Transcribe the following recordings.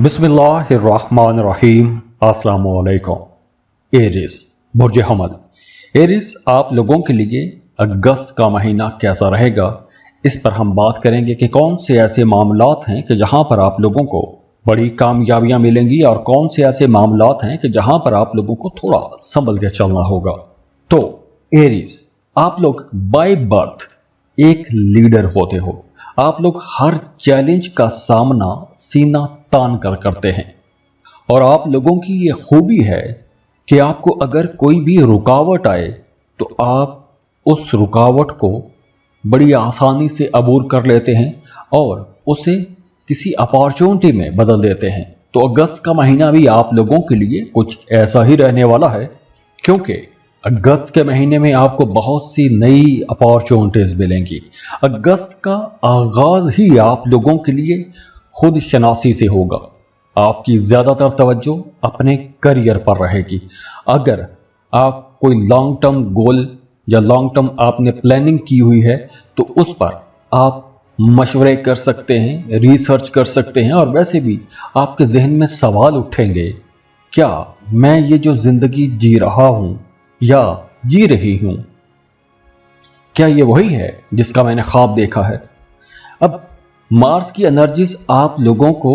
बिस्मिल्लाहिर्रहमानिर्रहीम। अस्सलाम वालेकुम। एरिस बुर्ज हमल। एरिस, आप लोगों के लिए अगस्त का महीना कैसा रहेगा, इस पर हम बात करेंगे कि कौन से ऐसे मामलात हैं कि जहां पर आप लोगों को बड़ी कामयाबियां मिलेंगी और कौन से ऐसे मामलात हैं कि जहां पर आप लोगों को थोड़ा संभल के चलना होगा। तो एरिस, आप लोग बाय बर्थ एक लीडर होते हो। आप लोग हर चैलेंज का सामना सीना तान कर करते हैं और आप लोगों की ये खूबी है कि आपको अगर कोई भी रुकावट आए तो आप उस रुकावट को बड़ी आसानी से अबूर कर लेते हैं और उसे किसी अपॉर्चुनिटी में बदल देते हैं। तो अगस्त का महीना भी आप लोगों के लिए कुछ ऐसा ही रहने वाला है, क्योंकि अगस्त के महीने में आपको बहुत सी नई अपॉर्चुनिटीज मिलेंगी। अगस्त का आगाज ही आप लोगों के लिए खुद शनासी से होगा। आपकी ज्यादातर तवज्जो अपने करियर पर रहेगी। अगर आप कोई लॉन्ग टर्म गोल या लॉन्ग टर्म आपने प्लानिंग की हुई है तो उस पर आप मशवरे कर सकते हैं, रिसर्च कर सकते हैं और वैसे भी आपके जहन में सवाल उठेंगे, क्या मैं ये जो जिंदगी जी रहा हूं या जी रही हूं, क्या ये वही है जिसका मैंने ख्वाब देखा है। अब मार्स की एनर्जीज आप लोगों को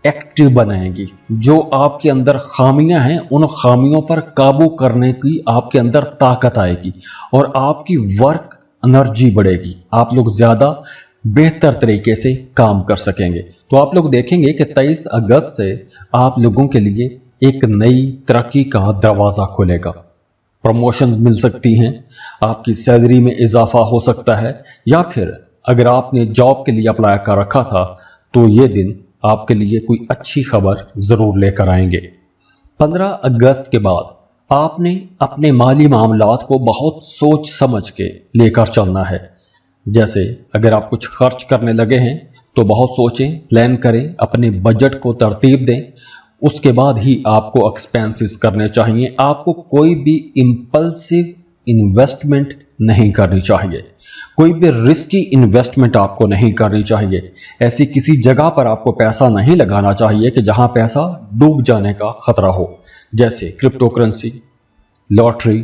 एक्टिव बनाएंगी। जो आपके अंदर खामियां हैं उन खामियों पर काबू करने की आपके अंदर ताकत आएगी और आपकी वर्क एनर्जी बढ़ेगी। आप लोग ज्यादा बेहतर तरीके से काम कर सकेंगे। तो आप लोग देखेंगे कि 23 अगस्त से आप लोगों के लिए एक नई तरक्की का दरवाजा खुलेगा। प्रमोशन मिल सकती हैं, आपकी सैलरी में इजाफा हो सकता है, या फिर अगर आपने जॉब के लिए अप्लाई कर रखा था तो ये दिन आपके लिए कोई अच्छी खबर जरूर लेकर आएंगे। 15 अगस्त के बाद आपने अपने माली मामलात को बहुत सोच समझ के लेकर चलना है। जैसे अगर आप कुछ खर्च करने लगे हैं तो बहुत सोचें, प्लान करें, अपने बजट को तरतीब दें, उसके बाद ही आपको एक्सपेंसेस करने चाहिए। आपको कोई भी इंपल्सिव इन्वेस्टमेंट नहीं करनी चाहिए, कोई भी रिस्की इन्वेस्टमेंट आपको नहीं करनी चाहिए। ऐसी किसी जगह पर आपको पैसा नहीं लगाना चाहिए कि जहां पैसा डूब जाने का खतरा हो, जैसे crypto currency, lottery,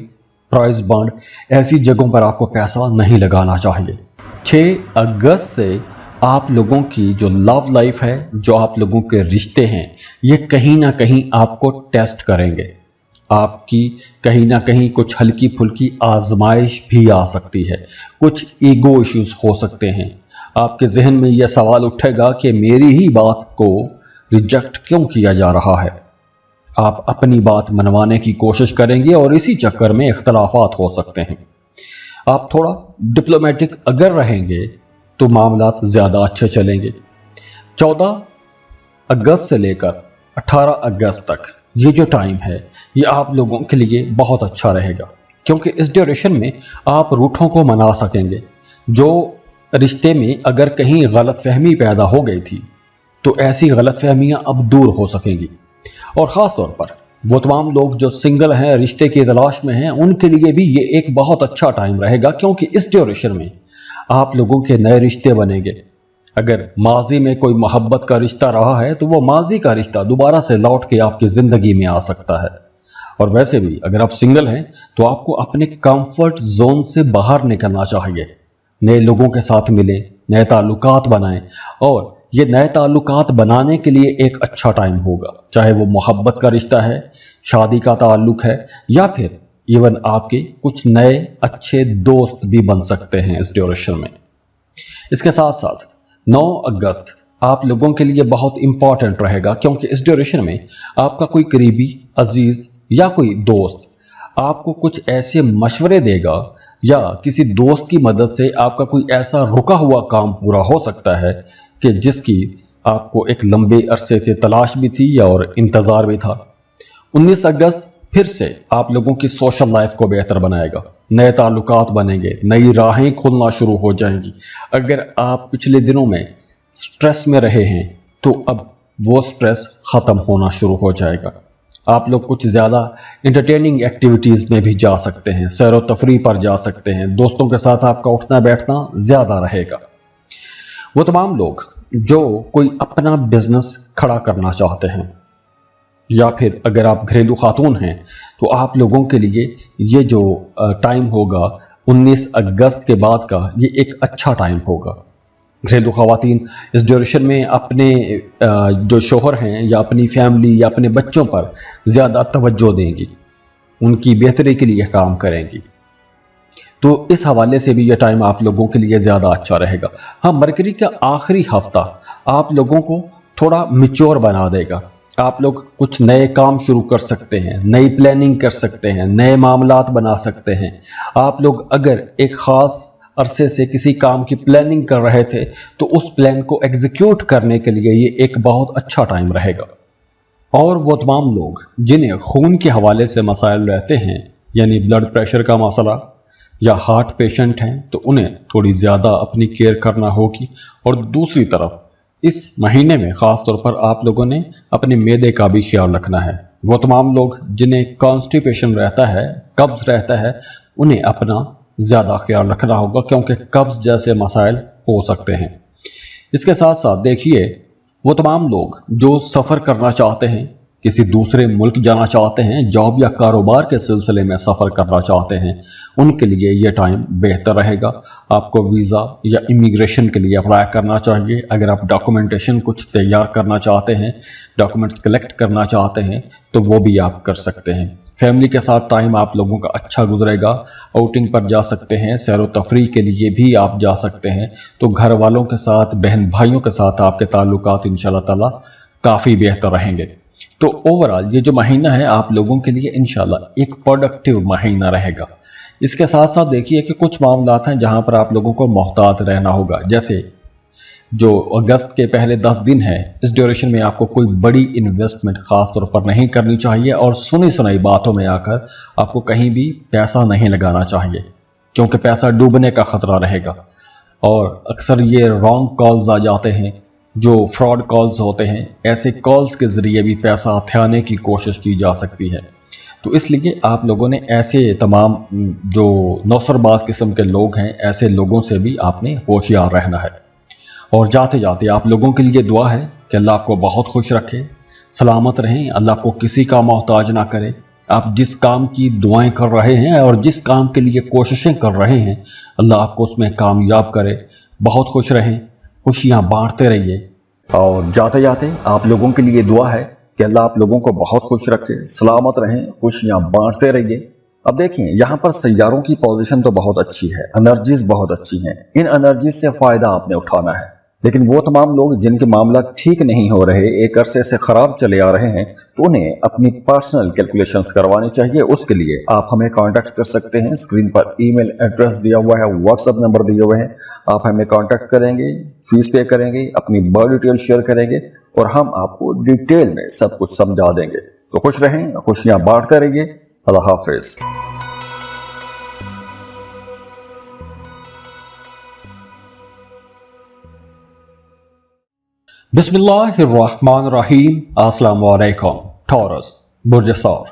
prize bond. ऐसी जगहों पर आपको पैसा नहीं लगाना चाहिए। 6 अगस्त से आप लोगों की जो लव लाइफ है, जो आप लोगों के रिश्ते हैं, ये कहीं ना कहीं आपको टेस्ट करेंगे। आपकी कहीं ना कहीं कुछ हल्की फुल्की आजमाइश भी आ सकती है, कुछ ईगो इश्यूज हो सकते हैं। आपके जहन में यह सवाल उठेगा कि मेरी ही बात को रिजेक्ट क्यों किया जा रहा है। आप अपनी बात मनवाने की कोशिश करेंगे और इसी चक्कर में इख्तलाफात हो सकते हैं। आप थोड़ा डिप्लोमेटिक अगर रहेंगे तो मामलात ज्यादा अच्छे चलेंगे। 14 अगस्त से लेकर 18 अगस्त तक ये जो टाइम है ये आप लोगों के लिए बहुत अच्छा रहेगा, क्योंकि इस ड्यूरेशन में आप रूठों को मना सकेंगे। जो रिश्ते में अगर कहीं गलतफहमी पैदा हो गई थी तो ऐसी गलतफहमियां अब दूर हो सकेंगी। और ख़ास तौर पर वो तमाम लोग जो सिंगल हैं, रिश्ते की तलाश में हैं, उनके लिए भी ये एक बहुत अच्छा टाइम रहेगा, क्योंकि इस ड्यूरेशन में आप लोगों के नए रिश्ते बनेंगे। अगर माजी में कोई मोहब्बत का रिश्ता रहा है तो वो माजी का रिश्ता दोबारा से लौट के आपकी ज़िंदगी में आ सकता है। और वैसे भी अगर आप सिंगल हैं तो आपको अपने कंफर्ट जोन से बाहर निकलना चाहिए। नए लोगों के साथ मिलें, नए ताल्लुकात बनाएं, और ये नए ताल्लुकात बनाने के लिए एक अच्छा टाइम होगा। चाहे वो मोहब्बत का रिश्ता है, शादी का ताल्लुक है, या फिर इवन आपके कुछ नए अच्छे दोस्त भी बन सकते हैं इस ड्यूरेशन में। इसके साथ साथ 9 अगस्त आप लोगों के लिए बहुत इंपॉर्टेंट रहेगा, क्योंकि इस ड्यूरेशन में आपका कोई करीबी अजीज या कोई दोस्त आपको कुछ ऐसे मशवरे देगा या किसी दोस्त की मदद से आपका कोई ऐसा रुका हुआ काम पूरा हो सकता है कि जिसकी आपको एक लंबे अरसे से तलाश भी थी और इंतजार भी था। 19 अगस्त फिर से आप लोगों की सोशल लाइफ को बेहतर बनाएगा। नए ताल्लुकात बनेंगे, नई राहें खुलना शुरू हो जाएंगी। अगर आप पिछले दिनों में स्ट्रेस में रहे हैं तो अब वो स्ट्रेस खत्म होना शुरू हो जाएगा। आप लोग कुछ ज़्यादा इंटरटेनिंग एक्टिविटीज़ में भी जा सकते हैं, सैर व तफरीह पर जा सकते हैं। दोस्तों के साथ आपका उठना बैठना ज़्यादा रहेगा। वो तमाम लोग जो कोई अपना बिजनेस खड़ा करना चाहते हैं, या फिर अगर आप घरेलू खातून हैं तो आप लोगों के लिए ये जो टाइम होगा 19 अगस्त के बाद का, ये एक अच्छा टाइम होगा। घरेलू ख़वातीन इस ड्यूरेशन में अपने जो शोहर हैं या अपनी फैमिली या अपने बच्चों पर ज़्यादा तवज्जो देंगी, उनकी बेहतरी के लिए काम करेंगी। तो इस हवाले से भी यह टाइम आप लोगों के लिए ज़्यादा अच्छा रहेगा। हाँ, मरकरी का आखिरी हफ्ता आप लोगों को थोड़ा मिच्योर बना देगा। आप लोग कुछ नए काम शुरू कर सकते हैं, नई प्लानिंग कर सकते हैं, नए मामलात बना सकते हैं। आप लोग अगर एक ख़ास अरसे से किसी काम की प्लानिंग कर रहे थे तो उस प्लान को एग्जीक्यूट करने के लिए ये एक बहुत अच्छा टाइम रहेगा। और वो तमाम लोग जिन्हें खून के हवाले से मसाइल रहते हैं, यानी ब्लड प्रेशर का मसला या हार्ट पेशेंट हैं, तो उन्हें थोड़ी ज़्यादा अपनी केयर करना होगी। और दूसरी तरफ इस महीने में ख़ास तौर पर आप लोगों ने अपने मैदे का भी ख्याल रखना है। वो तमाम लोग जिन्हें कॉन्स्टिपेशन रहता है, कब्ज़ रहता है, उन्हें अपना ज़्यादा ख्याल रखना होगा, क्योंकि कब्ज़ जैसे मसाइल हो सकते हैं। इसके साथ साथ देखिए, वो तमाम लोग जो सफ़र करना चाहते हैं, किसी दूसरे मुल्क जाना चाहते हैं, जॉब या कारोबार के सिलसिले में सफ़र करना चाहते हैं, उनके लिए ये टाइम बेहतर रहेगा। आपको वीज़ा या इमिग्रेशन के लिए अप्लाई करना चाहिए। अगर आप डॉक्यूमेंटेशन कुछ तैयार करना चाहते हैं, डॉक्यूमेंट्स कलेक्ट करना चाहते हैं, तो वो भी आप कर सकते हैं। फैमिली के साथ टाइम आप लोगों का अच्छा गुजरेगा। आउटिंग पर जा सकते हैं, सैर व तफरीह के लिए भी आप जा सकते हैं। तो घर वालों के साथ, बहन भाइयों के साथ आपके ताल्लुकात इंशाल्लाह ताला काफ़ी बेहतर रहेंगे। तो ओवरऑल ये जो महीना है आप लोगों के लिए इंशाल्लाह एक प्रोडक्टिव महीना रहेगा। इसके साथ साथ देखिए कि कुछ मामलात हैं जहां पर आप लोगों को मोहतात रहना होगा। जैसे जो अगस्त के पहले 10 दिन है, इस ड्यूरेशन में आपको कोई बड़ी इन्वेस्टमेंट ख़ास तौर पर नहीं करनी चाहिए, और सुनी सुनाई बातों में आकर आपको कहीं भी पैसा नहीं लगाना चाहिए, क्योंकि पैसा डूबने का ख़तरा रहेगा। और अक्सर ये रॉन्ग कॉल्स आ जाते हैं, जो फ्रॉड कॉल्स होते हैं। ऐसे कॉल्स के ज़रिए भी पैसा हथियाने की कोशिश की जा सकती है। तो इसलिए आप लोगों ने ऐसे तमाम जो नौसरबाज किस्म के लोग हैं, ऐसे लोगों से भी आपने होशियार रहना है। और जाते जाते आप लोगों के लिए दुआ है कि अल्लाह आपको बहुत खुश रखे, सलामत रहें, अल्लाह आपको किसी का मोहताज ना करे। आप जिस काम की दुआएं कर रहे हैं और जिस काम के लिए कोशिशें कर रहे हैं, अल्लाह आपको उसमें कामयाब करे। बहुत खुश रहें, खुशियाँ बांटते रहिए। और जाते जाते आप लोगों के लिए दुआ है कि अल्लाह आप लोगों को बहुत खुश रखे, सलामत रहें, खुशियाँ बांटते रहिए। अब देखिए, यहाँ पर सैयारों की पोजीशन तो बहुत अच्छी है, एनर्जीज बहुत अच्छी हैं। इन एनर्जीज से फ़ायदा आपने उठाना है। लेकिन वो तमाम लोग जिनके मामला ठीक नहीं हो रहे, एक अरसे से ख़राब चले आ रहे हैं, तो उन्हें अपनी पर्सनल कैलकुलेशंस करवानी चाहिए। उसके लिए आप हमें कांटेक्ट कर सकते हैं। स्क्रीन पर ईमेल एड्रेस दिया हुआ है, व्हाट्सएप नंबर दिए हुए हैं। आप हमें कांटेक्ट करेंगे, फीस पे करेंगे, अपनी बर्थ डिटेल शेयर करेंगे और हम आपको डिटेल में सब कुछ समझा देंगे। तो खुश रहें, खुशियाँ बांटते रहिए। अल्लाह हाफिज़। बिस्मिल्लाहिर्रहमानिर्रहीम। अस्सलाम वालेकुम। टॉरस, बुर्ज सौर,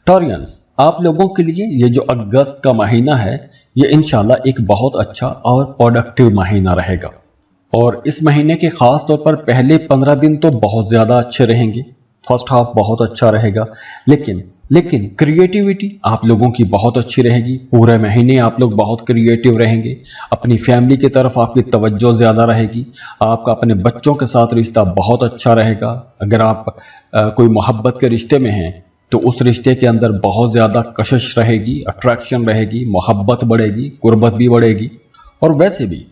टॉरियंस, आप लोगों के लिए ये जो अगस्त का महीना है, ये इंशाल्लाह एक बहुत अच्छा और प्रोडक्टिव महीना रहेगा। और इस महीने के ख़ास तौर पर पहले 15 दिन तो बहुत ज़्यादा अच्छे रहेंगे। फर्स्ट हाफ बहुत अच्छा रहेगा, लेकिन क्रिएटिविटी आप लोगों की बहुत अच्छी रहेगी। पूरे महीने आप लोग बहुत क्रिएटिव रहेंगे। अपनी फैमिली की तरफ आपकी तवज्जो ज़्यादा रहेगी। आपका अपने बच्चों के साथ रिश्ता बहुत अच्छा रहेगा। अगर आप कोई मोहब्बत के रिश्ते में हैं तो उस रिश्ते के अंदर बहुत ज़्यादा कशिश रहेगी, अट्रैक्शन रहेगी, मोहब्बत बढ़ेगी, कुर्बत भी बढ़ेगी। और वैसे भी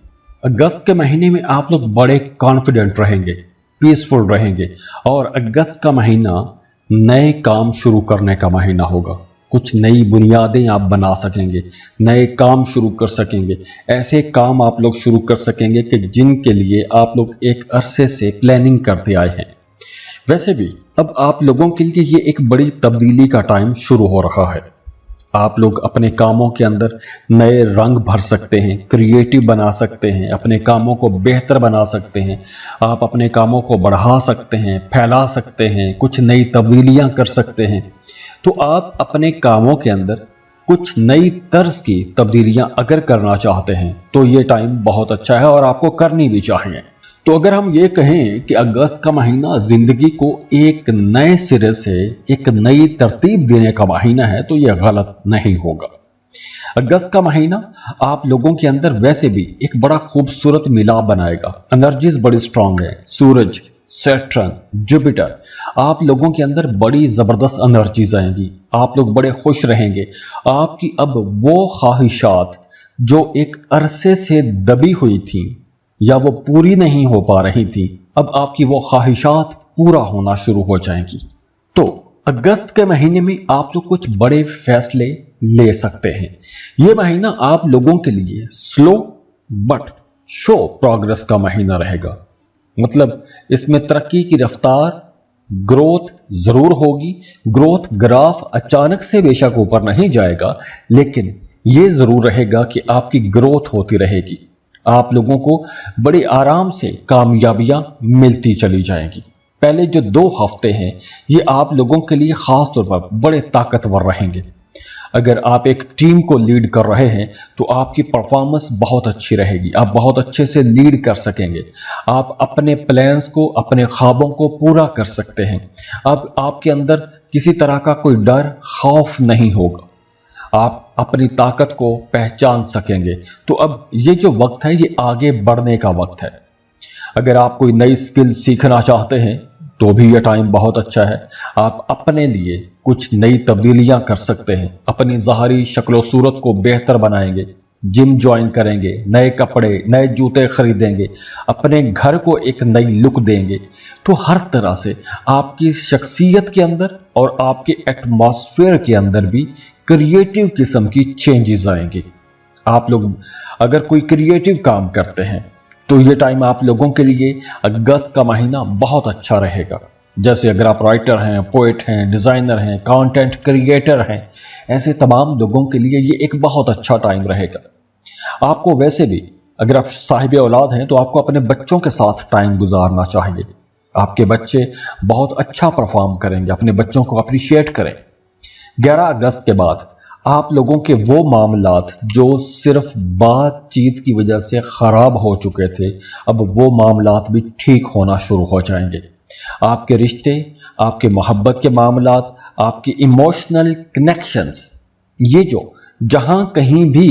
अगस्त के महीने में आप लोग बड़े कॉन्फिडेंट रहेंगे, पीसफुल रहेंगे। और अगस्त का महीना नए काम शुरू करने का महीना होगा। कुछ नई बुनियादें आप बना सकेंगे, नए काम शुरू कर सकेंगे। ऐसे काम आप लोग शुरू कर सकेंगे कि जिनके लिए आप लोग एक अरसे से प्लानिंग करते आए हैं। वैसे भी अब आप लोगों के लिए ये एक बड़ी तब्दीली का टाइम शुरू हो रहा है। आप लोग अपने कामों के अंदर नए रंग भर सकते हैं, क्रिएटिव बना सकते हैं, अपने कामों को बेहतर बना सकते हैं। आप अपने कामों को बढ़ा सकते हैं, फैला सकते हैं, कुछ नई तब्दीलियां कर सकते हैं। तो आप अपने कामों के अंदर कुछ नई तर्ज की तब्दीलियां अगर करना चाहते हैं तो ये टाइम बहुत अच्छा है और आपको करनी भी चाहिए। तो अगर हम ये कहें कि अगस्त का महीना जिंदगी को एक नए सिरे से एक नई तरतीब देने का महीना है, तो यह गलत नहीं होगा। अगस्त का महीना आप लोगों के अंदर वैसे भी एक बड़ा खूबसूरत मिलाप बनाएगा। एनर्जीज बड़ी स्ट्रांग है। सूरज, सैटर्न, जुपिटर, आप लोगों के अंदर बड़ी जबरदस्त एनर्जीज आएंगी। आप लोग बड़े खुश रहेंगे। आपकी अब वो ख्वाहिशात जो एक अरसे से दबी हुई थी या वो पूरी नहीं हो पा रही थी, अब आपकी वो ख्वाहिशात पूरा होना शुरू हो जाएंगी। तो अगस्त के महीने में आप लोग कुछ बड़े फैसले ले सकते हैं। यह महीना आप लोगों के लिए स्लो बट शो प्रोग्रेस का महीना रहेगा। मतलब इसमें तरक्की की रफ्तार, ग्रोथ जरूर होगी। ग्रोथ ग्राफ अचानक से बेशक ऊपर नहीं जाएगा, लेकिन यह जरूर रहेगा कि आपकी ग्रोथ होती रहेगी। आप लोगों को बड़ी आराम से कामयाबियां मिलती चली जाएंगी। पहले जो 2 हफ्ते हैं ये आप लोगों के लिए खास तौर पर बड़े ताकतवर रहेंगे। अगर आप एक टीम को लीड कर रहे हैं तो आपकी परफॉर्मेंस बहुत अच्छी रहेगी। आप बहुत अच्छे से लीड कर सकेंगे। आप अपने प्लान्स को, अपने ख्वाबों को पूरा कर सकते हैं। अब आपके अंदर किसी तरह का कोई डर, खौफ नहीं होगा। आप अपनी ताकत को पहचान सकेंगे। तो अब ये जो वक्त है ये आगे बढ़ने का वक्त है। अगर आप कोई नई स्किल सीखना चाहते हैं तो भी ये टाइम बहुत अच्छा है। आप अपने लिए कुछ नई तब्दीलियां कर सकते हैं। अपनी ज़ाहरी शक्ल सूरत को बेहतर बनाएंगे। जिम ज्वाइन करेंगे, नए कपड़े, नए जूते खरीदेंगे, अपने घर को एक नई लुक देंगे। तो हर तरह से आपकी शख्सियत के अंदर और आपके एटमॉस्फेयर के अंदर भी क्रिएटिव किस्म की चेंजेस आएंगे। आप लोग अगर कोई क्रिएटिव काम करते हैं तो ये टाइम आप लोगों के लिए अगस्त का महीना बहुत अच्छा रहेगा। जैसे अगर आप राइटर हैं, पोएट हैं, डिजाइनर हैं, कंटेंट क्रिएटर हैं, ऐसे तमाम लोगों के लिए ये एक बहुत अच्छा टाइम रहेगा। आपको वैसे भी अगर आप साहिब औलाद हैं तो आपको अपने बच्चों के साथ टाइम गुजारना चाहिए। आपके बच्चे बहुत अच्छा परफॉर्म करेंगे। अपने बच्चों को अप्रिशिएट करें। 11 अगस्त के बाद आप लोगों के वो मामलात जो सिर्फ बातचीत की वजह से खराब हो चुके थे, अब वो मामलात भी ठीक होना शुरू हो जाएंगे। आपके रिश्ते, आपके मोहब्बत के मामलात, आपके इमोशनल कनेक्शंस, ये जो जहां कहीं भी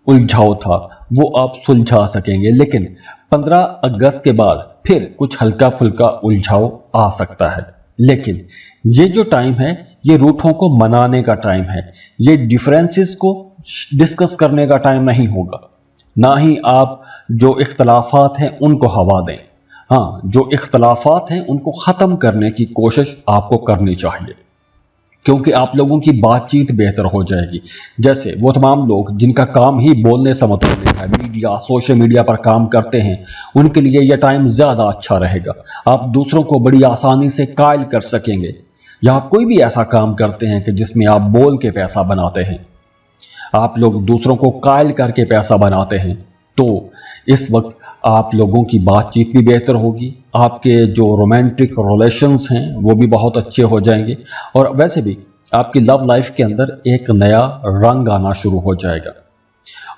उलझाव था वो आप सुलझा सकेंगे। लेकिन 15 अगस्त के बाद फिर कुछ हल्का फुल्का उलझाव आ सकता है। लेकिन ये जो टाइम है ये रूठों को मनाने का टाइम है। ये डिफरेंसेस को डिस्कस करने का टाइम नहीं होगा। ना ही आप जो इख्तलाफात हैं उनको हवा दें। हाँ, जो इख्तलाफात हैं उनको ख़त्म करने की कोशिश आपको करनी चाहिए, क्योंकि आप लोगों की बातचीत बेहतर हो जाएगी। जैसे वो तमाम लोग जिनका काम ही बोलने से मुताल्लिक़ है, मीडिया, सोशल मीडिया पर काम करते हैं, उनके लिए यह टाइम ज़्यादा अच्छा रहेगा। आप दूसरों को बड़ी आसानी से कायल कर सकेंगे। या आप कोई भी ऐसा काम करते हैं कि जिसमें आप बोल के पैसा बनाते हैं, आप लोग दूसरों को कायल करके पैसा बनाते हैं, तो इस वक्त आप लोगों की बातचीत भी बेहतर होगी। आपके जो रोमांटिक रिलेशंस हैं वो भी बहुत अच्छे हो जाएंगे। और वैसे भी आपकी लव लाइफ के अंदर एक नया रंग आना शुरू हो जाएगा।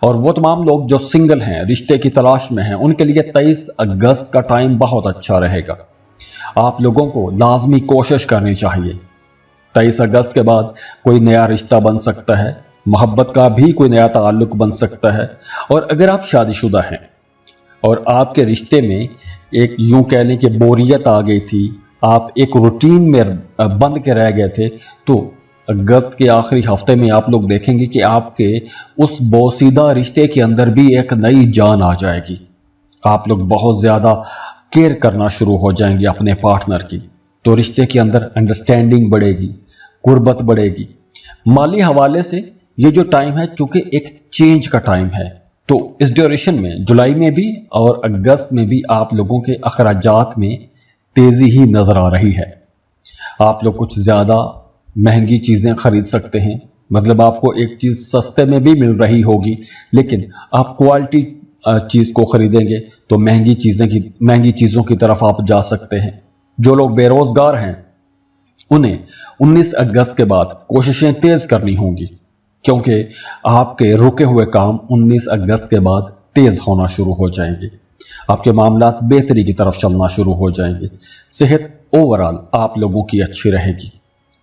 और वो तमाम लोग जो सिंगल हैं, रिश्ते की तलाश में हैं, उनके लिए 23 अगस्त का टाइम बहुत अच्छा रहेगा। आप लोगों को लाजमी कोशिश करनी चाहिए। 23 अगस्त के बाद कोई नया रिश्ता बन सकता है। मोहब्बत का भी कोई नया ताल्लुक बन सकता है। और अगर आप शादीशुदा हैं और आपके रिश्ते में एक यूं कह लें कि बोरियत आ गई थी, आप एक रूटीन में बंद के रह गए थे, तो अगस्त के आखिरी हफ्ते में आप लोग देखेंगे कि आपके उस बोसीदा रिश्ते के अंदर भी एक नई जान आ जाएगी। आप लोग बहुत ज़्यादा केयर करना शुरू हो जाएंगे अपने पार्टनर की। तो रिश्ते के अंदर अंडरस्टैंडिंग बढ़ेगी, गुर्बत बढ़ेगी। माली हवाले से ये जो टाइम है चूंकि एक चेंज का टाइम है, तो इस ड्यूरेशन में जुलाई में भी और अगस्त में भी आप लोगों के अखराजात में तेजी ही नजर आ रही है। आप लोग कुछ ज्यादा महंगी चीजें खरीद सकते हैं। मतलब आपको एक चीज सस्ते में भी मिल रही होगी, लेकिन आप क्वालिटी चीज को खरीदेंगे तो महंगी चीजों की तरफ आप जा सकते हैं। जो लोग बेरोजगार हैं उन्हें 19 अगस्त के बाद कोशिशें तेज करनी होंगी, क्योंकि आपके रुके हुए काम 19 अगस्त के बाद तेज होना शुरू हो जाएंगे। आपके मामलात बेहतरी की तरफ चलना शुरू हो जाएंगे। सेहत ओवरऑल आप लोगों की अच्छी रहेगी,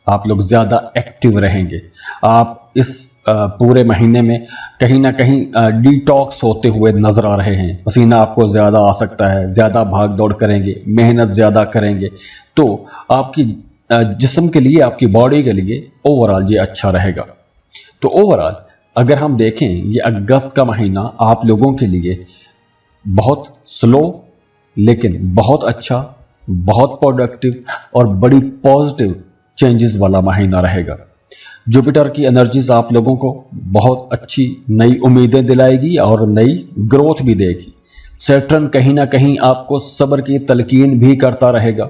आप लोग ज़्यादा एक्टिव रहेंगे। आप इस पूरे महीने में कहीं ना कहीं डिटॉक्स होते हुए नज़र आ रहे हैं। पसीना आपको ज़्यादा आ सकता है, ज़्यादा भाग दौड़ करेंगे, मेहनत ज़्यादा करेंगे, तो आपकी जिस्म के लिए, आपकी बॉडी के लिए ओवरऑल ये अच्छा रहेगा। तो ओवरऑल अगर हम देखें, ये अगस्त का महीना आप लोगों के लिए बहुत स्लो लेकिन बहुत अच्छा, बहुत प्रोडक्टिव और बड़ी पॉजिटिव चेंजेस वाला महीना रहेगा। जुपिटर की एनर्जीज आप लोगों को बहुत अच्छी नई उम्मीदें दिलाएगी और नई ग्रोथ भी देगी। सैटर्न कहीं ना कहीं आपको सब्र की तलकीन भी करता रहेगा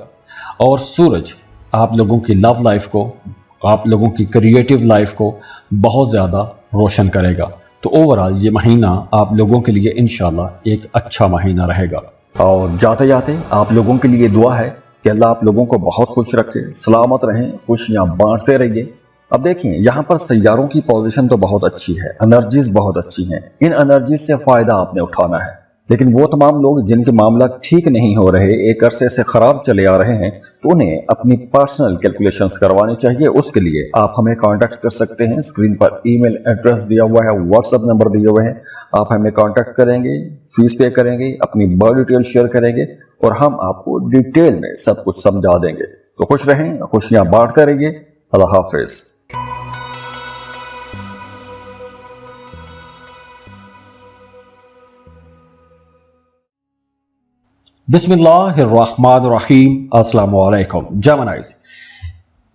और सूरज आप लोगों की लव लाइफ को, आप लोगों की क्रिएटिव लाइफ को बहुत ज़्यादा रोशन करेगा। तो ओवरऑल ये महीना आप लोगों के लिए इंशाल्लाह एक अच्छा महीना रहेगा। और जाते जाते आप लोगों के लिए दुआ है कि अल्लाह आप लोगों को बहुत खुश रखे, सलामत रहें, खुशियां बांटते रहिए। अब देखिए, यहाँ पर सैयारों की पोजीशन तो बहुत अच्छी है, एनर्जीज बहुत अच्छी हैं। इन एनर्जीज से फायदा आपने उठाना है। लेकिन वो तमाम लोग जिनके मामला ठीक नहीं हो रहे, एक अरसे से खराब चले आ रहे हैं, तो उन्हें अपनी पर्सनल कैलकुलेशंस करवानी चाहिए। उसके लिए आप हमें कांटेक्ट कर सकते हैं। स्क्रीन पर ईमेल एड्रेस दिया हुआ है, व्हाट्सएप नंबर दिए हुए हैं। आप हमें कांटेक्ट करेंगे, फीस पे करेंगे, अपनी बर्थ डिटेल शेयर करेंगे और हम आपको डिटेल में सब कुछ समझा देंगे। तो खुश रहें, खुशियां बांटते रहिए। अल्लाह हाफिज। बिस्मिल्लाहिर्रहमानिर्रहीम। अस्सलाम वालेकुम जेमिनीज।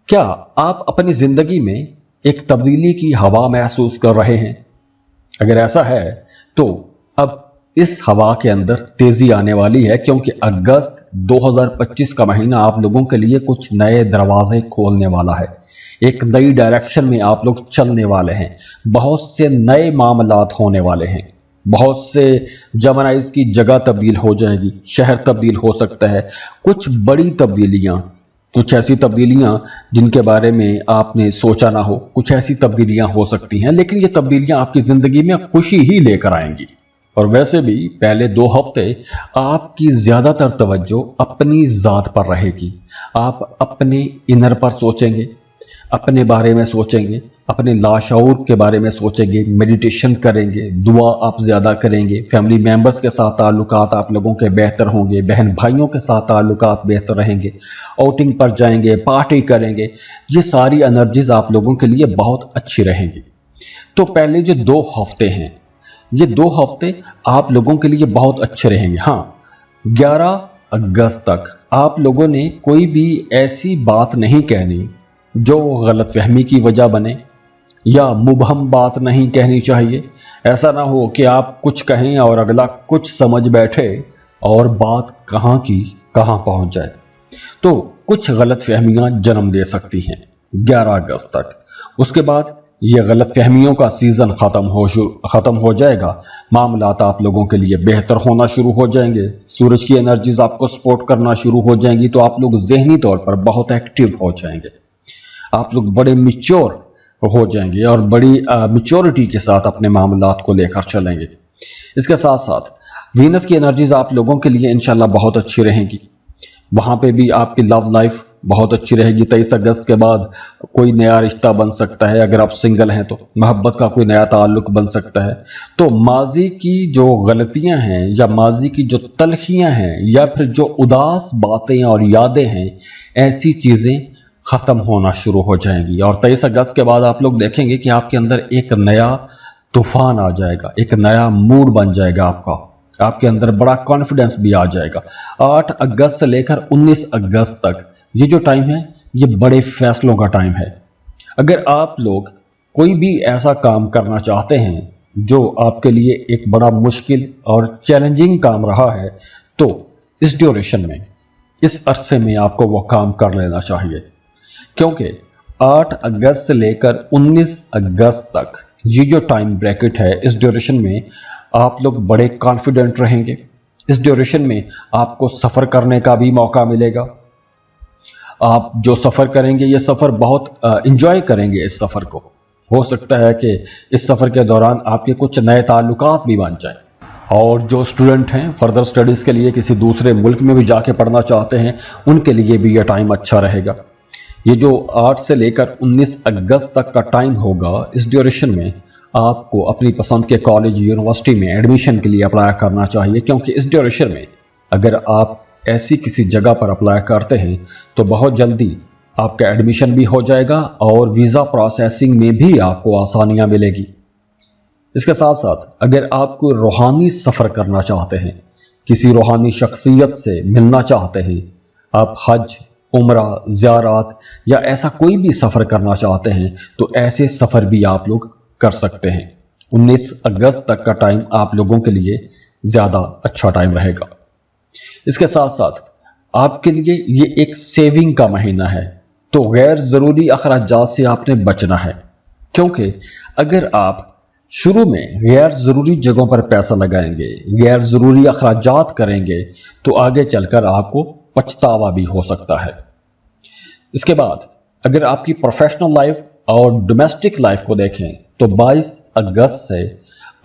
क्या आप अपनी जिंदगी में एक तब्दीली की हवा महसूस कर रहे हैं? अगर ऐसा है तो अब इस हवा के अंदर तेजी आने वाली है, क्योंकि अगस्त 2025 का महीना आप लोगों के लिए कुछ नए दरवाजे खोलने वाला है। एक नई डायरेक्शन में आप लोग चलने वाले हैं। बहुत से नए मामलात होने वाले हैं। बहुत से जेमिनीज की जगह तब्दील हो जाएगी, शहर तब्दील हो सकता है। कुछ बड़ी तब्दीलियां, कुछ ऐसी तब्दीलियां जिनके बारे में आपने सोचा ना हो, कुछ ऐसी तब्दीलियां हो सकती हैं, लेकिन ये तब्दीलियां आपकी जिंदगी में खुशी ही लेकर आएंगी। और वैसे भी पहले 2 हफ्ते आपकी ज्यादातर तवज्जो अपनी जात पर रहेगी। आप अपने इनर पर सोचेंगे, अपने बारे में सोचेंगे, अपने लाशऊर के बारे में सोचेंगे, मेडिटेशन करेंगे, दुआ आप ज़्यादा करेंगे। फैमिली मेंबर्स के साथ ताल्लुकात आप लोगों के बेहतर होंगे, बहन भाइयों के साथ ताल्लुकात बेहतर रहेंगे, आउटिंग पर जाएंगे, पार्टी करेंगे। ये सारी एनर्जीज आप लोगों के लिए बहुत अच्छी रहेंगी। तो पहले जो 2 हफ्ते हैं, ये 2 हफ्ते आप लोगों के लिए बहुत अच्छे रहेंगे। हाँ, 11 अगस्त तक आप लोगों ने कोई भी ऐसी बात नहीं कहनी जो गलतफहमी की वजह बने, या मुबहम बात नहीं कहनी चाहिए। ऐसा ना हो कि आप कुछ कहें और अगला कुछ समझ बैठे और बात कहाँ की कहाँ पहुंच जाए। तो कुछ गलतफहमियां जन्म दे सकती हैं 11 अगस्त तक। उसके बाद ये गलतफहमियों का सीजन खत्म हो जाएगा। मामलात आप लोगों के लिए बेहतर होना शुरू हो जाएंगे। सूरज की एनर्जीज आपको सपोर्ट करना शुरू हो जाएंगी, तो आप लोग जहनी तौर पर बहुत एक्टिव हो जाएंगे। आप लोग बड़े मिच्योर हो जाएंगे और बड़ी मिच्योरिटी के साथ अपने मामलात को लेकर चलेंगे। इसके साथ साथ वीनस की एनर्जीज आप लोगों के लिए इंशाल्लाह बहुत अच्छी रहेंगी। वहाँ पे भी आपकी लव लाइफ बहुत अच्छी रहेगी। 23 अगस्त के बाद कोई नया रिश्ता बन सकता है। अगर आप सिंगल हैं तो मोहब्बत का कोई नया ताल्लुक बन सकता है। तो माजी की जो गलतियां हैं, या माजी की जो तलखियां हैं, या फिर जो उदास बातें और यादें हैं, ऐसी चीज़ें ख़त्म होना शुरू हो जाएंगी। और 23 अगस्त के बाद आप लोग देखेंगे कि आपके अंदर एक नया तूफान आ जाएगा, एक नया मूड बन जाएगा आपके अंदर बड़ा कॉन्फिडेंस भी आ जाएगा। 8 अगस्त से लेकर 19 अगस्त तक ये जो टाइम है, ये बड़े फैसलों का टाइम है। अगर आप लोग कोई भी ऐसा काम करना चाहते हैं जो आपके लिए एक बड़ा मुश्किल और चैलेंजिंग काम रहा है, तो इस ड्यूरेशन में, इस अरसे में आपको वो काम कर लेना चाहिए। क्योंकि 8 अगस्त से लेकर 19 अगस्त तक ये जो टाइम ब्रैकेट है, इस ड्यूरेशन में आप लोग बड़े कॉन्फिडेंट रहेंगे। इस ड्यूरेशन में आपको सफ़र करने का भी मौका मिलेगा। आप जो सफ़र करेंगे, ये सफ़र बहुत इंजॉय करेंगे। इस सफ़र को हो सकता है कि इस सफ़र के दौरान आपके कुछ नए ताल्लुकात भी बन जाएं। और जो स्टूडेंट हैं फर्दर स्टडीज़ के लिए किसी दूसरे मुल्क में भी जाके पढ़ना चाहते हैं, उनके लिए भी यह टाइम अच्छा रहेगा। ये जो 8 से लेकर 19 अगस्त तक का टाइम होगा, इस ड्यूरेशन में आपको अपनी पसंद के कॉलेज यूनिवर्सिटी में एडमिशन के लिए अप्लाई करना चाहिए, क्योंकि इस ड्यूरेशन में अगर आप ऐसी किसी जगह पर अप्लाई करते हैं तो बहुत जल्दी आपका एडमिशन भी हो जाएगा और वीज़ा प्रोसेसिंग में भी आपको आसानियां मिलेगी। इसके साथ साथ अगर आप कोई रूहानी सफ़र करना चाहते हैं, किसी रूहानी शख्सियत से मिलना चाहते हैं, आप हज, उम्रा, ज़ियारत या ऐसा कोई भी सफ़र करना चाहते हैं, तो ऐसे सफ़र भी आप लोग कर सकते हैं। 19 अगस्त तक का टाइम आप लोगों के लिए ज़्यादा अच्छा टाइम रहेगा। इसके साथ साथ आपके लिए ये एक सेविंग का महीना है, तो गैर ज़रूरी अखराजात से आपने बचना है, क्योंकि अगर आप शुरू में गैर ज़रूरी जगहों पर पैसा लगाएंगे, गैर ज़रूरी अखराजात करेंगे, तो आगे चलकर आपको पछतावा भी हो सकता है। इसके बाद अगर आपकी प्रोफेशनल लाइफ और डोमेस्टिक लाइफ को देखें तो 22 अगस्त से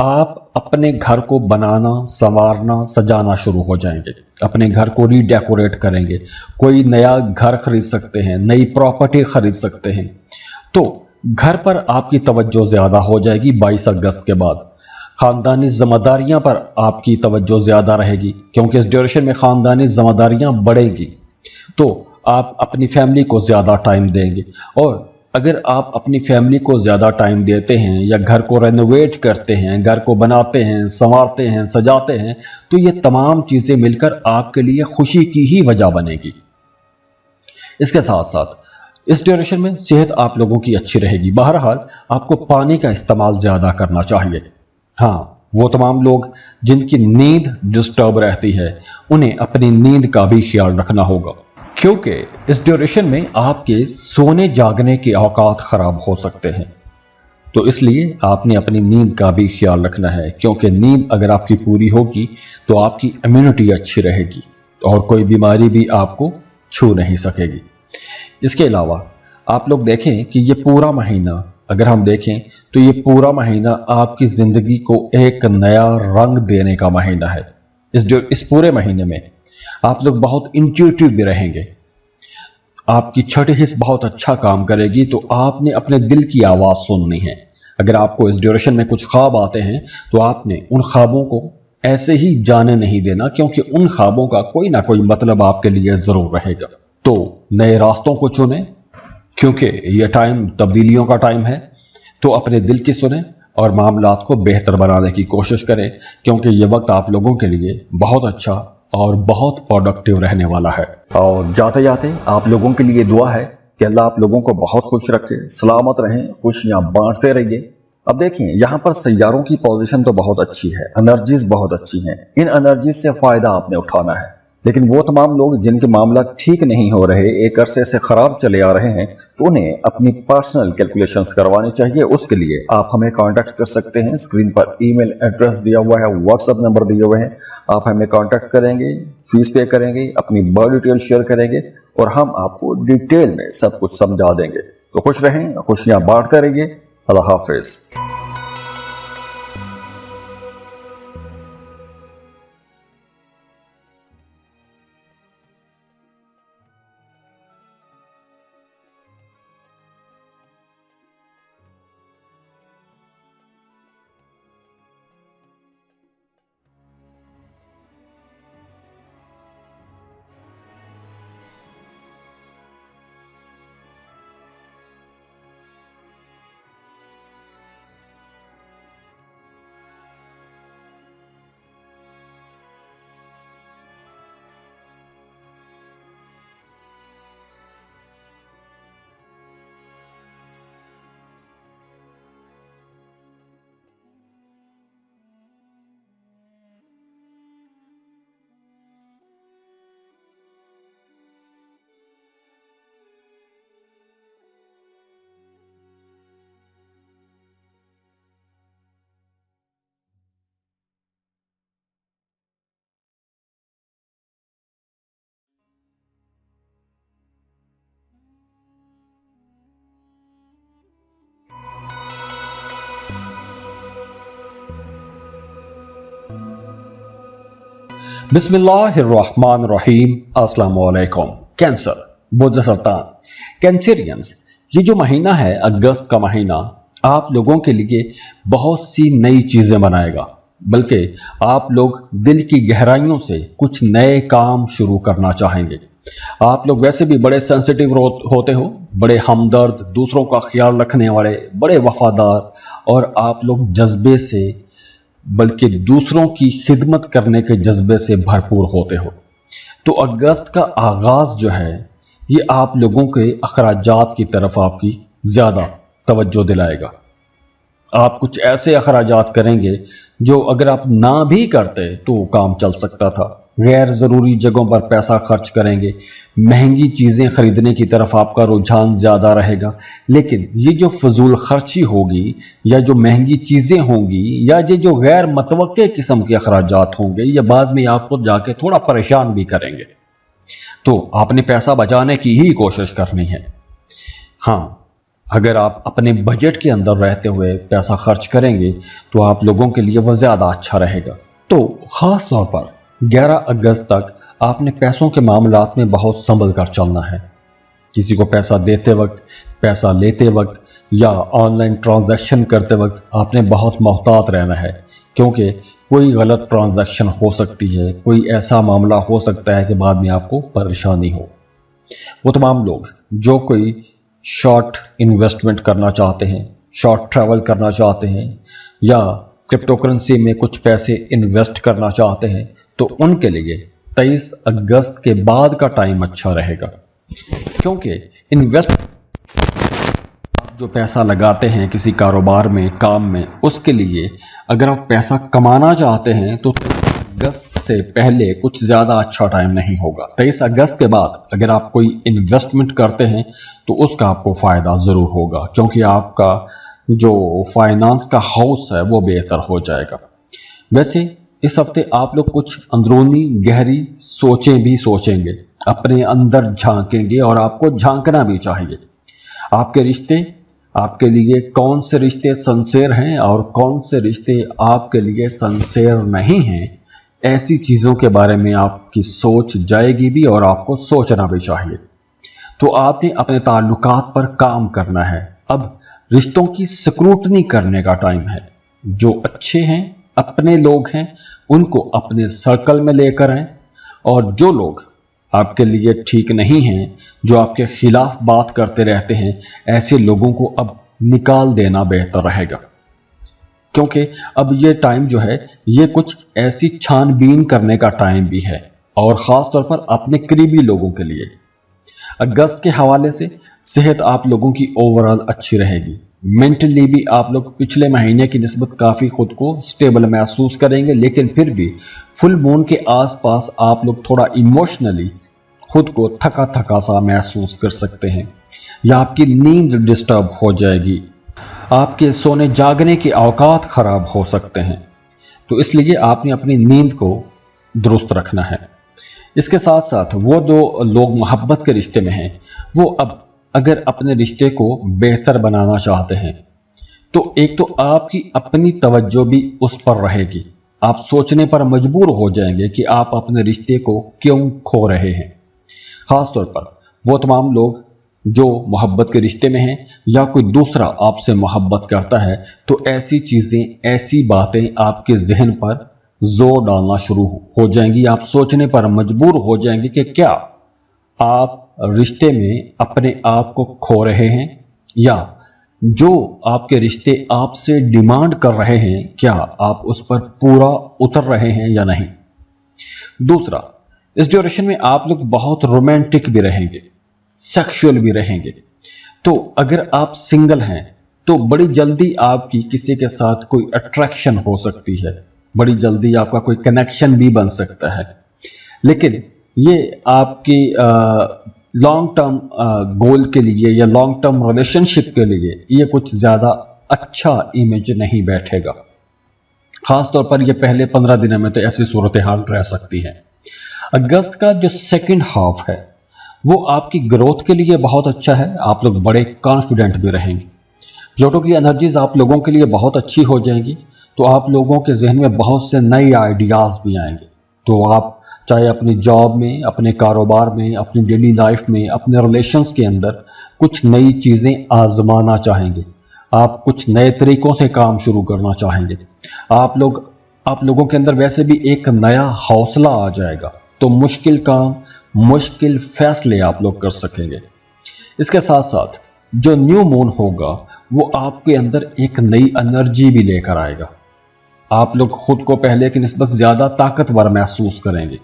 आप अपने घर को बनाना, संवारना, सजाना शुरू हो जाएंगे, अपने घर को रीडेकोरेट करेंगे, कोई नया घर खरीद सकते हैं, नई प्रॉपर्टी खरीद सकते हैं। तो घर पर आपकी तवज्जो ज़्यादा हो जाएगी 22 अगस्त के बाद। ख़ानदानी ज़िम्मेदारियां पर आपकी तवज्जो ज़्यादा रहेगी, क्योंकि इस ड्यूरेशन में ख़ानदानी ज़िम्मेदारियां बढ़ेगी, तो आप अपनी फैमिली को ज़्यादा टाइम देंगे। और अगर आप अपनी फैमिली को ज़्यादा टाइम देते हैं या घर को रेनोवेट करते हैं, घर को बनाते हैं, संवारते हैं, सजाते हैं, तो ये तमाम चीज़ें मिलकर आपके लिए खुशी की ही वजह बनेगी। इसके साथ साथ इस ड्यूरेशन में सेहत आप लोगों की अच्छी रहेगी। बहरहाल आपको पानी का इस्तेमाल ज़्यादा करना चाहिए। हाँ, वो तमाम लोग जिनकी नींद डिस्टर्ब रहती है, उन्हें अपनी नींद का भी ख्याल रखना होगा, क्योंकि इस ड्यूरेशन में आपके सोने जागने के औकात ख़राब हो सकते हैं। तो इसलिए आपने अपनी नींद का भी ख्याल रखना है, क्योंकि नींद अगर आपकी पूरी होगी तो आपकी इम्यूनिटी अच्छी रहेगी और कोई बीमारी भी आपको छू नहीं सकेगी। इसके अलावा आप लोग देखें कि ये पूरा महीना अगर हम देखें तो ये पूरा महीना आपकी ज़िंदगी को एक नया रंग देने का महीना है। इस पूरे महीने में आप लोग बहुत इंट्यूटिव भी रहेंगे, आपकी छठी हिस्स बहुत अच्छा काम करेगी, तो आपने अपने दिल की आवाज़ सुननी है। अगर आपको इस ड्यूरेशन में कुछ ख्वाब आते हैं तो आपने उन ख्वाबों को ऐसे ही जाने नहीं देना, क्योंकि उन ख्वाबों का कोई ना कोई मतलब आपके लिए ज़रूर रहेगा। तो नए रास्तों को चुनें, क्योंकि यह टाइम तब्दीलियों का टाइम है। तो अपने दिल की सुने और मामलात को बेहतर बनाने की कोशिश करें, क्योंकि यह वक्त आप लोगों के लिए बहुत अच्छा और बहुत प्रोडक्टिव रहने वाला है। और जाते जाते आप लोगों के लिए दुआ है कि अल्लाह आप लोगों को बहुत खुश रखे, सलामत रहें, खुशियां बांटते रहिए। अब देखिए यहाँ पर सैयारों की पोजीशन तो बहुत अच्छी है, एनर्जीज बहुत अच्छी हैं। इन एनर्जीज से फायदा आपने उठाना है। लेकिन वो तमाम लोग जिनके मामला ठीक नहीं हो रहे, एक अरसे से खराब चले आ रहे हैं, तो उन्हें अपनी पर्सनल कैलकुलेशंस करवानी चाहिए। उसके लिए आप हमें कांटेक्ट कर सकते हैं। स्क्रीन पर ईमेल एड्रेस दिया हुआ है, व्हाट्सएप नंबर दिए हुए हैं। आप हमें कांटेक्ट करेंगे, फीस पे करेंगे, अपनी बर्थ डिटेल शेयर करेंगे और हम आपको डिटेल में सब कुछ समझा देंगे। तो खुश रहें, खुशियां बांटते रहिए। अल्लाह हाफिज। बिस्मिल्लाहिर्रहमानिर्रहीम। अस्सलाम वालेकुम। कैंसर, बुर्ज सरतान, कैंसरियंस, ये जो महीना है अगस्त का महीना आप लोगों के लिए बहुत सी नई चीजें बनाएगा, बल्कि आप लोग दिल की गहराइयों से कुछ नए काम शुरू करना चाहेंगे। आप लोग वैसे भी बड़े सेंसिटिव होते हो, बड़े हमदर्द, दूसरों का ख्याल रखने वाले, बड़े वफादार, और आप लोग जज्बे से, बल्कि दूसरों की खिदमत करने के जज्बे से भरपूर होते हो। तो अगस्त का आगाज जो है ये आप लोगों के अखराजात की तरफ आपकी ज्यादा तवज्जो दिलाएगा। आप कुछ ऐसे अखराजात करेंगे जो अगर आप ना भी करते तो काम चल सकता था। गैर जरूरी जगहों पर पैसा खर्च करेंगे, महंगी चीजें खरीदने की तरफ आपका रुझान ज्यादा रहेगा। लेकिन ये जो फजूल खर्ची होगी या जो महंगी चीजें होंगी या ये जो गैर मतवक्के किस्म के अखराजात होंगे, ये बाद में आपको जाके थोड़ा परेशान भी करेंगे। तो आपने पैसा बचाने की ही कोशिश करनी है। हाँ, अगर आप अपने बजट के अंदर रहते हुए पैसा खर्च करेंगे तो आप लोगों के लिए वह ज्यादा अच्छा रहेगा। तो खास तौर पर 11 अगस्त तक आपने पैसों के मामलात में बहुत संभल कर चलना है। किसी को पैसा देते वक्त, पैसा लेते वक्त या ऑनलाइन ट्रांजैक्शन करते वक्त आपने बहुत मोहतात रहना है, क्योंकि कोई गलत ट्रांजैक्शन हो सकती है, कोई ऐसा मामला हो सकता है कि बाद में आपको परेशानी हो। वो तमाम लोग जो कोई शॉर्ट इन्वेस्टमेंट करना चाहते हैं, शॉर्ट ट्रैवल करना चाहते हैं या क्रिप्टो करेंसी में कुछ पैसे इन्वेस्ट करना चाहते हैं, तो उनके लिए 23 अगस्त के बाद का टाइम अच्छा रहेगा। क्योंकि इन्वेस्ट जो पैसा लगाते हैं किसी कारोबार में, काम में, उसके लिए अगर आप पैसा कमाना चाहते हैं तो 23 अगस्त से पहले कुछ ज़्यादा अच्छा टाइम नहीं होगा। 23 अगस्त के बाद अगर आप कोई इन्वेस्टमेंट करते हैं तो उसका आपको फ़ायदा ज़रूर होगा, क्योंकि आपका जो फाइनेंस का हाउस है वो बेहतर हो जाएगा। वैसे इस हफ्ते आप लोग कुछ अंदरूनी गहरी सोचें भी सोचेंगे, अपने अंदर झांकेंगे, और आपको झांकना भी चाहिए। आपके रिश्ते, आपके लिए कौन से रिश्ते सिंसियर हैं और कौन से रिश्ते आपके लिए सिंसियर नहीं हैं, ऐसी चीज़ों के बारे में आपकी सोच जाएगी भी और आपको सोचना भी चाहिए। तो आपने अपने ताल्लुकात पर काम करना है। अब रिश्तों की स्क्रूटनी करने का टाइम है। जो अच्छे हैं, अपने लोग हैं, उनको अपने सर्कल में लेकर आएं, और जो लोग आपके लिए ठीक नहीं हैं, जो आपके खिलाफ बात करते रहते हैं, ऐसे लोगों को अब निकाल देना बेहतर रहेगा। क्योंकि अब ये टाइम जो है ये कुछ ऐसी छानबीन करने का टाइम भी है, और ख़ास तौर पर अपने करीबी लोगों के लिए। अगस्त के हवाले से सेहत आप लोगों की ओवरऑल अच्छी रहेगी। मेंटली भी आप लोग पिछले महीने की निस्बत काफ़ी खुद को स्टेबल महसूस करेंगे, लेकिन फिर भी फुल मून के आसपास आप लोग थोड़ा इमोशनली खुद को थका थका सा महसूस कर सकते हैं, या आपकी नींद डिस्टर्ब हो जाएगी, आपके सोने जागने के औकात खराब हो सकते हैं। तो इसलिए आपने अपनी नींद को दुरुस्त रखना है। इसके साथ साथ वो जो लोग मोहब्बत के रिश्ते में हैं, वो अब अगर अपने रिश्ते को बेहतर बनाना चाहते हैं तो एक तो आपकी अपनी तवज्जो भी उस पर रहेगी। आप सोचने पर मजबूर हो जाएंगे कि आप अपने रिश्ते को क्यों खो रहे हैं। खास तौर पर वो तमाम लोग जो मोहब्बत के रिश्ते में हैं या कोई दूसरा आपसे मोहब्बत करता है, तो ऐसी चीज़ें, ऐसी बातें आपके जहन पर जोर डालना शुरू हो जाएंगी। आप सोचने पर मजबूर हो जाएंगे कि क्या आप रिश्ते में अपने आप को खो रहे हैं, या जो आपके रिश्ते आपसे डिमांड कर रहे हैं क्या आप उस पर पूरा उतर रहे हैं या नहीं। दूसरा, इस ड्यूरेशन में आप लोग बहुत रोमांटिक भी रहेंगे, सेक्सुअल भी रहेंगे। तो अगर आप सिंगल हैं तो बड़ी जल्दी आपकी किसी के साथ कोई अट्रैक्शन हो सकती है, बड़ी जल्दी आपका कोई कनेक्शन भी बन सकता है। लेकिन ये आपकी लॉन्ग टर्म गोल के लिए या लॉन्ग टर्म रिलेशनशिप के लिए ये कुछ ज़्यादा अच्छा इमेज नहीं बैठेगा। खास तौर पर ये पहले 15 दिनों में तो ऐसी सूरत हाल रह सकती है। अगस्त का जो सेकंड हाफ है वो आपकी ग्रोथ के लिए बहुत अच्छा है। आप लोग बड़े कॉन्फिडेंट भी रहेंगे। प्लूटो की एनर्जीज आप लोगों के लिए बहुत अच्छी हो जाएंगी, तो आप लोगों के जहन में बहुत से नए आइडियाज़ भी आएंगे। तो आप चाहे अपनी जॉब में, अपने कारोबार में, अपनी डेली लाइफ में, अपने रिलेशंस के अंदर कुछ नई चीज़ें आजमाना चाहेंगे, आप कुछ नए तरीक़ों से काम शुरू करना चाहेंगे, आप लोगों के अंदर वैसे भी एक नया हौसला आ जाएगा, तो मुश्किल काम, मुश्किल फैसले आप लोग कर सकेंगे। इसके साथ साथ जो न्यू मून होगा वो आपके अंदर एक नई एनर्जी भी लेकर आएगा। आप लोग खुद को पहले की निस्बत ज़्यादा ताकतवर महसूस करेंगे।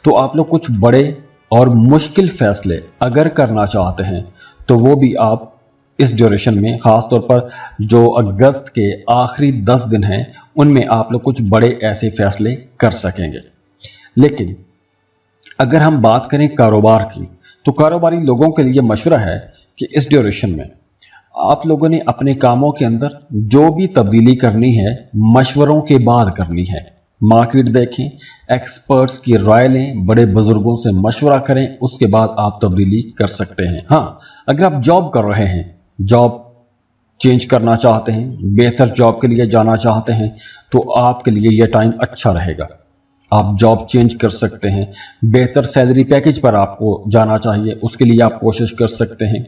तो आप लोग कुछ बड़े और मुश्किल फैसले अगर करना चाहते हैं तो वो भी आप इस ड्यूरेशन में, ख़ास तौर पर जो अगस्त के आखिरी 10 दिन हैं, उनमें आप लोग कुछ बड़े ऐसे फैसले कर सकेंगे। लेकिन अगर हम बात करें कारोबार की, तो कारोबारी लोगों के लिए मशवरा है कि इस ड्यूरेशन में आप लोगों ने अपने कामों के अंदर जो भी तब्दीली करनी है मशवरों के बाद करनी है। मार्केट देखें, एक्सपर्ट्स की राय लें, बड़े बुजुर्गों से मशवरा करें, उसके बाद आप तब्दीली कर सकते हैं। हाँ, अगर आप जॉब कर रहे हैं, जॉब चेंज करना चाहते हैं, बेहतर जॉब के लिए जाना चाहते हैं, तो आपके लिए यह टाइम अच्छा रहेगा। आप जॉब चेंज कर सकते हैं, बेहतर सैलरी पैकेज पर आपको जाना चाहिए, उसके लिए आप कोशिश कर सकते हैं।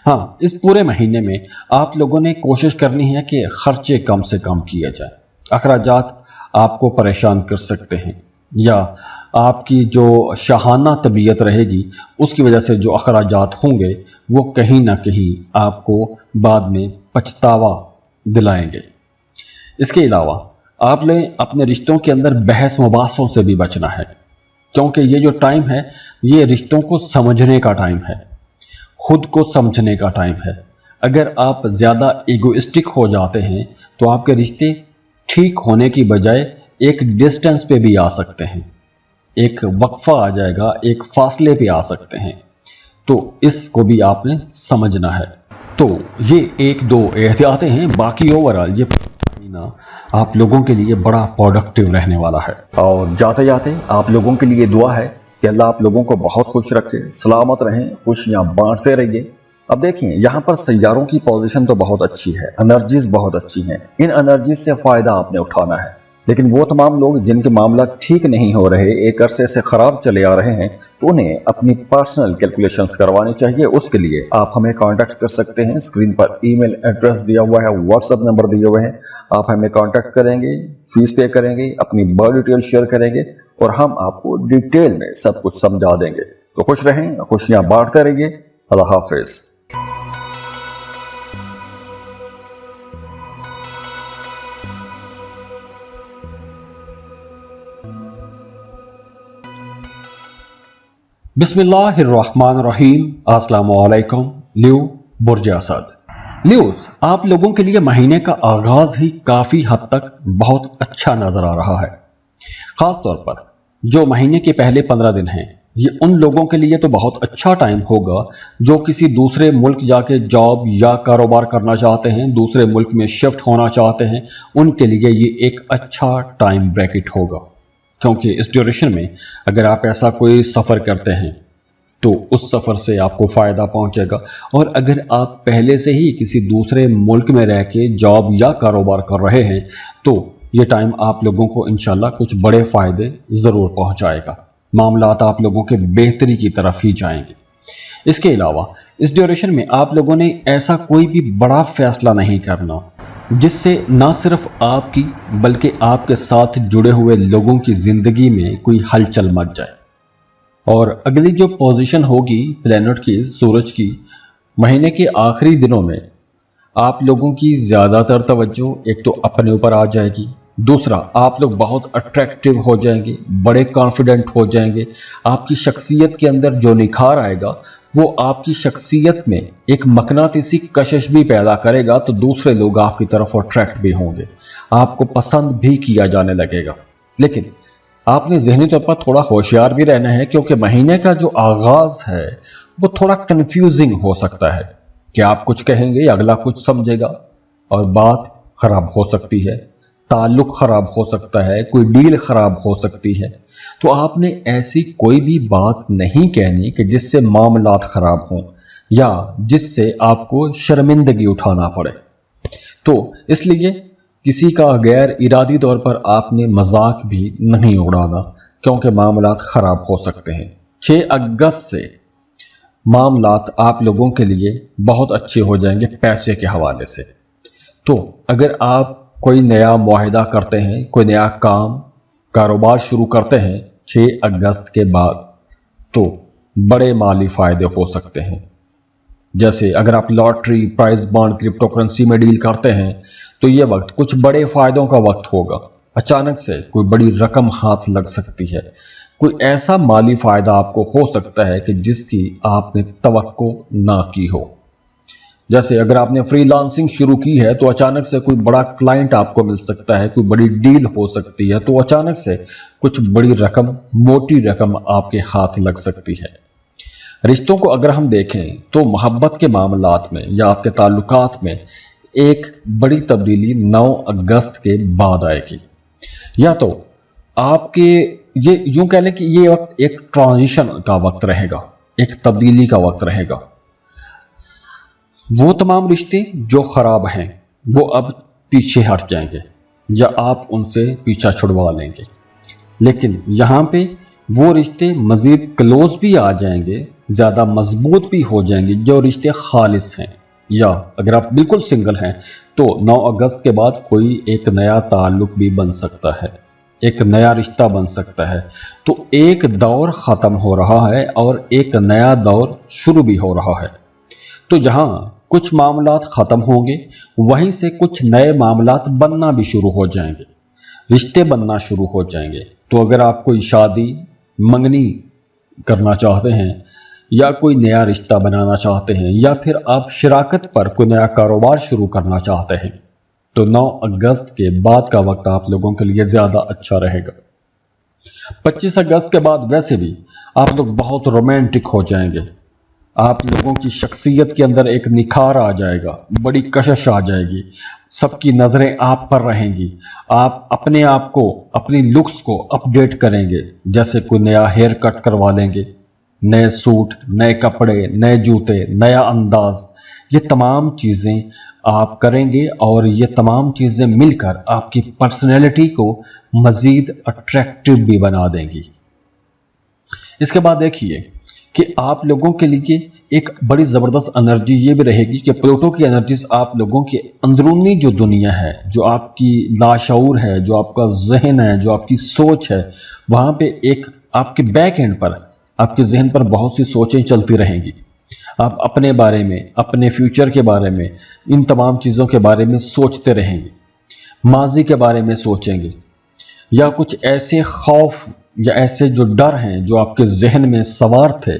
हाँ, इस पूरे महीने में आप लोगों ने कोशिश करनी है कि खर्चे कम से कम किए जाए। अखराजात आपको परेशान कर सकते हैं, या आपकी जो शाहाना तबीयत रहेगी उसकी वजह से जो अखराजात होंगे वो कहीं ना कहीं आपको बाद में पछतावा दिलाएंगे। इसके अलावा आपने अपने रिश्तों के अंदर बहस मुबासों से भी बचना है, क्योंकि ये जो टाइम है ये रिश्तों को समझने का टाइम है, खुद को समझने का टाइम है। अगर आप ज़्यादा ईगोइस्टिक हो जाते हैं तो आपके रिश्ते ठीक होने की बजाय एक डिस्टेंस पे भी आ सकते हैं, एक वक्फा आ जाएगा, एक फासले पे आ सकते हैं। तो इसको भी आपने समझना है। तो ये 1-2 एहतियातें हैं, बाकी ओवरऑल ये महीना आप लोगों के लिए बड़ा प्रोडक्टिव रहने वाला है। और जाते जाते आप लोगों के लिए दुआ है कि अल्लाह आप लोगों को बहुत खुश रखे, सलामत रहें, खुशियां बांटते रहिए। अब देखिए, यहाँ पर सैयारों की पोजीशन तो बहुत अच्छी है, एनर्जीज बहुत अच्छी हैं। इन एनर्जीज से फायदा आपने उठाना है। लेकिन वो तमाम लोग जिनके मामला ठीक नहीं हो रहे, एक अरसे से खराब चले आ रहे हैं, तो उन्हें अपनी पर्सनल कैलकुलेशंस करवानी चाहिए। उसके लिए आप हमें कांटेक्ट कर सकते हैं। स्क्रीन पर ईमेल एड्रेस दिया हुआ है, व्हाट्सएप नंबर दिए हुए हैं। आप हमें कांटेक्ट करेंगे, फीस पे करेंगे, अपनी बर्थ डिटेल शेयर करेंगे और हम आपको डिटेल में सब कुछ समझा देंगे। तो खुश रहें, खुशियां बांटते रहिए। अल्लाह हाफिज। बिस्मिल्लाहिर्रहमानिर्रहीम। अस्सलाम वालेकुम। लियो बुर्ज असद। लियोस, आप लोगों के लिए महीने का आगाज ही काफी हद तक बहुत अच्छा नजर आ रहा है। खास तौर पर जो महीने के पहले 15 दिन हैं, ये उन लोगों के लिए तो बहुत अच्छा टाइम होगा जो किसी दूसरे मुल्क जाके जॉब या कारोबार करना चाहते हैं, दूसरे मुल्क में शिफ्ट होना चाहते हैं। उनके लिए ये एक अच्छा टाइम ब्रैकेट होगा, क्योंकि इस ड्यूरेशन में अगर आप ऐसा कोई सफ़र करते हैं तो उस सफ़र से आपको फ़ायदा पहुंचेगा। और अगर आप पहले से ही किसी दूसरे मुल्क में रह के जॉब या कारोबार कर रहे हैं तो ये टाइम आप लोगों को इंशाल्लाह कुछ बड़े फ़ायदे ज़रूर पहुंचाएगा। मामलात आप लोगों के बेहतरी की तरफ ही जाएंगे। इसके अलावा इस ड्यूरेशन में आप लोगों ने ऐसा कोई भी बड़ा फैसला नहीं करना जिससे ना सिर्फ आपकी बल्कि आपके साथ जुड़े हुए लोगों की ज़िंदगी में कोई हलचल मच जाए। और अगली जो पोजीशन होगी प्लैनेट की, सूरज की, महीने के आखिरी दिनों में आप लोगों की ज़्यादातर तवज्जो एक तो अपने ऊपर आ जाएगी, दूसरा आप लोग बहुत अट्रैक्टिव हो जाएंगे, बड़े कॉन्फिडेंट हो जाएंगे। आपकी शख्सियत के अंदर जो निखार आएगा वो आपकी शख्सियत में एक मकनातीसी कशिश भी पैदा करेगा, तो दूसरे लोग आपकी तरफ अट्रैक्ट भी होंगे, आपको पसंद भी किया जाने लगेगा। लेकिन आपने ज़हनी तौर पर थोड़ा होशियार भी रहना है, क्योंकि महीने का जो आगाज़ है वो थोड़ा कंफ्यूजिंग हो सकता है कि आप कुछ कहेंगे, अगला कुछ समझेगा और बात खराब हो सकती है, ताल्लुक खराब हो सकता है, कोई डील खराब हो सकती है। तो आपने ऐसी कोई भी बात नहीं कहनी कि जिससे मामलात खराब हों या जिससे आपको शर्मिंदगी उठाना पड़े। तो इसलिए किसी का गैर इरादी तौर पर आपने मजाक भी नहीं उड़ाना, क्योंकि मामलात खराब हो सकते हैं। 6 अगस्त से मामलात आप लोगों के लिए बहुत अच्छे हो जाएंगे पैसे के हवाले से। तो अगर आप कोई नया मुआहिदा करते हैं, कोई नया काम कारोबार शुरू करते हैं 6 अगस्त के बाद, तो बड़े माली फायदे हो सकते हैं। जैसे अगर आप lottery, prize bond, crypto currency में डील करते हैं तो ये वक्त कुछ बड़े फायदों का वक्त होगा। अचानक से कोई बड़ी रकम हाथ लग सकती है, कोई ऐसा माली फायदा आपको हो सकता है कि जिसकी आपने तवक्को ना की हो। जैसे अगर आपने फ्रीलांसिंग शुरू की है तो अचानक से कोई बड़ा क्लाइंट आपको मिल सकता है, कोई बड़ी डील हो सकती है, तो अचानक से कुछ बड़ी रकम, मोटी रकम आपके हाथ लग सकती है। रिश्तों को अगर हम देखें तो मोहब्बत के मामलात में या आपके ताल्लुकात में एक बड़ी तब्दीली 9 अगस्त के बाद आएगी। या तो आपके ये यूं कह लें कि ये वक्त एक ट्रांजिशन का वक्त रहेगा, एक तब्दीली का वक्त रहेगा। वो तमाम रिश्ते जो खराब हैं वो अब पीछे हट जाएंगे या आप उनसे पीछा छुड़वा लेंगे। लेकिन यहाँ पे वो रिश्ते मजीद क्लोज भी आ जाएंगे, ज़्यादा मजबूत भी हो जाएंगे जो रिश्ते खालिस हैं। या अगर आप बिल्कुल सिंगल हैं तो 9 अगस्त के बाद कोई एक नया ताल्लुक भी बन सकता है, एक नया रिश्ता बन सकता है। तो एक दौर ख़त्म हो रहा है और एक नया दौर शुरू भी हो रहा है। तो जहाँ कुछ मामलात ख़त्म होंगे वहीं से कुछ नए मामलात बनना भी शुरू हो जाएंगे, रिश्ते बनना शुरू हो जाएंगे। तो अगर आप कोई शादी, मंगनी करना चाहते हैं या कोई नया रिश्ता बनाना चाहते हैं या फिर आप शराकत पर कोई नया कारोबार शुरू करना चाहते हैं तो 9 अगस्त के बाद का वक्त आप लोगों के लिए ज़्यादा अच्छा रहेगा। 25 अगस्त के बाद वैसे भी आप लोग बहुत रोमांटिक हो जाएंगे, आप लोगों की शख्सियत के अंदर एक निखार आ जाएगा, बड़ी कशिश आ जाएगी, सबकी नज़रें आप पर रहेंगी, आप अपने आप को, अपनी लुक्स को अपडेट करेंगे। जैसे कोई नया हेयर कट करवा लेंगे, नए सूट, नए कपड़े, नए जूते, नया अंदाज, ये तमाम चीज़ें आप करेंगे और ये तमाम चीज़ें मिलकर आपकी पर्सनैलिटी को मज़ीद अट्रैक्टिव भी बना देंगी। इसके बाद देखिए कि आप लोगों के लिए एक बड़ी ज़बरदस्त एनर्जी ये भी रहेगी कि प्लूटो की एनर्जीज आप लोगों की अंदरूनी जो दुनिया है, जो आपकी लाशऊर है, जो आपका जहन है, जो आपकी सोच है, वहाँ पे एक आपके बैक एंड पर, आपके जहन पर बहुत सी सोचें चलती रहेंगी। आप अपने बारे में, अपने फ्यूचर के बारे में, इन तमाम चीज़ों के बारे में सोचते रहेंगे, माजी के बारे में सोचेंगे या कुछ ऐसे खौफ या ऐसे जो डर हैं जो आपके जहन में सवार थे,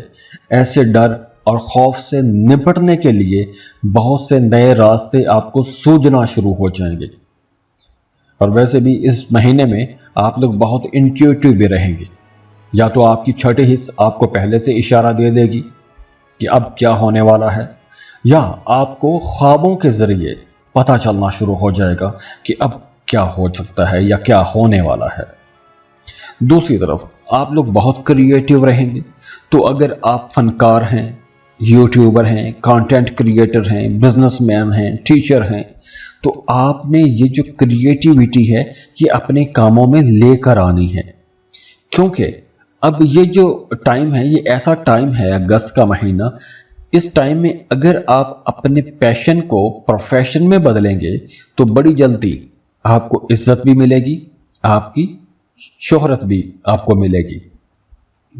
ऐसे डर और खौफ से निपटने के लिए बहुत से नए रास्ते आपको सूझना शुरू हो जाएंगे। और वैसे भी इस महीने में आप लोग बहुत इंट्यूटिव भी रहेंगे। या तो आपकी छठी हिस्स आपको पहले से इशारा दे देगी कि अब क्या होने वाला है, या आपको ख्वाबों के जरिए पता चलना शुरू हो जाएगा कि अब क्या हो सकता है या क्या होने वाला है। दूसरी तरफ आप लोग बहुत क्रिएटिव रहेंगे। तो अगर आप फनकार हैं, यूट्यूबर हैं, कंटेंट क्रिएटर हैं, बिजनेसमैन हैं, टीचर हैं, तो आपने ये जो क्रिएटिविटी है ये अपने कामों में लेकर आनी है। क्योंकि अब ये जो टाइम है ये ऐसा टाइम है, अगस्त का महीना, इस टाइम में अगर आप अपने पैशन को प्रोफेशन में बदलेंगे तो बड़ी जल्दी आपको इज्जत भी मिलेगी, आपकी शोहरत भी आपको मिलेगी।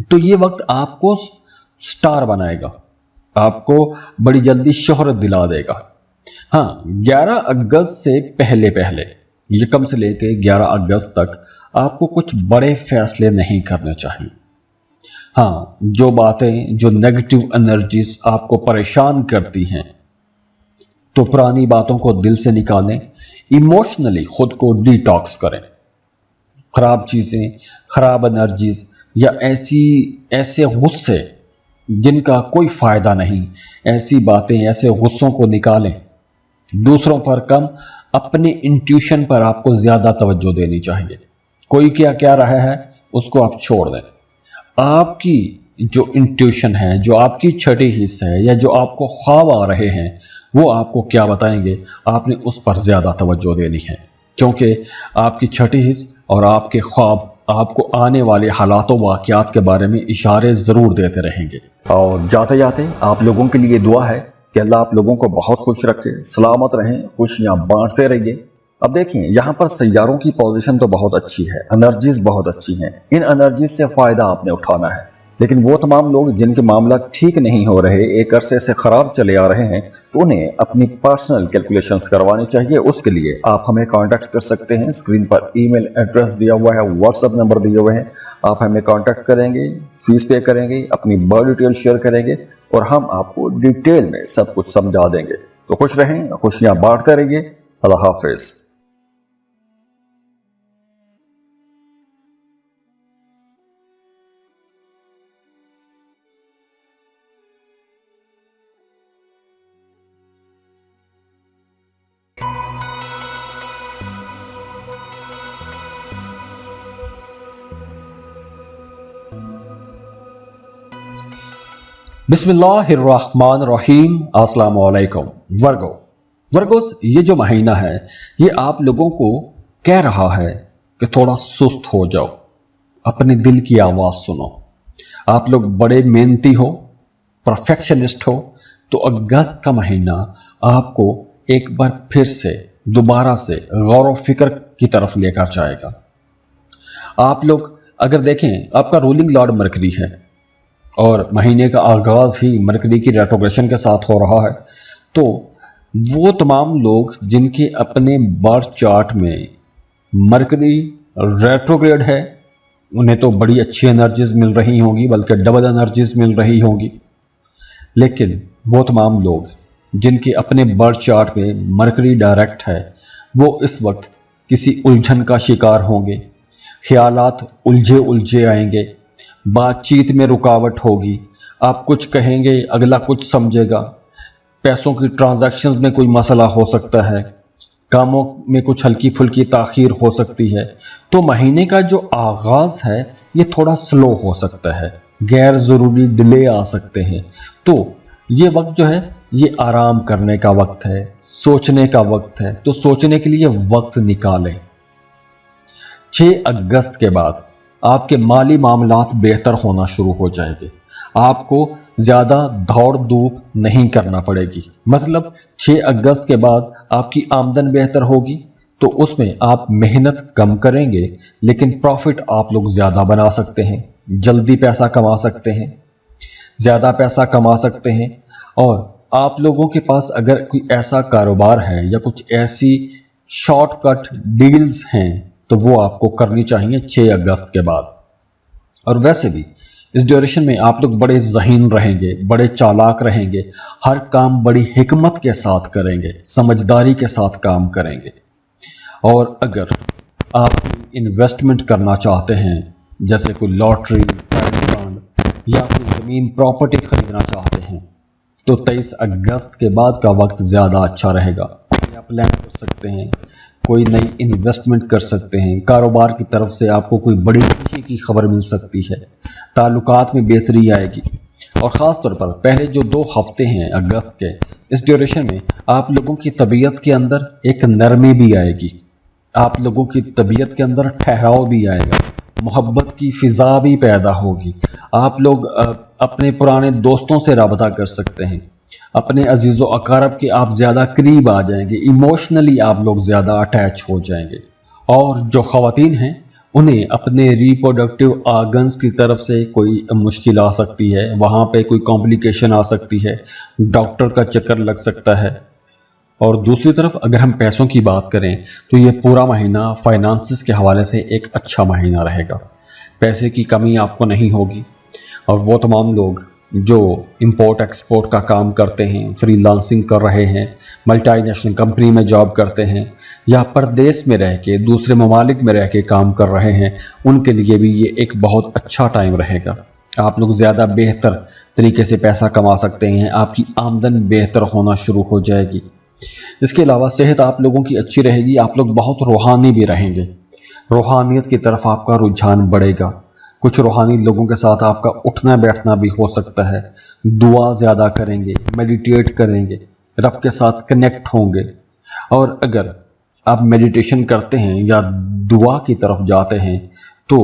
तो ये वक्त आपको स्टार बनाएगा, आपको बड़ी जल्दी शोहरत दिला देगा। हाँ, 11 अगस्त से पहले पहले, यकम से लेकर 11 अगस्त तक आपको कुछ बड़े फैसले नहीं करने चाहिए। हाँ, जो बातें, जो नेगेटिव एनर्जीज आपको परेशान करती हैं, तो पुरानी बातों को दिल से निकालें, इमोशनली खुद को डिटॉक्स करें। खराब चीजें, खराब एनर्जीज या ऐसे गुस्से जिनका कोई फायदा नहीं, ऐसी बातें, ऐसे गुस्सों को निकालें। दूसरों पर कम, अपने इंट्यूशन पर आपको ज्यादा तवज्जो देनी चाहिए। कोई क्या कह रहा है उसको आप छोड़ दें। आपकी जो इंट्यूशन है, जो आपकी छठी हिस्स है या जो आपको ख्वाब आ रहे हैं वो आपको क्या बताएंगे, आपने उस पर ज्यादा तवज्जो देनी है। क्योंकि आपकी छठी हिस्स और आपके ख्वाब آپ کو آنے والے حالات و واقعات کے بارے میں اشارے ضرور دیتے رہیں گے۔ اور جاتے جاتے آپ لوگوں کے لیے دعا ہے کہ اللہ آپ لوگوں کو بہت خوش رکھے، سلامت رہیں، خوشیاں بانٹتے رہیے۔ اب دیکھیں یہاں پر سیاروں کی پوزیشن تو بہت اچھی ہے، انرجیز بہت اچھی ہیں، ان انرجیز سے فائدہ آپ نے اٹھانا ہے۔ لیکن وہ تمام لوگ جن کے معاملات ٹھیک نہیں ہو رہے، ایک عرصے سے خراب چلے آ رہے ہیں، تو انہیں اپنی پرسنل کیلکولیشنز کروانی چاہیے۔ اس کے لیے آپ ہمیں کانٹیکٹ کر سکتے ہیں، اسکرین پر ای میل ایڈریس دیا ہوا ہے، واٹس ایپ نمبر دیے ہوئے ہیں، آپ ہمیں کانٹیکٹ کریں گے، فیس پے کریں گے، اپنی برتھ ڈیٹیل شیئر کریں گے اور ہم آپ کو ڈیٹیل میں سب کچھ سمجھا دیں گے۔ تو خوش رہیں، خوشیاں بانٹتے رہیے۔ اللہ حافظ۔ بسم اللہ الرحمن الرحیم۔ السلام علیکم۔ ورگوس یہ جو مہینہ ہے یہ آپ لوگوں کو کہہ رہا ہے کہ تھوڑا سست ہو جاؤ، اپنے دل کی آواز سنو۔ آپ لوگ بڑے محنتی ہو، پرفیکشنسٹ ہو، تو اگست کا مہینہ آپ کو ایک بار پھر سے دوبارہ سے غور و فکر کی طرف لے کر جائے گا۔ آپ لوگ اگر دیکھیں، آپ کا رولنگ لارڈ مرکری ہے اور مہینے کا آغاز ہی مرکری کی ریٹروگریشن کے ساتھ ہو رہا ہے، تو وہ تمام لوگ جن کے اپنے برتھ چارٹ میں مرکری ریٹروگریڈ ہے انہیں تو بڑی اچھی انرجیز مل رہی ہوں گی، بلکہ ڈبل انرجیز مل رہی ہوں گی۔ لیکن وہ تمام لوگ جن کے اپنے برتھ چارٹ میں مرکری ڈائریکٹ ہے، وہ اس وقت کسی الجھن کا شکار ہوں گے، خیالات الجھے آئیں گے، بات چیت میں رکاوٹ ہوگی، آپ کچھ کہیں گے اگلا کچھ سمجھے گا، پیسوں کی ٹرانزیکشنز میں کوئی مسئلہ ہو سکتا ہے، کاموں میں کچھ ہلکی پھلکی تاخیر ہو سکتی ہے۔ تو مہینے کا جو آغاز ہے یہ تھوڑا سلو ہو سکتا ہے، غیر ضروری ڈیلے آ سکتے ہیں۔ تو یہ وقت جو ہے یہ آرام کرنے کا وقت ہے، سوچنے کا وقت ہے، تو سوچنے کے لیے وقت نکالیں۔ 6 اگست کے بعد آپ کے مالی معاملات بہتر ہونا شروع ہو جائیں گے، آپ کو زیادہ دوڑ دھوپ نہیں کرنا پڑے گی۔ مطلب 6 اگست کے بعد آپ کی آمدن بہتر ہوگی، تو اس میں آپ محنت کم کریں گے لیکن پروفٹ آپ لوگ زیادہ بنا سکتے ہیں، جلدی پیسہ کما سکتے ہیں، زیادہ پیسہ کما سکتے ہیں۔ اور آپ لوگوں کے پاس اگر کوئی ایسا کاروبار ہے یا کچھ ایسی شارٹ کٹ ڈیلز ہیں تو وہ آپ کو کرنی چاہیے 6 اگست کے بعد۔ اور ویسے بھی اس ڈیوریشن میں آپ لوگ بڑے ذہین رہیں گے، بڑے چالاک رہیں گے، ہر کام بڑی حکمت کے ساتھ کریں گے، سمجھداری کے ساتھ کام کریں گے۔ اور اگر آپ انویسٹمنٹ کرنا چاہتے ہیں، جیسے کوئی لاٹری، فنڈ یا کوئی زمین پراپرٹی خریدنا چاہتے ہیں، تو 23 اگست کے بعد کا وقت زیادہ اچھا رہے گا۔ کوئی آپ پلان کر سکتے ہیں، کوئی نئی انویسٹمنٹ کر سکتے ہیں، کاروبار کی طرف سے آپ کو کوئی بڑی خوشی کی خبر مل سکتی ہے، تعلقات میں بہتری آئے گی۔ اور خاص طور پر پہلے جو 2 ہفتے ہیں اگست کے، اس ڈیوریشن میں آپ لوگوں کی طبیعت کے اندر ایک نرمی بھی آئے گی، آپ لوگوں کی طبیعت کے اندر ٹھہراؤ بھی آئے گا، محبت کی فضا بھی پیدا ہوگی۔ آپ لوگ اپنے پرانے دوستوں سے رابطہ کر سکتے ہیں، اپنے عزیز و اقارب کے آپ زیادہ قریب آ جائیں گے، ایموشنلی آپ لوگ زیادہ اٹیچ ہو جائیں گے۔ اور جو خواتین ہیں انہیں اپنے ریپروڈکٹیو آرگنز کی طرف سے کوئی مشکل آ سکتی ہے، وہاں پہ کوئی کمپلیکیشن آ سکتی ہے، ڈاکٹر کا چکر لگ سکتا ہے۔ اور دوسری طرف اگر ہم پیسوں کی بات کریں تو یہ پورا مہینہ فائنانسز کے حوالے سے ایک اچھا مہینہ رہے گا، پیسے کی کمی آپ کو نہیں ہوگی۔ اور وہ تمام لوگ جو امپورٹ ایکسپورٹ کا کام کرتے ہیں، فری لانسنگ کر رہے ہیں، ملٹی نیشنل کمپنی میں جاب کرتے ہیں، یا پردیس میں رہ کے دوسرے ممالک میں رہ کے کام کر رہے ہیں، ان کے لیے بھی یہ ایک بہت اچھا ٹائم رہے گا۔ آپ لوگ زیادہ بہتر طریقے سے پیسہ کما سکتے ہیں، آپ کی آمدن بہتر ہونا شروع ہو جائے گی۔ اس کے علاوہ صحت آپ لوگوں کی اچھی رہے گی، آپ لوگ بہت روحانی بھی رہیں گے، روحانیت کی طرف آپ کا رجحان بڑھے گا، کچھ روحانی لوگوں کے ساتھ آپ کا اٹھنا بیٹھنا بھی ہو سکتا ہے، دعا زیادہ کریں گے، میڈیٹیٹ کریں گے، رب کے ساتھ کنیکٹ ہوں گے۔ اور اگر آپ میڈیٹیشن کرتے ہیں یا دعا کی طرف جاتے ہیں तो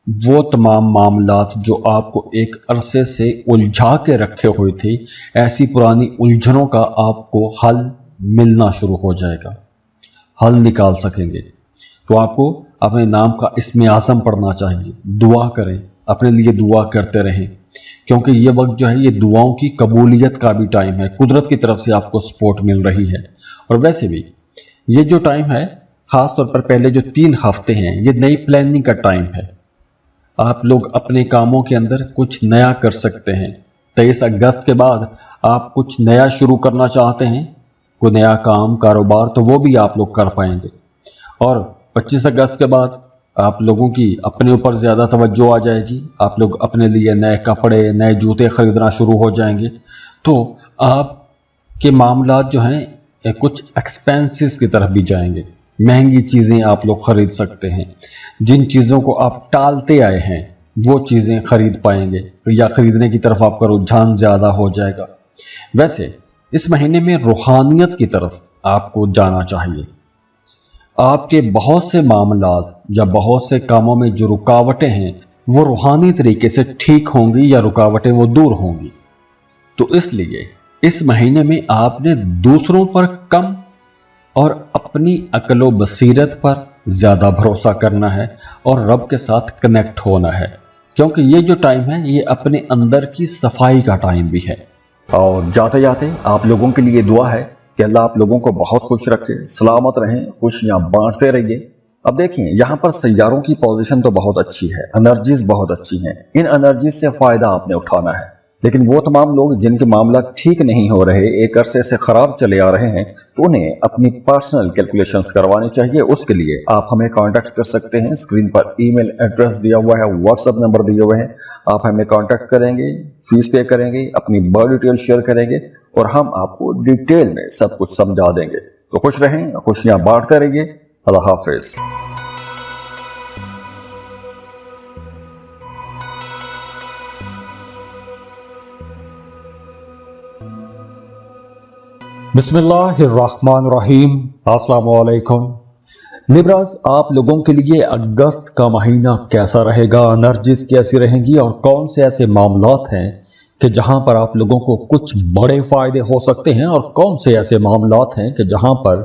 वो तमाम मामलात जो आपको एक अरसे से उलझा के रखे हुए थे, ऐसी पुरानी उलझनों का आपको हल मिलना शुरू हो जाएगा, हल निकाल सकेंगे। तो आपको अपने नाम का इस्म आज़म पढ़ना चाहिए, दुआ करें, अपने लिए दुआ करते रहें, क्योंकि ये वक्त जो है ये दुआओं की कबूलियत का भी टाइम है, कुदरत की तरफ से आपको सपोर्ट मिल रही है। और वैसे भी ये जो टाइम है, ख़ास तौर पर पहले जो 3 हफ्ते हैं, ये नई प्लानिंग का टाइम है। आप लोग अपने कामों के अंदर कुछ नया कर सकते हैं। 23 अगस्त के बाद आप कुछ नया शुरू करना चाहते हैं, कोई नया काम कारोबार, तो वो भी आप लोग कर पाएंगे। और 25 अगस्त के बाद आप लोगों की अपने ऊपर ज़्यादा तवज्जो आ जाएगी, आप लोग अपने लिए नए कपड़े, नए जूते खरीदना शुरू हो जाएंगे। तो आपके मामलात जो हैं कुछ एक्सपेंसेस की तरफ भी जाएंगे, महंगी चीज़ें आप लोग खरीद सकते हैं। जिन चीज़ों को आप टालते आए हैं वो चीज़ें खरीद पाएंगे, या खरीदने की तरफ आपका रुझान ज़्यादा हो जाएगा। वैसे इस महीने में रूहानियत की तरफ आपको जाना चाहिए। आपके बहुत से मामलात या बहुत से कामों में जो रुकावटें हैं वो रूहानी तरीके से ठीक होंगी, या रुकावटें वो दूर होंगी। तो इसलिए इस महीने में आपने दूसरों पर कम और अपनी अक्ल व बसीरत पर ज़्यादा भरोसा करना है, और रब के साथ कनेक्ट होना है, क्योंकि ये जो टाइम है ये अपने अंदर की सफाई का टाइम भी है। और जाते जाते आप लोगों के लिए दुआ है कि अल्लाह आप लोगों को बहुत खुश रखे, सलामत रहें, खुशियां बांटते रहिए। अब देखिए यहाँ पर सैयारों की पोजीशन तो बहुत अच्छी है, एनर्जीज बहुत अच्छी हैं। इन एनर्जीज से फायदा आपने उठाना है। लेकिन वो तमाम लोग जिनके मामला ठीक नहीं हो रहे, एक अरसे से खराब चले आ रहे हैं, तो उन्हें अपनी पर्सनल कैलकुलेशंस करवानी चाहिए। उसके लिए आप हमें कांटेक्ट कर सकते हैं। स्क्रीन पर ईमेल एड्रेस दिया हुआ है, व्हाट्सएप नंबर दिए हुए हैं। आप हमें कांटेक्ट करेंगे, फीस पे करेंगे, अपनी बर्थ डिटेल शेयर करेंगे, और हम आपको डिटेल में सब कुछ समझा देंगे। तो खुश रहें, खुशियां बांटते रहिए। अल्लाह हाफिज। बिस्मिल्लाहिर्रहमानिर्रहीम। अस्सलाम वालेकुम। लिब्रास, आप लोगों के लिए अगस्त का महीना कैसा रहेगा, एनर्जीज कैसी रहेंगी, और कौन से ऐसे मामलात हैं कि जहां पर आप लोगों को कुछ बड़े फायदे हो सकते हैं, और कौन से ऐसे मामलात हैं कि जहां पर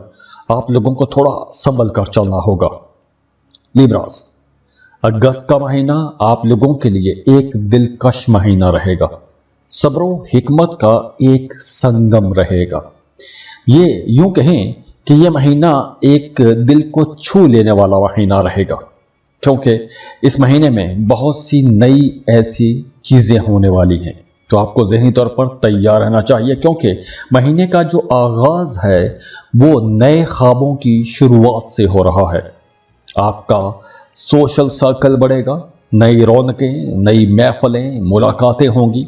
आप लोगों को थोड़ा संभल कर चलना होगा। लिब्रास, अगस्त का महीना आप लोगों के लिए एक दिलकश महीना रहेगा, सब्र व हिकमत का एक संगम रहेगा। ये यूं कहें कि यह महीना एक दिल को छू लेने वाला महीना रहेगा, क्योंकि इस महीने में बहुत सी नई ऐसी चीज़ें होने वाली हैं। तो आपको ज़हनी तौर पर तैयार रहना चाहिए, क्योंकि महीने का जो आगाज़ है वो नए ख्वाबों की शुरुआत से हो रहा है। आपका सोशल सर्कल बढ़ेगा, नई रौनकें, नई महफिलें, मुलाकातें होंगी,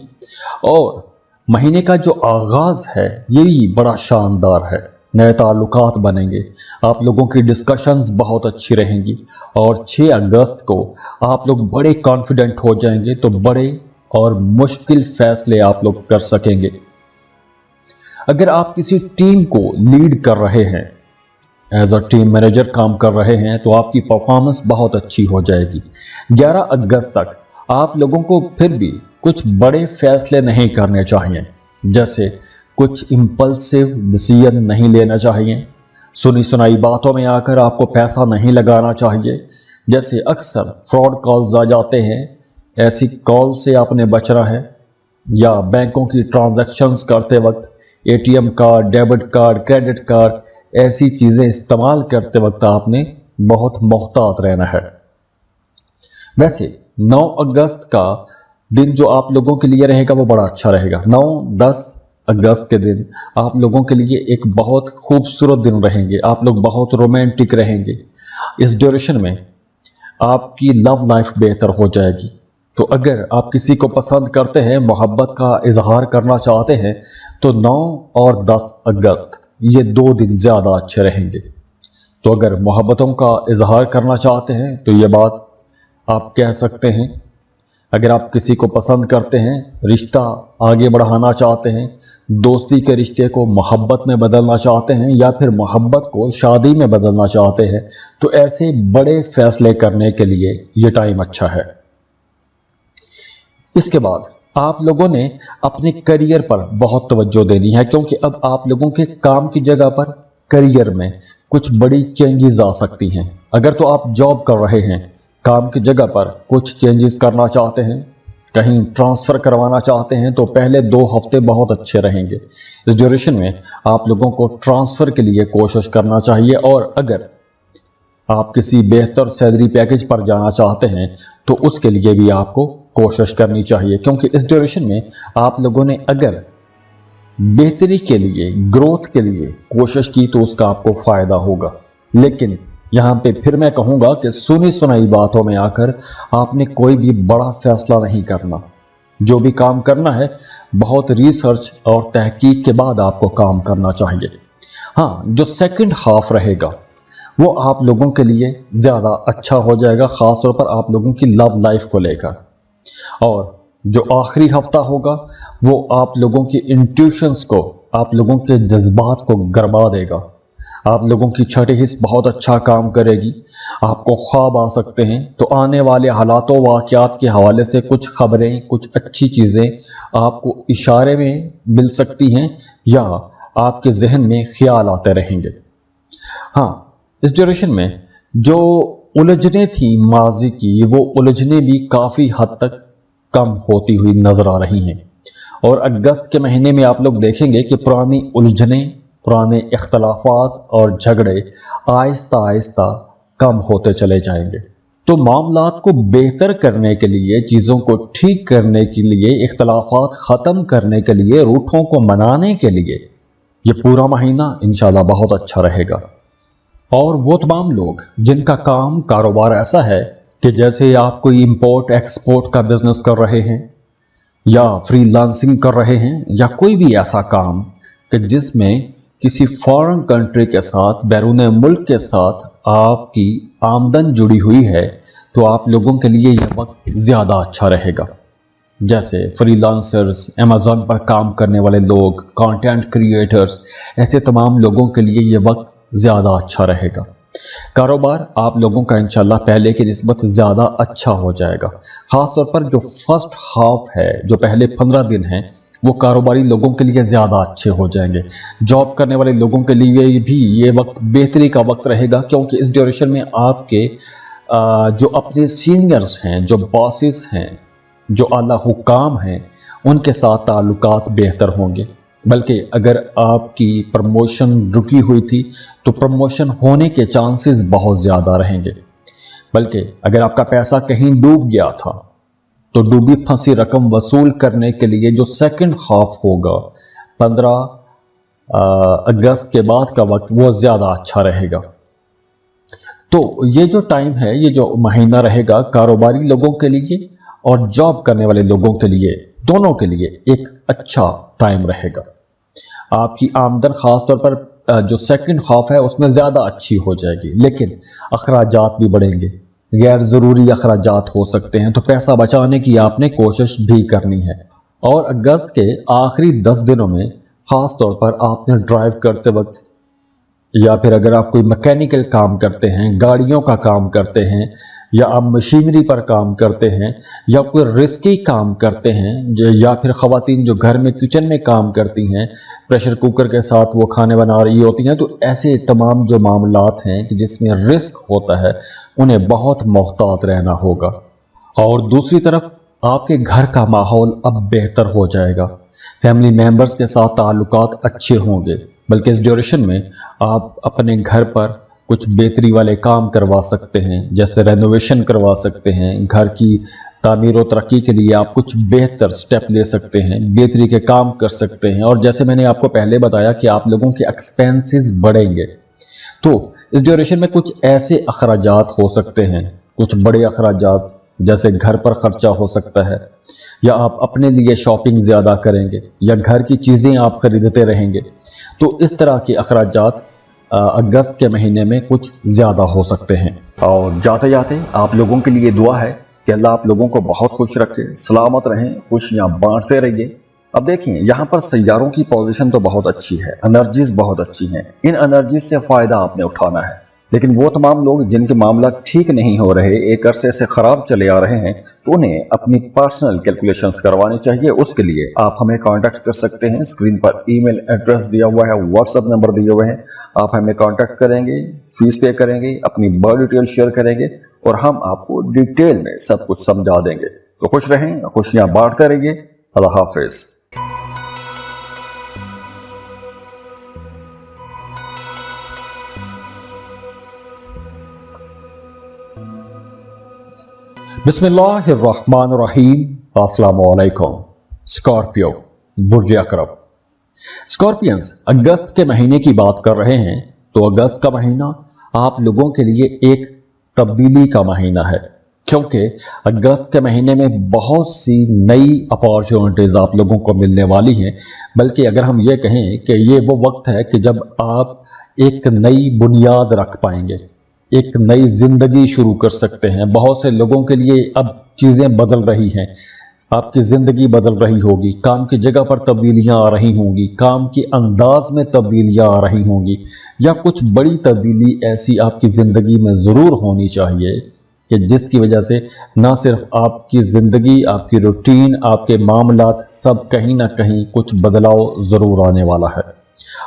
और महीने का जो आगाज़ है ये भी बड़ा शानदार है। नए ताल्लुकात बनेंगे, आप लोगों की डिस्कशंस बहुत अच्छी रहेंगी, और 6 अगस्त को आप लोग बड़े कॉन्फिडेंट हो जाएंगे, तो बड़े और मुश्किल फैसले आप लोग कर सकेंगे। अगर आप किसी टीम को लीड कर रहे हैं, एज अ टीम मैनेजर काम कर रहे हैं, तो आपकी परफॉर्मेंस बहुत अच्छी हो जाएगी। 11 अगस्त तक आप लोगों को फिर भी कुछ बड़े फैसले नहीं करने चाहिए, जैसे कुछ इम्पल्सिव डिसीजन नहीं लेना चाहिए। सुनी सुनाई बातों में आकर आपको पैसा नहीं लगाना चाहिए, जैसे अक्सर फ्रॉड कॉल्स आ जाते हैं, ऐसी कॉल से आपने बचना है। या बैंकों की ट्रांजैक्शंस करते वक्त ATM card, debit card, credit card, ऐसी चीज़ें इस्तेमाल करते वक्त आपने बहुत मोहतात रहना है। वैसे 9 अगस्त का दिन जो आप लोगों के लिए रहेगा वो बड़ा अच्छा रहेगा। 9-10 अगस्त के दिन आप लोगों के लिए एक बहुत खूबसूरत दिन रहेंगे, आप लोग बहुत रोमांटिक रहेंगे। इस ड्यूरेशन में आपकी लव लाइफ बेहतर हो जाएगी। तो अगर आप किसी को पसंद करते हैं, मोहब्बत का इजहार करना चाहते हैं, तो 9 और 10 अगस्त ये 2 दिन ज़्यादा अच्छे रहेंगे। तो अगर मोहब्बतों का इजहार करना चाहते हैं तो ये बात आप कह सकते हैं। अगर आप किसी को पसंद करते हैं, रिश्ता आगे बढ़ाना चाहते हैं, दोस्ती के रिश्ते को मोहब्बत में बदलना चाहते हैं या फिर मोहब्बत को शादी में बदलना चाहते हैं, तो ऐसे बड़े फैसले करने के लिए ये टाइम अच्छा है। इसके बाद आप लोगों ने अपने करियर पर बहुत तवज्जो देनी है, क्योंकि अब आप लोगों के काम की जगह पर करियर में कुछ बड़ी चेंजेस आ सकती हैं। अगर तो आप जॉब कर रहे हैं, काम की जगह पर कुछ चेंजेस करना चाहते हैं, कहीं ट्रांसफ़र करवाना चाहते हैं, तो पहले 2 हफ्ते बहुत अच्छे रहेंगे। इस ड्यूरेशन में आप लोगों को ट्रांसफ़र के लिए कोशिश करना चाहिए, और अगर आप किसी बेहतर सैलरी पैकेज पर जाना चाहते हैं तो उसके लिए भी आपको कोशिश करनी चाहिए, क्योंकि इस ड्यूरेशन में आप लोगों ने अगर बेहतरी के लिए, ग्रोथ के लिए कोशिश की तो उसका आपको फ़ायदा होगा। लेकिन यहाँ पे फिर मैं कहूँगा कि सुनी सुनाई बातों में आकर आपने कोई भी बड़ा फैसला नहीं करना। जो भी काम करना है बहुत रिसर्च और तहकीक के बाद आपको काम करना चाहिए। हाँ, जो सेकंड हाफ रहेगा वो आप लोगों के लिए ज़्यादा अच्छा हो जाएगा, ख़ास तौर पर आप लोगों की लव लाइफ को लेकर। और जो आखिरी हफ्ता होगा वो आप लोगों की इंट्यूशंस को, आप लोगों के जज्बात को गरमा देगा। आप लोगों की छठी हिस्स बहुत अच्छा काम करेगी। आपको ख्वाब आ सकते हैं, तो आने वाले हालातों वाक़यात के हवाले से कुछ खबरें, कुछ अच्छी चीज़ें आपको इशारे में मिल सकती हैं या आपके जहन में ख्याल आते रहेंगे। हाँ, इस ड्यूरेशन में जो उलझने थी माजी की, वो उलझने भी काफ़ी हद तक कम होती हुई नज़र आ रही हैं। और अगस्त के महीने में आप लोग देखेंगे कि पुरानी उलझने, पुराने इख्तलाफात और झगड़े आहिस्ता आहिस्ता कम होते चले जाएंगे। तो मामलात को बेहतर करने के लिए, चीज़ों को ठीक करने के लिए, इख्तलाफात ख़त्म करने के लिए, रूठों को मनाने के लिए ये पूरा महीना इंशाल्लाह बहुत अच्छा रहेगा। और वो तमाम लोग जिनका काम कारोबार ऐसा है कि जैसे आप कोई इंपोर्ट एक्सपोर्ट का बिजनेस कर रहे हैं या फ्रीलांसिंग कर रहे हैं या कोई भी ऐसा काम कि जिसमें किसी फॉरेन कंट्री के साथ, बैरून मुल्क के साथ आपकी आमदन जुड़ी हुई है, तो आप लोगों के लिए यह वक्त ज़्यादा अच्छा रहेगा। जैसे फ्रीलांसर्स, अमेज़न पर काम करने वाले लोग, कंटेंट क्रिएटर्स, ऐसे तमाम लोगों के लिए यह वक्त ज़्यादा अच्छा रहेगा। कारोबार आप लोगों का इंशाल्लाह पहले की निस्बत ज़्यादा अच्छा हो जाएगा। ख़ास तौर पर जो फर्स्ट हाफ है, जो पहले 15 दिन हैं, वो कारोबारी लोगों के लिए ज़्यादा अच्छे हो जाएंगे। जॉब करने वाले लोगों के लिए भी ये वक्त बेहतरी का वक्त रहेगा, क्योंकि इस ड्यूरेशन में आपके जो अपने सीनियर्स हैं, जो बॉसेस हैं, जो आला हुकाम हैं, उनके साथ ताल्लुकात बेहतर होंगे। बल्कि अगर आपकी प्रमोशन रुकी हुई थी तो प्रमोशन होने के चांसेस बहुत ज़्यादा रहेंगे। बल्कि अगर आपका पैसा कहीं डूब गया था तो डूबी फंसी रकम वसूल करने के लिए जो सेकंड हाफ होगा 15 अगस्त के बाद का वक्त, वो ज़्यादा अच्छा रहेगा। तो ये जो टाइम है, ये जो महीना रहेगा कारोबारी लोगों के लिए और जॉब करने वाले लोगों के लिए, दोनों के लिए एक अच्छा टाइम रहेगा। आपकी आमदन ख़ास तौर पर जो सेकंड हाफ है उसमें ज़्यादा अच्छी हो जाएगी, लेकिन अखराजात भी बढ़ेंगे, गैर ज़रूरी अखराजात हो सकते हैं, तो पैसा बचाने की आपने कोशिश भी करनी है। और अगस्त के आखिरी 10 दिनों में ख़ास तौर पर आपने ड्राइव करते वक्त, या फिर अगर आप कोई मैकेनिकल काम करते हैं, गाड़ियों का काम करते हैं, या आप मशीनरी पर काम करते हैं, या कोई रिस्की काम करते हैं, या फिर ख़वातीन जो घर में किचन में काम करती हैं, प्रेशर कुकर के साथ वो खाने बना रही होती हैं, तो ऐसे तमाम जो मामलात हैं कि जिसमें रिस्क होता है, उन्हें बहुत मोहतात रहना होगा। और दूसरी तरफ आपके घर का माहौल अब बेहतर हो जाएगा, फैमिली मेम्बर्स के साथ ताल्लुकात अच्छे होंगे। बल्कि इस ड्यूरेशन में आप अपने घर पर कुछ बेहतरी वाले काम करवा सकते हैं, जैसे रेनोवेशन करवा सकते हैं, घर की तामीर और तरक्की के लिए आप कुछ बेहतर स्टेप ले सकते हैं, बेहतरी के काम कर सकते हैं। और जैसे मैंने आपको पहले बताया कि आप लोगों के एक्सपेंसेस बढ़ेंगे, तो इस ड्यूरेशन में कुछ ऐसे अखराजात हो सकते हैं, कुछ बड़े अखराजात जैसे घर पर खर्चा हो सकता है, या आप अपने लिए शॉपिंग ज़्यादा करेंगे, या घर की चीज़ें आप खरीदते रहेंगे। तो इस तरह के अखराजात अगस्त के महीने में कुछ ज़्यादा हो सकते हैं। और जाते जाते आप लोगों के लिए दुआ है कि अल्लाह आप लोगों को बहुत खुश रखे, सलामत रहें, खुशियाँ बांटते रहिए। अब देखिए यहाँ पर सैयारों की पोजीशन तो बहुत अच्छी है, एनर्जीज बहुत अच्छी हैं। इन एनर्जीज से फायदा आपने उठाना है। लेकिन वो तमाम लोग जिनके मामला ठीक नहीं हो रहे, एक अरसे से खराब चले आ रहे हैं, तो उन्हें अपनी पर्सनल कैलकुलेशंस करवानी चाहिए। उसके लिए आप हमें कांटेक्ट कर सकते हैं। स्क्रीन पर ईमेल एड्रेस दिया हुआ है, व्हाट्सएप नंबर दिए हुए हैं। आप हमें कांटेक्ट करेंगे, फीस पे करेंगे, अपनी बर्थ डिटेल शेयर करेंगे और हम आपको डिटेल में सब कुछ समझा देंगे। तो खुश रहें, खुशियां बांटते रहिए। अल्लाह हाफिज। बिस्मिल्लाहिर्रहमानिर्रहीम। अस्सलाम वालेकुम। स्कॉर्पियो, बुर्ज अकरब। स्कॉर्पियंस, अगस्त के महीने की बात कर रहे हैं तो अगस्त का महीना आप लोगों के लिए एक तब्दीली का महीना है, क्योंकि अगस्त के महीने में बहुत सी नई अपॉर्चुनिटीज आप लोगों को मिलने वाली हैं। बल्कि अगर हम ये कहें कि ये वो वक्त है कि जब आप एक नई बुनियाद रख पाएंगे, एक नई जिंदगी शुरू कर सकते हैं। बहुत से लोगों के लिए अब चीजें बदल रही हैं, आपकी जिंदगी बदल रही होगी, काम की जगह पर तब्दीलियां आ रही होंगी, काम के अंदाज में तब्दीलियां आ रही होंगी, या कुछ बड़ी तब्दीली ऐसी आपकी जिंदगी में जरूर होनी चाहिए कि जिसकी वजह से ना सिर्फ आपकी जिंदगी, आपकी रूटीन, आपके मामलात सब कहीं ना कहीं कुछ बदलाव जरूर आने वाला है।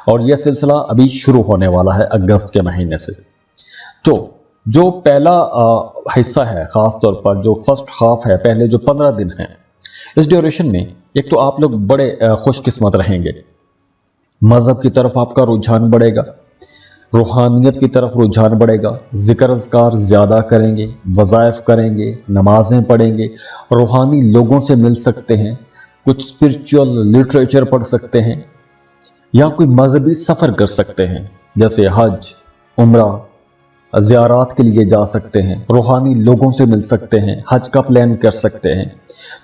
और यह सिलसिला अभी शुरू होने वाला है अगस्त के महीने से। तो जो पहला हिस्सा है, खास तौर पर जो फर्स्ट हाफ है, पहले जो 15 दिन हैं, इस ड्यूरेशन में एक तो आप लोग बड़े खुशकिस्मत रहेंगे। मजहब की तरफ आपका रुझान बढ़ेगा, रूहानियत की तरफ रुझान बढ़ेगा, जिक्र अज़कार ज़्यादा करेंगे, वज़ाइफ करेंगे, नमाजें पढ़ेंगे, रूहानी लोगों से मिल सकते हैं, कुछ स्पिरिचुअल लिटरेचर पढ़ सकते हैं, या कोई मजहबी सफ़र कर सकते हैं, जैसे हज, उम्रा, ज़ियारात के लिए जा सकते हैं, रूहानी लोगों से मिल सकते हैं, हज का प्लान कर सकते हैं।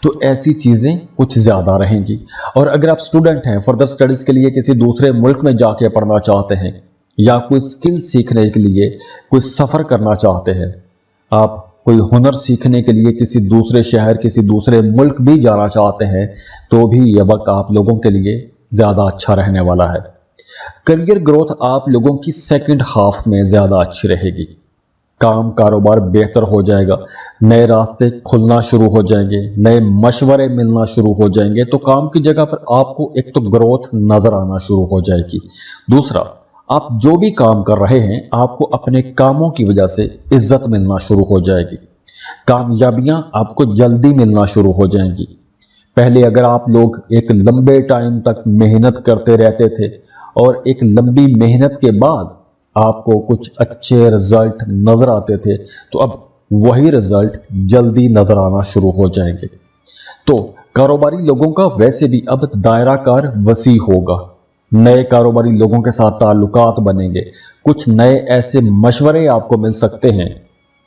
तो ऐसी चीज़ें कुछ ज़्यादा रहेंगी। और अगर आप स्टूडेंट हैं, फर्दर स्टडीज़ के लिए किसी दूसरे मुल्क में जाके पढ़ना चाहते हैं, या कोई स्किल सीखने के लिए कोई सफ़र करना चाहते हैं, आप कोई हुनर सीखने के लिए किसी दूसरे शहर, किसी दूसरे मुल्क भी जाना चाहते हैं, तो भी यह वक्त आप लोगों के लिए ज़्यादा अच्छा रहने वाला है। करियर ग्रोथ आप लोगों की सेकंड हाफ में ज़्यादा अच्छी रहेगी। काम कारोबार बेहतर हो जाएगा, नए रास्ते खुलना शुरू हो जाएंगे, नए मशवरे मिलना शुरू हो जाएंगे। तो काम की जगह पर आपको एक तो ग्रोथ नज़र आना शुरू हो जाएगी। दूसरा, आप जो भी काम कर रहे हैं, आपको अपने कामों की वजह से इज्जत मिलना शुरू हो जाएगी, कामयाबियां आपको जल्दी मिलना शुरू हो जाएंगी। पहले अगर आप लोग एक लंबे टाइम तक मेहनत करते रहते थे और एक लंबी मेहनत के बाद आपको कुछ अच्छे रिजल्ट नजर आते थे, तो अब वही रिजल्ट जल्दी नजर आना शुरू हो जाएंगे। तो कारोबारी लोगों का वैसे भी अब दायरा कार वसी होगा, नए कारोबारी लोगों के साथ ताल्लुकात बनेंगे, कुछ नए ऐसे मशवरे आपको मिल सकते हैं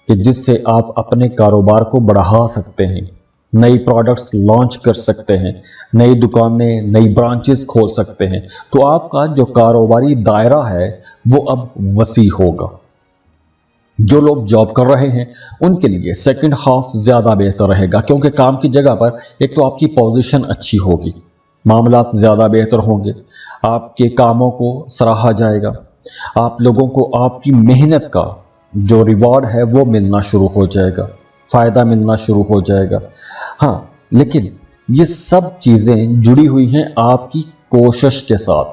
कि जिससे आप अपने कारोबार को बढ़ा सकते हैं, नई प्रोडक्ट्स लॉन्च कर सकते हैं, नई दुकानें, नई ब्रांचेस खोल सकते हैं। तो आपका जो कारोबारी दायरा है वो अब वसी होगा। जो लोग जॉब कर रहे हैं उनके लिए सेकंड हाफ ज़्यादा बेहतर रहेगा, क्योंकि काम की जगह पर एक तो आपकी पोजीशन अच्छी होगी, मामलात ज़्यादा बेहतर होंगे, आपके कामों को सराहा जाएगा, आप लोगों को आपकी मेहनत का जो रिवॉर्ड है वो मिलना शुरू हो जाएगा, फ़ायदा मिलना शुरू हो जाएगा। हाँ, लेकिन ये सब चीज़ें जुड़ी हुई हैं आपकी कोशिश के साथ।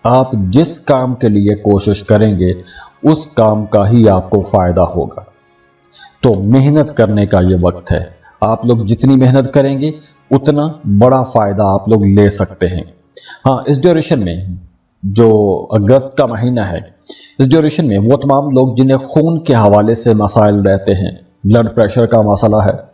आप जिस काम के लिए कोशिश करेंगे उस काम का ही आपको फ़ायदा होगा। तो मेहनत करने का ये वक्त है। आप लोग जितनी मेहनत करेंगे उतना बड़ा फ़ायदा आप लोग ले सकते हैं। हाँ, इस ड्यूरेशन में जो अगस्त का महीना है, इस ड्यूरेशन में वो तमाम लोग जिन्हें खून के हवाले से मसाइल रहते हैं, ब्लड प्रेशर का मसला है,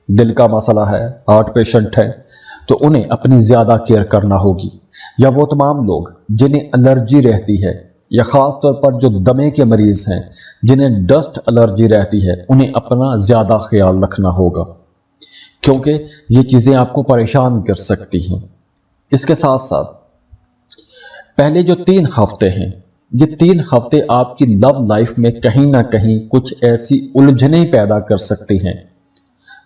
दिल का मसला है, हार्ट पेशेंट है, तो उन्हें अपनी ज़्यादा केयर करना होगी। या वो तमाम लोग जिन्हें एलर्जी रहती है, या ख़ास तौर पर जो दमे के मरीज़ हैं जिन्हें डस्ट एलर्जी रहती है, उन्हें अपना ज़्यादा ख्याल रखना होगा, क्योंकि ये चीज़ें आपको परेशान कर सकती हैं। इसके साथ साथ पहले जो 3 हफ्ते हैं, ये 3 हफ्ते आपकी लव लाइफ में कहीं ना कहीं कुछ ऐसी उलझनें पैदा कर सकती हैं,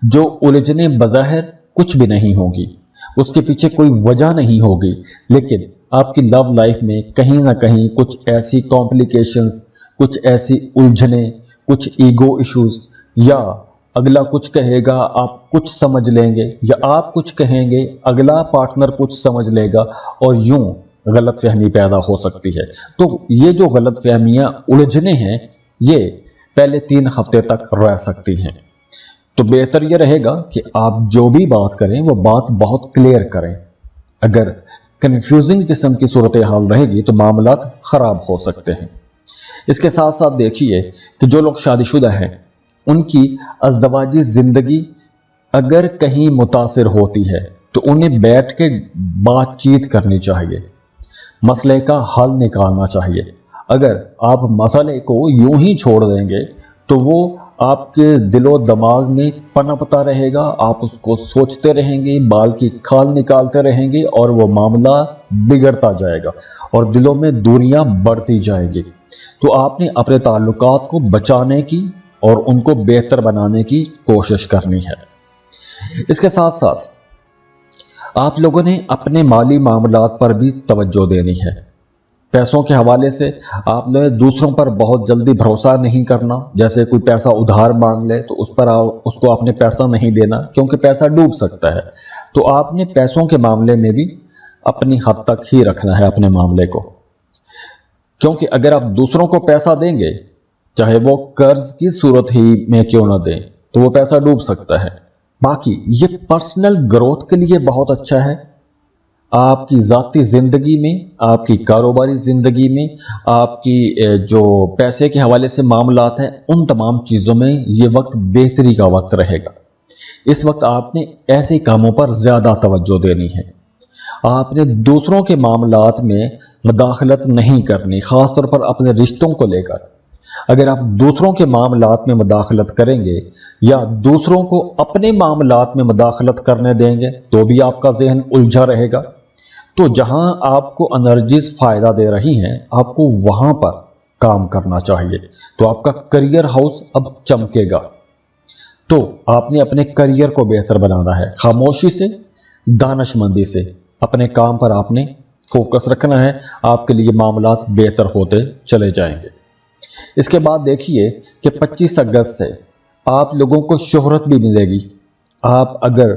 जो उलझनें बज़ाहिर कुछ भी नहीं होंगी, اس کے پیچھے کوئی وجہ نہیں ہوگی، لیکن آپ کی لو لائف میں کہیں نہ کہیں کچھ ایسی کمپلیکیشنز، کچھ ایسی الجھنیں، کچھ ایگو ایشوز، یا اگلا کچھ کہے گا آپ کچھ سمجھ لیں گے، یا آپ کچھ کہیں گے اگلا پارٹنر کچھ سمجھ لے گا، اور یوں غلط فہمی پیدا ہو سکتی ہے۔ تو یہ جو غلط فہمیاں الجھنے ہیں یہ پہلے 3 ہفتے تک رہ سکتی ہیں۔ تو بہتر یہ رہے گا کہ آپ جو بھی بات کریں وہ بات بہت کلیئر کریں۔ اگر کنفیوزنگ قسم کی صورتحال رہے گی تو معاملات خراب ہو سکتے ہیں۔ اس کے ساتھ ساتھ دیکھیے کہ جو لوگ شادی شدہ ہیں ان کی ازدواجی زندگی اگر کہیں متاثر ہوتی ہے تو انہیں بیٹھ کے بات چیت کرنی چاہیے، مسئلے کا حل نکالنا چاہیے۔ اگر آپ مسئلے کو یوں ہی چھوڑ دیں گے تو وہ آپ کے دل و دماغ میں پنپتا رہے گا، آپ اس کو سوچتے رہیں گے، بال کی کھال نکالتے رہیں گے، اور وہ معاملہ بگڑتا جائے گا اور دلوں میں دوریاں بڑھتی جائیں گی۔ تو آپ نے اپنے تعلقات کو بچانے کی اور ان کو بہتر بنانے کی کوشش کرنی ہے۔ اس کے ساتھ ساتھ آپ لوگوں نے اپنے مالی معاملات پر بھی توجہ دینی ہے۔ پیسوں کے حوالے سے آپ نے دوسروں پر بہت جلدی بھروسہ نہیں کرنا۔ جیسے کوئی پیسہ ادھار مانگ لے تو اس کو آپ نے پیسہ نہیں دینا، کیونکہ پیسہ ڈوب سکتا ہے۔ تو آپ نے پیسوں کے معاملے میں بھی اپنی حد تک ہی رکھنا ہے اپنے معاملے کو، کیونکہ اگر آپ دوسروں کو پیسہ دیں گے چاہے وہ قرض کی صورت ہی میں کیوں نہ دیں تو وہ پیسہ ڈوب سکتا ہے۔ باقی یہ پرسنل گروتھ کے لیے بہت اچھا ہے۔ آپ کی ذاتی زندگی میں، آپ کی کاروباری زندگی میں، آپ کی جو پیسے کے حوالے سے معاملات ہیں، ان تمام چیزوں میں یہ وقت بہتری کا وقت رہے گا۔ اس وقت آپ نے ایسے کاموں پر زیادہ توجہ دینی ہے۔ آپ نے دوسروں کے معاملات میں مداخلت نہیں کرنی، خاص طور پر اپنے رشتوں کو لے کر۔ اگر آپ دوسروں کے معاملات میں مداخلت کریں گے یا دوسروں کو اپنے معاملات میں مداخلت کرنے دیں گے تو بھی آپ کا ذہن الجھا رہے گا۔ تو جہاں آپ کو انرجیز فائدہ دے رہی ہیں آپ کو وہاں پر کام کرنا چاہیے۔ تو آپ کا کریئر ہاؤس اب چمکے گا۔ تو آپ نے اپنے کریئر کو بہتر بنانا ہے، خاموشی سے، دانش مندی سے اپنے کام پر آپ نے فوکس رکھنا ہے، آپ کے لیے معاملات بہتر ہوتے چلے جائیں گے۔ اس کے بعد دیکھیے کہ 25 اگست سے آپ لوگوں کو شہرت بھی ملے گی۔ آپ اگر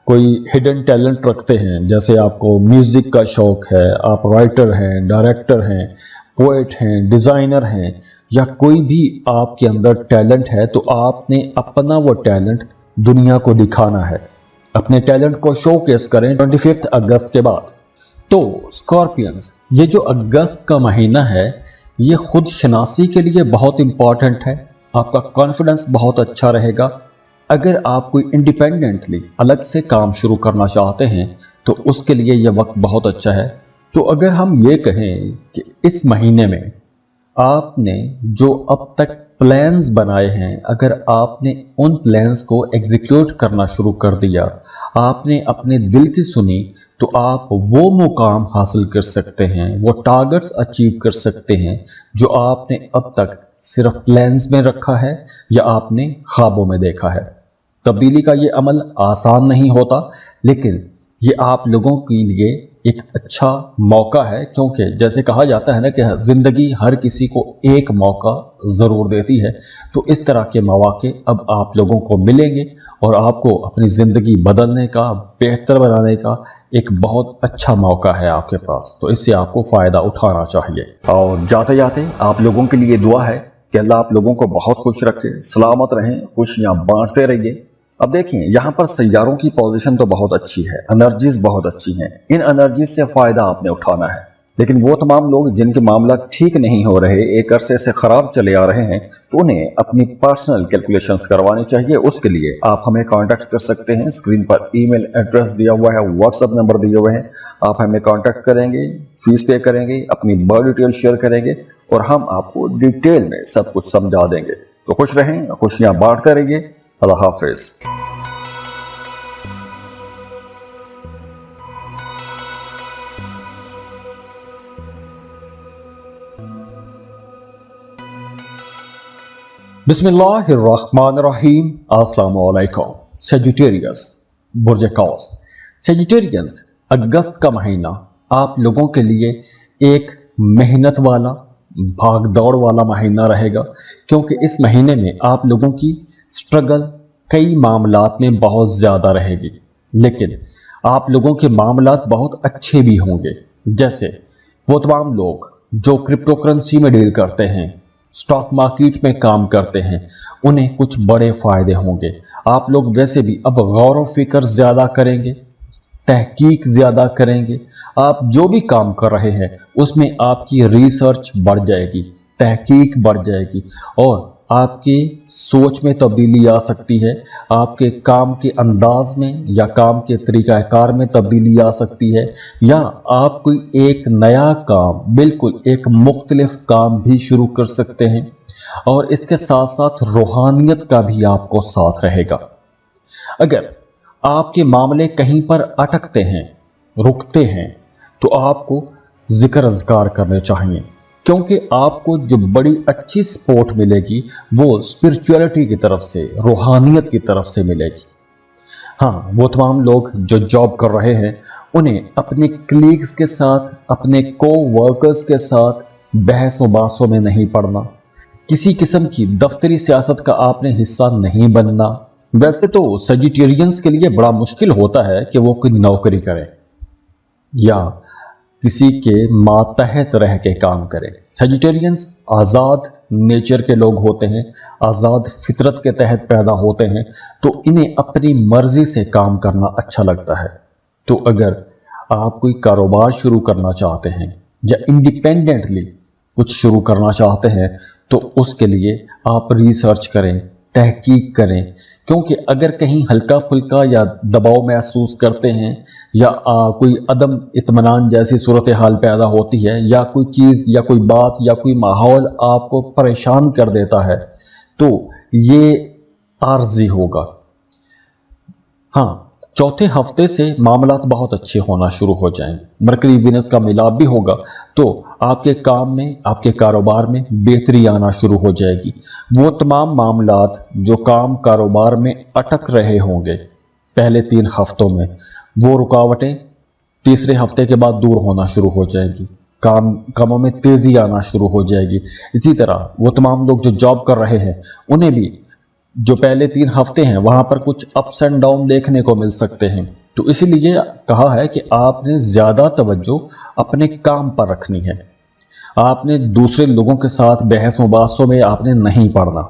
کوئی ہڈن ٹیلنٹ رکھتے ہیں، جیسے آپ کو میوزک کا شوق ہے، آپ رائٹر ہیں، ڈائریکٹر ہیں، پوئٹ ہیں، ڈیزائنر ہیں، یا کوئی بھی آپ کے اندر ٹیلنٹ ہے، تو آپ نے اپنا وہ ٹیلنٹ دنیا کو دکھانا ہے۔ اپنے ٹیلنٹ کو شو کیس کریں 25 اگست کے بعد۔ تو اسکارپینز، یہ جو اگست کا مہینہ ہے یہ خود شناسی کے لیے بہت امپورٹنٹ ہے۔ آپ کا کانفیڈنس بہت اچھا رہے گا۔ اگر آپ کوئی انڈیپینڈنٹلی الگ سے کام شروع کرنا چاہتے ہیں تو اس کے لیے یہ وقت بہت اچھا ہے۔ تو اگر ہم یہ کہیں کہ اس مہینے میں آپ نے جو اب تک پلانز بنائے ہیں، اگر آپ نے ان پلانز کو ایگزیکیوٹ کرنا شروع کر دیا، آپ نے اپنے دل کی سنی، تو آپ وہ مقام حاصل کر سکتے ہیں، وہ ٹارگٹس اچیو کر سکتے ہیں جو آپ نے اب تک صرف پلانز میں رکھا ہے یا آپ نے خوابوں میں دیکھا ہے۔ تبدیلی کا یہ عمل آسان نہیں ہوتا، لیکن یہ آپ لوگوں کے لیے ایک اچھا موقع ہے، کیونکہ جیسے کہا جاتا ہے نا کہ زندگی ہر کسی کو ایک موقع ضرور دیتی ہے۔ تو اس طرح کے مواقع اب آپ لوگوں کو ملیں گے اور آپ کو اپنی زندگی بدلنے کا، بہتر بنانے کا ایک بہت اچھا موقع ہے آپ کے پاس۔ تو اس سے آپ کو فائدہ اٹھانا چاہیے۔ اور جاتے جاتے آپ لوگوں کے لیے دعا ہے کہ اللہ آپ لوگوں کو بہت خوش رکھے، سلامت رہیں، خوشیاں بانٹتے رہیے۔ اب دیکھیں یہاں پر سیاروں کی پوزیشن تو بہت اچھی ہے، انرجیز بہت اچھی ہیں، ان انرجیز سے فائدہ آپ نے اٹھانا ہے۔ لیکن وہ تمام لوگ جن کے معاملات ٹھیک نہیں ہو رہے، ایک عرصے سے خراب چلے آ رہے ہیں، تو انہیں اپنی پرسنل کیلکولیشنز کروانی چاہیے۔ اس کے لیے آپ ہمیں کانٹیکٹ کر سکتے ہیں، اسکرین پر ای میل ایڈریس دیا ہوا ہے، واٹس ایپ نمبر دیے ہوئے ہیں، آپ ہمیں کانٹیکٹ کریں گے، فیس پے کریں گے، اپنی برتھ ڈیٹیل شیئر کریں گے اور ہم آپ کو ڈیٹیل میں سب کچھ سمجھا دیں گے۔ تو خوش رہیں، خوشیاں بانٹتے رہیے۔ اللہ حافظ۔ بسم اللہ الرحمن الرحیم۔ السلام علیکم۔ سیجیٹیریس، برج قوس، सेजिटेरियंस, अगस्त का महीना आप लोगों के लिए एक मेहनत वाला, भाग दौड़ वाला महीना रहेगा, क्योंकि इस महीने में आप लोगों की स्ट्रगल कई मामलात में बहुत ज़्यादा रहेगी, लेकिन आप लोगों के मामलात बहुत अच्छे भी होंगे। जैसे वो तमाम लोग जो क्रिप्टो करेंसी में डील करते हैं, स्टॉक मार्केट में काम करते हैं, उन्हें कुछ बड़े फायदे होंगे। आप लोग वैसे भी अब गौर व फिक्र ज़्यादा करेंगे, तहकीक ज़्यादा करेंगे। आप जो भी काम कर रहे हैं उसमें आपकी रिसर्च बढ़ जाएगी, तहकीक बढ़ जाएगी और आपकी सोच में तब्दीली आ सकती है, आपके काम के अंदाज में या काम के तरीक़ाकार में तब्दीली आ सकती है, या आप कोई एक नया काम, बिल्कुल एक मुख्तलिफ काम भी शुरू कर सकते हैं। और इसके साथ साथ रूहानियत का भी आपको साथ रहेगा। अगर आपके मामले कहीं पर अटकते हैं, रुकते हैं, तो आपको जिक्र अज़कार करने चाहिए, क्योंकि आपको जो बड़ी अच्छी सपोर्ट मिलेगी वो स्पिरिचुअलिटी की तरफ से, रूहानियत की तरफ से मिलेगी। हाँ, वो तमाम लोग जो जॉब कर रहे हैं उन्हें अपने कलीग्स के साथ, अपने को वर्कर्स के साथ बहस मुबासों में नहीं पड़ना, किसी किस्म की दफ्तरी सियासत का आपने हिस्सा नहीं बनना। वैसे तो सजिटेरियंस के लिए बड़ा मुश्किल होता है कि वो कोई नौकरी करें या किसी के मातहत रह के काम करें। सजिटेरियंस आज़ाद नेचर के लोग होते हैं, आज़ाद फितरत के तहत पैदा होते हैं, तो इन्हें अपनी मर्जी से काम करना अच्छा लगता है। तो अगर आप कोई कारोबार शुरू करना चाहते हैं या इंडिपेंडेंटली कुछ शुरू करना चाहते हैं, तो उसके लिए आप रिसर्च करें, तहकीक करें, क्योंकि अगर कहीं हल्का फुल्का या दबाव महसूस करते हैं या कोई अदम इत्मीनान जैसी सूरत हाल पैदा होती है, या कोई चीज़ या कोई बात या कोई माहौल आपको परेशान कर देता है, तो ये आर्जी होगा। हाँ, चौथे हफ्ते से मामलात बहुत अच्छे होना शुरू हो जाएंगे। मरकरी वीनस का मिलाप भी होगा, तो आपके काम में, आपके कारोबार में बेहतरी आना शुरू हो जाएगी। वो तमाम मामलात जो काम कारोबार में अटक रहे होंगे पहले 3 हफ्तों में, वो रुकावटें तीसरे हफ्ते के बाद दूर होना शुरू हो जाएगी, कामों में तेज़ी आना शुरू हो जाएगी। इसी तरह वो तमाम लोग जो जॉब कर रहे हैं उन्हें भी जो पहले 3 हफ्ते हैं वहां पर कुछ अप्स एंड डाउन देखने को मिल सकते हैं। तो इसीलिए कहा है कि आपने ज़्यादा तवज्जो अपने काम पर रखनी है, आपने दूसरे लोगों के साथ बहस मुबासों में आपने नहीं पड़ना।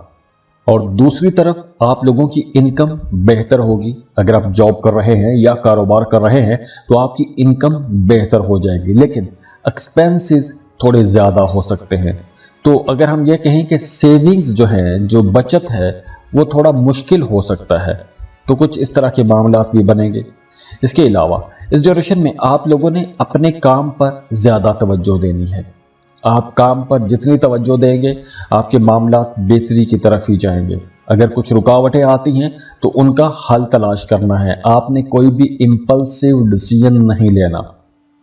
और दूसरी तरफ आप लोगों की इनकम बेहतर होगी। अगर आप जॉब कर रहे हैं या कारोबार कर रहे हैं तो आपकी इनकम बेहतर हो जाएगी, लेकिन एक्सपेंसेस थोड़े ज़्यादा हो सकते हैं। तो अगर हम ये कहें कि सेविंग्स जो है, जो बचत है, वो थोड़ा मुश्किल हो सकता है, तो कुछ इस तरह के मामला भी बनेंगे। इसके अलावा इस ड्यूरेशन में आप लोगों ने अपने काम पर ज़्यादा तवज्जो देनी है। आप काम पर जितनी तवज्जो देंगे आपके मामलात बेहतरी की तरफ ही जाएंगे। अगर कुछ रुकावटें आती हैं तो उनका हल तलाश करना है। आपने कोई भी इम्पल्सिव डिसीजन नहीं लेना,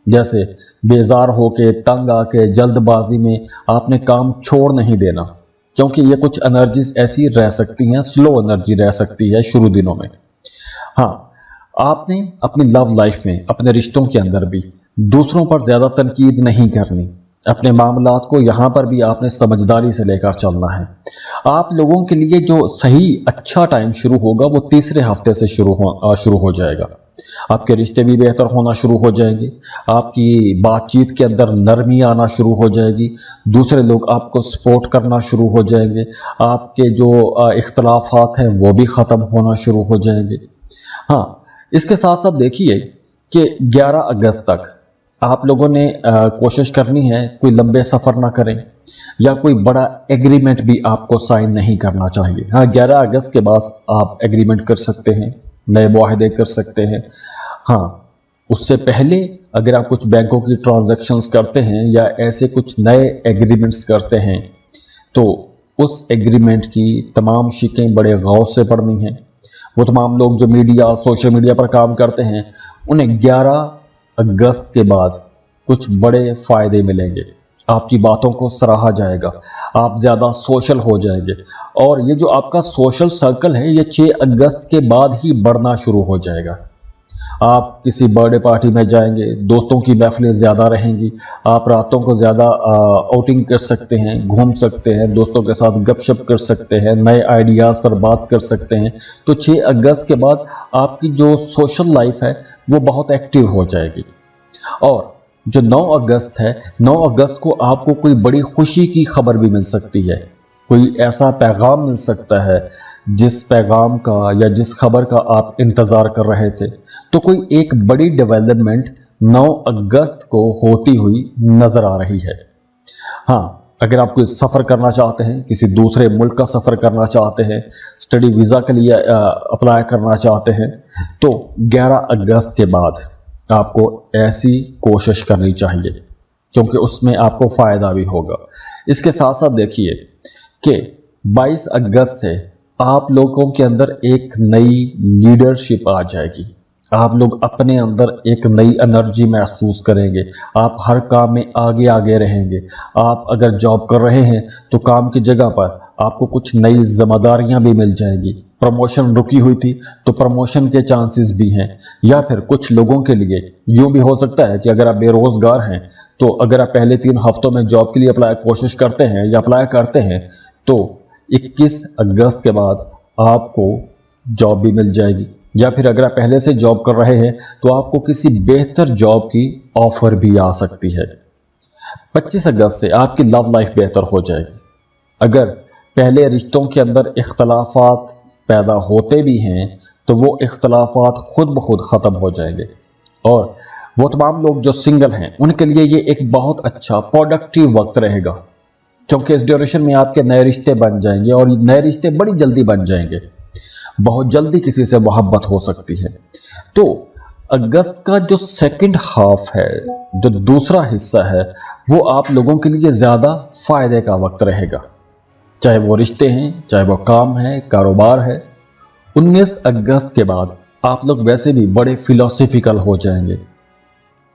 जैसे बेजार होके, तंग आके, जल्दबाजी में आपने काम छोड़ नहीं देना, क्योंकि ये कुछ एनर्जीज ऐसी रह सकती हैं, स्लो एनर्जी रह सकती है शुरू दिनों में। हाँ, आपने अपनी लव लाइफ में, अपने रिश्तों के अंदर भी दूसरों पर ज़्यादा तनकीद नहीं करनी। अपने मामलात को यहाँ पर भी आपने समझदारी से लेकर चलना है। आप लोगों के लिए जो सही अच्छा टाइम शुरू होगा वो तीसरे हफ्ते से शुरू हो जाएगा। आपके रिश्ते भी बेहतर होना शुरू हो जाएंगे, आपकी बातचीत के अंदर नरमी आना शुरू हो जाएगी, दूसरे लोग आपको सपोर्ट करना शुरू हो जाएंगे, आपके जो इख्तलाफात हैं वो भी ख़त्म होना शुरू हो जाएंगे। हाँ, इसके साथ साथ देखिए कि 11 अगस्त तक आप लोगों ने कोशिश करनी है कोई लंबे सफ़र ना करें या कोई बड़ा एग्रीमेंट भी आपको साइन नहीं करना चाहिए। हाँ, 11 अगस्त के बाद आप एग्रीमेंट कर सकते हैं, नए मुआहदे कर सकते हैं। हाँ, उससे पहले अगर आप कुछ बैंकों की ट्रांजैक्शंस करते हैं या ऐसे कुछ नए एग्रीमेंट्स करते हैं तो उस एग्रीमेंट की तमाम शिकें बड़े गौर से पढ़नी हैं। वो तमाम लोग जो मीडिया, सोशल मीडिया पर काम करते हैं, उन्हें 11 अगस्त के बाद कुछ बड़े फ़ायदे मिलेंगे। आपकी बातों को सराहा जाएगा, आप ज़्यादा सोशल हो जाएंगे और ये जो आपका सोशल सर्कल है ये 6 अगस्त के बाद ही बढ़ना शुरू हो जाएगा। आप किसी बर्थडे पार्टी में जाएंगे, दोस्तों की महफिलें ज़्यादा रहेंगी, आप रातों को ज़्यादा आउटिंग कर सकते हैं, घूम सकते हैं, दोस्तों के साथ गपशप कर सकते हैं, नए आइडियाज़ पर बात कर सकते हैं। तो 6 अगस्त के बाद आपकी जो सोशल लाइफ है वो बहुत एक्टिव हो जाएगी। और जो 9 अगस्त है, 9 अगस्त को आपको कोई बड़ी खुशी की खबर भी मिल सकती है, कोई ऐसा पैगाम मिल सकता है जिस पैगाम का या जिस खबर का आप इंतज़ार कर रहे थे। तो कोई एक बड़ी डेवलपमेंट 9 अगस्त को होती हुई नज़र आ रही है। हाँ, अगर आप कोई सफ़र करना चाहते हैं, किसी दूसरे मुल्क का सफ़र करना चाहते हैं, स्टडी वीज़ा के लिए अप्लाई करना चाहते हैं, तो 11 अगस्त के बाद आपको ऐसी कोशिश करनी चाहिए, क्योंकि उसमें आपको फ़ायदा भी होगा। इसके साथ साथ देखिए कि 22 अगस्त से आप लोगों के अंदर एक नई लीडरशिप आ जाएगी। आप लोग अपने अंदर एक नई एनर्जी महसूस करेंगे, आप हर काम में आगे आगे रहेंगे। आप अगर जॉब कर रहे हैं तो काम की जगह पर आपको कुछ नई जिम्मेदारियां भी मिल जाएंगी। प्रमोशन रुकी हुई थी तो प्रमोशन के चांसेस भी हैं। या फिर कुछ लोगों के लिए यूँ भी हो सकता है कि अगर आप बेरोजगार हैं तो अगर आप पहले 3 हफ्तों में जॉब के लिए कोशिश करते हैं या अप्लाई करते हैं तो 21 अगस्त के बाद आपको जॉब भी मिल जाएगी। या फिर अगर आप पहले से जॉब कर रहे हैं तो आपको किसी बेहतर जॉब की ऑफर भी आ सकती है। 25 अगस्त से आपकी लव लाइफ बेहतर हो जाएगी। अगर पहले रिश्तों के अंदर इख्तलाफात पैदा होते भी हैं तो वो इख्तलाफात खुद ब खुद ख़त्म हो जाएंगे। और वो तमाम लोग जो सिंगल हैं उनके लिए ये एक बहुत अच्छा प्रोडक्टिव वक्त रहेगा, क्योंकि इस ड्यूरेशन में आपके नए रिश्ते बन जाएंगे और नए रिश्ते बड़ी जल्दी बन जाएंगे। बहुत जल्दी किसी से मोहब्बत हो सकती है। तो अगस्त का जो सेकंड हाफ है, जो दूसरा हिस्सा है, वो आप लोगों के लिए ज़्यादा फ़ायदे का वक्त रहेगा, चाहे वो रिश्ते हैं, चाहे वो काम है, कारोबार है। 19 अगस्त के बाद आप लोग वैसे भी बड़े फिलोसफिकल हो जाएंगे,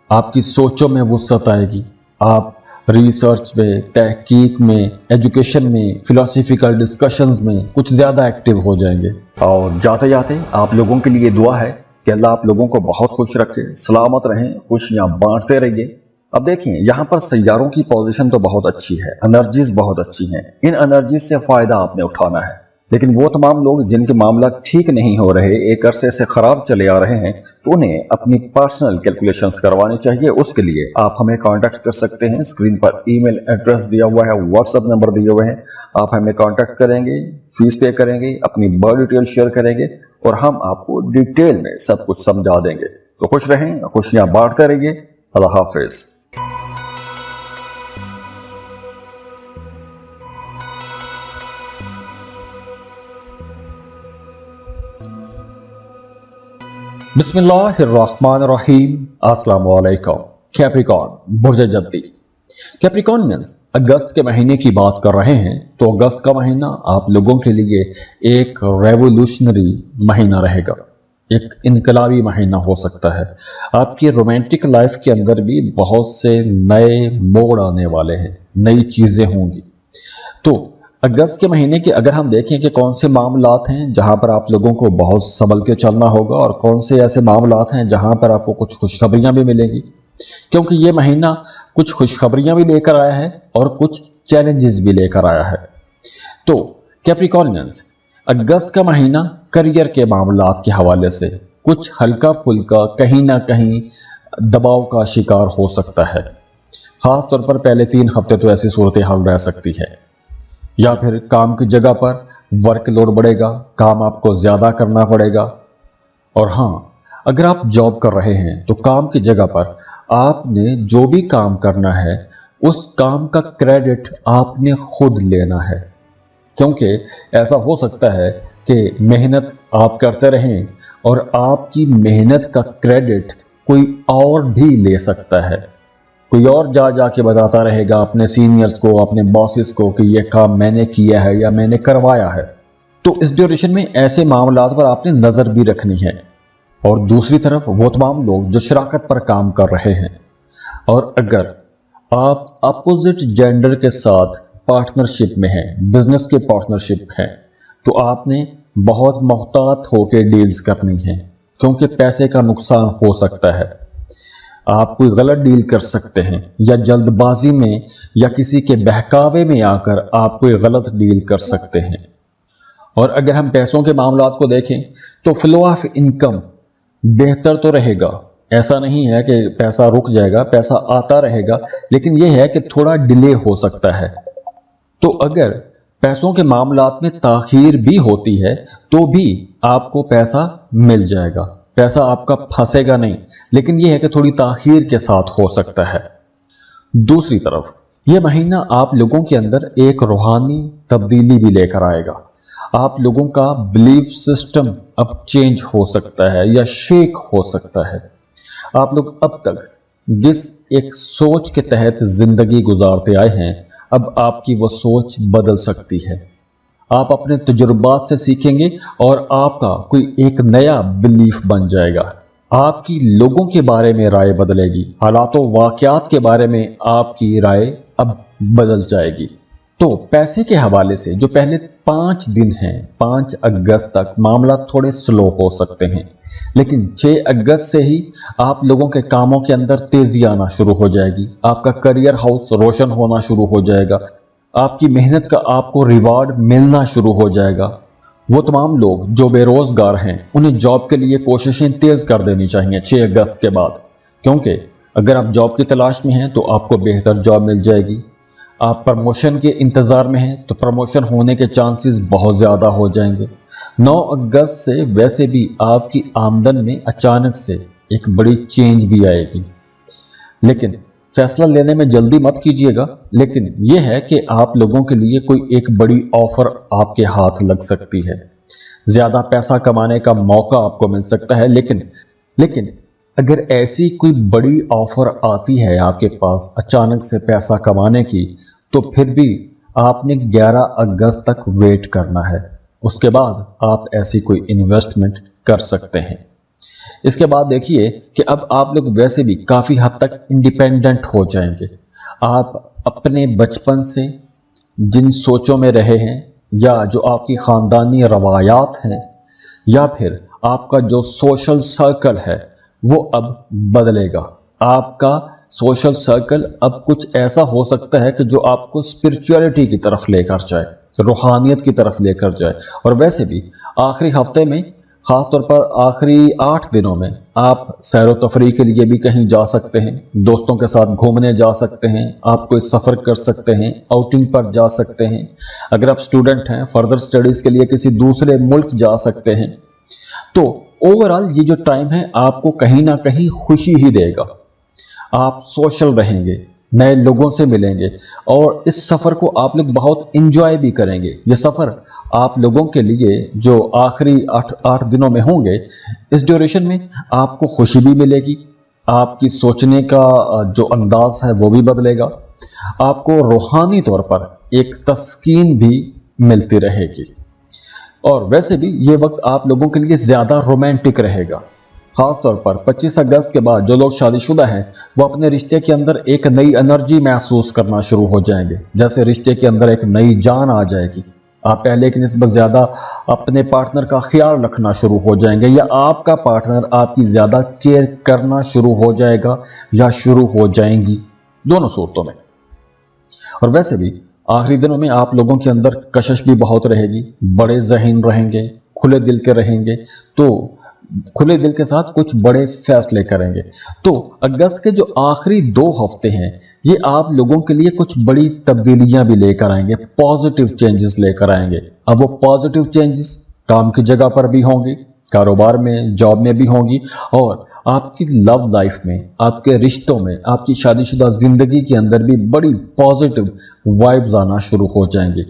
आपकी सोचों में वुसअत आएगी, आप रिसर्च में, तहकीक में, एजुकेशन में, फिलोसफिकल डिस्कशंस में कुछ ज़्यादा एक्टिव हो जाएंगे। और जाते जाते आप लोगों के लिए दुआ है कि अल्लाह आप लोगों को बहुत खुश रखे, सलामत रहें, खुशियां बांटते रहिए। अब देखिए यहाँ पर सैयारों की पोजीशन तो बहुत अच्छी है, एनर्जीज बहुत अच्छी हैं। इन एनर्जीज से फायदा आपने उठाना है। लेकिन वो तमाम लोग जिनके मामला ठीक नहीं हो रहे, एक अरसे से खराब चले आ रहे हैं, तो उन्हें अपनी पर्सनल कैलकुलेशंस करवानी चाहिए। उसके लिए आप हमें कांटेक्ट कर सकते हैं। स्क्रीन पर ईमेल एड्रेस दिया हुआ है, व्हाट्सएप नंबर दिए हुए हैं। आप हमें कांटेक्ट करेंगे, फीस पे करेंगे, अपनी बर्थ डिटेल शेयर करेंगे और हम आपको डिटेल में सब कुछ समझा देंगे। तो खुश रहें, खुशियां बांटते रहिए। अल्लाह हाफिज। बिस्मिल्लाहिर्रहमानिर्रहीम। अस्सलाम वालेकुम। कैप्रिकॉर्न, बुर्ज जद्दी। कैप्रिकॉर्न मींस अगस्त के महीने की बात कर रहे हैं तो अगस्त का महीना आप लोगों के लिए एक रेवोल्यूशनरी महीना रहेगा, एक इनकलाबी महीना हो सकता है। आपकी रोमांटिक लाइफ के अंदर भी बहुत से नए मोड़ आने वाले हैं, नई चीज़ें होंगी। तो अगस्त के महीने के अगर हम देखें कि कौन से मामलात हैं जहां पर आप लोगों को बहुत संभल के चलना होगा और कौन से ऐसे मामलात हैं जहां पर आपको कुछ खुशखबरियां भी मिलेंगी, क्योंकि ये महीना कुछ खुशखबरियां भी लेकर आया है और कुछ चैलेंजेस भी लेकर आया है। तो कैप्रिकॉर्नियंस, अगस्त का महीना करियर के मामलात के हवाले से कुछ हल्का फुल्का कहीं ना कहीं दबाव का शिकार हो सकता है। खास तौर पर पहले 3 हफ्ते तो ऐसी सूरत हाल रह सकती है। या फिर काम की जगह पर वर्कलोड बढ़ेगा, काम आपको ज़्यादा करना पड़ेगा। और हाँ, अगर आप जॉब कर रहे हैं तो काम की जगह पर आपने जो भी काम करना है उस काम का क्रेडिट आपने खुद लेना है, क्योंकि ऐसा हो सकता है कि मेहनत आप करते रहें और आपकी मेहनत का क्रेडिट कोई और भी ले सकता है। कोई और जा के बताता रहेगा अपने सीनियर्स को, अपने बॉसेस को कि यह काम मैंने किया है या मैंने करवाया है। तो इस ड्यूरेशन में ऐसे मामलात पर आपने नज़र भी रखनी है। और दूसरी तरफ वो तमाम लोग जो शराकत पर काम कर रहे हैं, और अगर आप अपोजिट जेंडर के साथ पार्टनरशिप में हैं, बिजनेस के पार्टनरशिप हैं, तो आपने बहुत मोहतात होकर डील्स करनी है। क्योंकि पैसे का नुकसान हो सकता है। आप कोई गलत डील कर सकते हैं या जल्दबाजी में या किसी के बहकावे में आकर आप कोई गलत डील कर सकते हैं। और अगर हम पैसों के मामलात को देखें तो फ्लो ऑफ इनकम बेहतर तो रहेगा, ऐसा नहीं है कि पैसा रुक जाएगा, पैसा आता रहेगा, लेकिन यह है कि थोड़ा डिले हो सकता है। तो अगर पैसों के मामलात में ताखीर भी होती है तो भी आपको पैसा मिल जाएगा, पैसा आपका फंसेगा नहीं, लेकिन यह है कि थोड़ी ताखीर के साथ हो सकता है। दूसरी तरफ यह महीना आप लोगों के अंदर एक रूहानी तब्दीली भी लेकर आएगा। आप लोगों का बिलीफ सिस्टम अब चेंज हो सकता है या शेक हो सकता है। आप लोग अब तक जिस एक सोच के तहत जिंदगी गुजारते आए हैं, अब आपकी वो सोच बदल सकती है। आप अपने तजुर्बात से सीखेंगे और आपका कोई एक नया बिलीफ बन जाएगा। आपकी लोगों के बारे में राय बदलेगी, हालातों वाक़यात के बारे में आपकी राय अब बदल जाएगी। तो पैसे के हवाले से जो पहले 5 दिन हैं, 5 अगस्त तक मामला थोड़े स्लो हो सकते हैं, लेकिन 6 अगस्त से ही आप लोगों के कामों के अंदर तेजी आना शुरू हो जाएगी। आपका करियर हाउस रोशन होना शुरू हो जाएगा। आपकी मेहनत का आपको रिवार्ड मिलना शुरू हो जाएगा। वो तमाम लोग जो बेरोजगार हैं, उन्हें जॉब के लिए कोशिशें तेज कर देनी चाहिए 6 अगस्त के बाद, क्योंकि अगर आप जॉब की तलाश में हैं तो आपको बेहतर जॉब मिल जाएगी। आप प्रमोशन के इंतज़ार में हैं तो प्रमोशन होने के चांसेस बहुत ज़्यादा हो जाएंगे। 9 अगस्त से वैसे भी आपकी आमदन में अचानक से एक बड़ी चेंज भी आएगी, लेकिन फैसला लेने में जल्दी मत कीजिएगा। लेकिन यह है कि आप लोगों के लिए कोई एक बड़ी ऑफर आपके हाथ लग सकती है, ज़्यादा पैसा कमाने का मौका आपको मिल सकता है। लेकिन अगर ऐसी कोई बड़ी ऑफर आती है आपके पास अचानक से पैसा कमाने की, तो फिर भी आपने 11 अगस्त तक वेट करना है। उसके बाद आप ऐसी कोई इन्वेस्टमेंट कर सकते हैं। इसके बाद देखिए कि अब आप लोग वैसे भी काफ़ी हद तक इंडिपेंडेंट हो जाएंगे। आप अपने बचपन से जिन सोचों में रहे हैं या जो आपकी ख़ानदानी रवायात हैं या फिर आपका जो सोशल सर्कल है, वो अब बदलेगा। आपका सोशल सर्कल अब कुछ ऐसा हो सकता है कि जो आपको स्पिरिचुअलिटी की तरफ लेकर जाए, रूहानियत की तरफ लेकर जाए। और वैसे भी आखिरी हफ्ते में, ख़ास तौर पर आखिरी 8 दिनों में, आप सैर व तफरीह के लिए भी कहीं जा सकते हैं, दोस्तों के साथ घूमने जा सकते हैं, आप कोई सफ़र कर सकते हैं, आउटिंग पर जा सकते हैं। अगर आप स्टूडेंट हैं, फर्दर स्टडीज़ के लिए किसी दूसरे मुल्क जा सकते हैं। तो ओवरऑल ये जो टाइम है आपको कहीं ना कहीं खुशी ही देगा। आप सोशल रहेंगे, नए लोगों से मिलेंगे और इस सफ़र को आप लोग बहुत इंजॉय भी करेंगे। ये सफ़र आप लोगों के लिए जो आखिरी 8 दिनों में होंगे, इस ड्यूरेशन में आपको खुशी भी मिलेगी, आपकी सोचने का जो अंदाज है वो भी बदलेगा, आपको रूहानी तौर पर एक तस्कीन भी मिलती रहेगी। और वैसे भी ये वक्त आप लोगों के लिए ज़्यादा रोमांटिक रहेगा। ख़ास तौर पर 25 अगस्त के बाद जो लोग शादीशुदा हैं, वो अपने रिश्ते के अंदर एक नई एनर्जी महसूस करना शुरू हो जाएंगे, जैसे रिश्ते के अंदर एक नई जान आ जाएगी। आप पहले की निस्बत ज़्यादा अपने पार्टनर का ख्याल रखना शुरू हो जाएंगे, या आपका पार्टनर आपकी ज़्यादा केयर करना शुरू हो जाएगा या शुरू हो जाएंगी, दोनों सूरतों में। और वैसे भी आखिरी दिनों में आप लोगों के अंदर कशिश भी बहुत रहेगी, बड़े ज़हीन रहेंगे, खुले दिल के रहेंगे, तो खुले दिल के साथ कुछ बड़े फैसले करेंगे। तो अगस्त के जो आखिरी 2 हफ्ते हैं, ये आप लोगों के लिए कुछ बड़ी तब्दीलियां भी लेकर आएंगे, पॉजिटिव चेंजेस लेकर आएंगे। अब वो पॉजिटिव चेंजेस काम की जगह पर भी होंगी, कारोबार में, जॉब में भी होंगी, और आपकी लव लाइफ में, आपके रिश्तों में, आपकी शादीशुदा ज़िंदगी के अंदर भी बड़ी पॉजिटिव वाइब्स आना शुरू हो जाएंगी।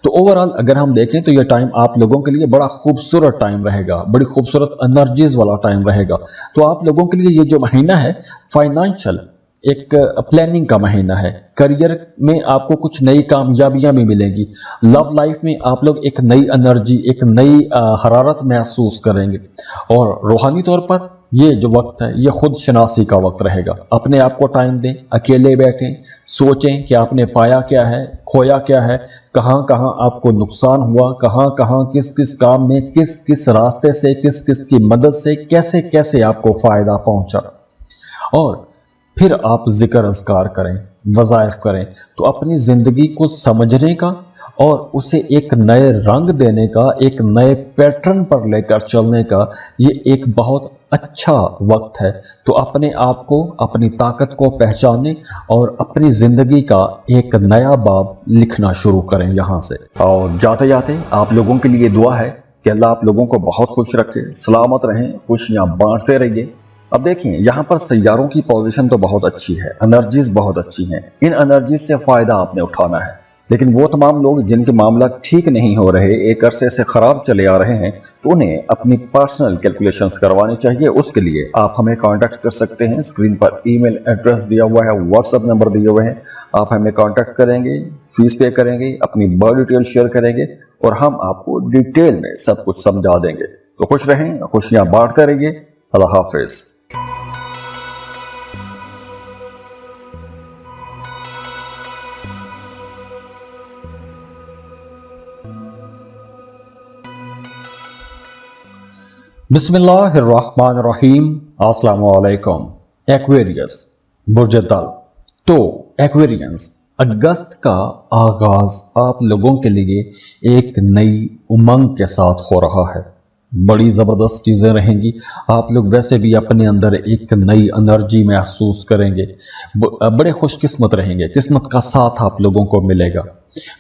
तो ओवरऑल अगर हम देखें तो यह टाइम आप लोगों के लिए बड़ा खूबसूरत टाइम रहेगा, बड़ी खूबसूरत एनर्जीज वाला टाइम रहेगा। तो आप लोगों के लिए ये जो महीना है, फाइनेंशियल एक प्लानिंग का महीना है। करियर में आपको कुछ नई कामयाबियां भी मिलेंगी। लव लाइफ में आप लोग एक नई एनर्जी, एक नई हरारत महसूस करेंगे। और रूहानी तौर पर یہ جو وقت ہے یہ خود شناسی کا وقت رہے گا. اپنے آپ کو ٹائم دیں, اکیلے بیٹھیں, سوچیں کہ آپ نے پایا کیا ہے, کھویا کیا ہے, کہاں کہاں آپ کو نقصان ہوا, کہاں کہاں کس کس کام میں کس کس راستے سے کس کس کی مدد سے کیسے کیسے آپ کو فائدہ پہنچا. اور پھر آپ ذکر اذکار کریں, وظائف کریں, تو اپنی زندگی کو سمجھنے کا اور اسے ایک نئے رنگ دینے کا, ایک نئے پیٹرن پر لے کر چلنے کا یہ ایک بہت اچھا وقت ہے. تو اپنے آپ کو, اپنی طاقت کو پہچانے اور اپنی زندگی کا ایک نیا باب لکھنا شروع کریں یہاں سے. اور جاتے جاتے آپ لوگوں کے لیے دعا ہے کہ اللہ آپ لوگوں کو بہت خوش رکھے, سلامت رہیں, خوشیاں بانٹتے رہیے. اب دیکھیں یہاں پر سیاروں کی پوزیشن تو بہت اچھی ہے, انرجیز بہت اچھی ہیں, ان انرجیز سے فائدہ آپ نے اٹھانا ہے. لیکن وہ تمام لوگ جن کے معاملات ٹھیک نہیں ہو رہے, ایک عرصے سے خراب چلے آ رہے ہیں, تو انہیں اپنی پرسنل کیلکولیشنز کروانی چاہیے. اس کے لیے آپ ہمیں کانٹیکٹ کر سکتے ہیں. اسکرین پر ای میل ایڈریس دیا ہوا ہے, واٹس ایپ نمبر دیے ہوئے ہیں. آپ ہمیں کانٹیکٹ کریں گے, فیس پے کریں گے, اپنی برتھ ڈیٹیل شیئر کریں گے اور ہم آپ کو ڈیٹیل میں سب کچھ سمجھا دیں گے. تو خوش رہیں, خوشیاں بانٹتے رہیے. اللہ حافظ. بسم اللہ الرحمن الرحیم. السلام علیکم. ایکویریس برج دل. تو ایکویرینس, اگست کا آغاز آپ لوگوں کے لیے ایک نئی امنگ کے ساتھ ہو رہا ہے. بڑی زبردست چیزیں رہیں گی. آپ لوگ ویسے بھی اپنے اندر ایک نئی انرجی محسوس کریں گے. بڑے خوش قسمت رہیں گے, قسمت کا ساتھ آپ لوگوں کو ملے گا.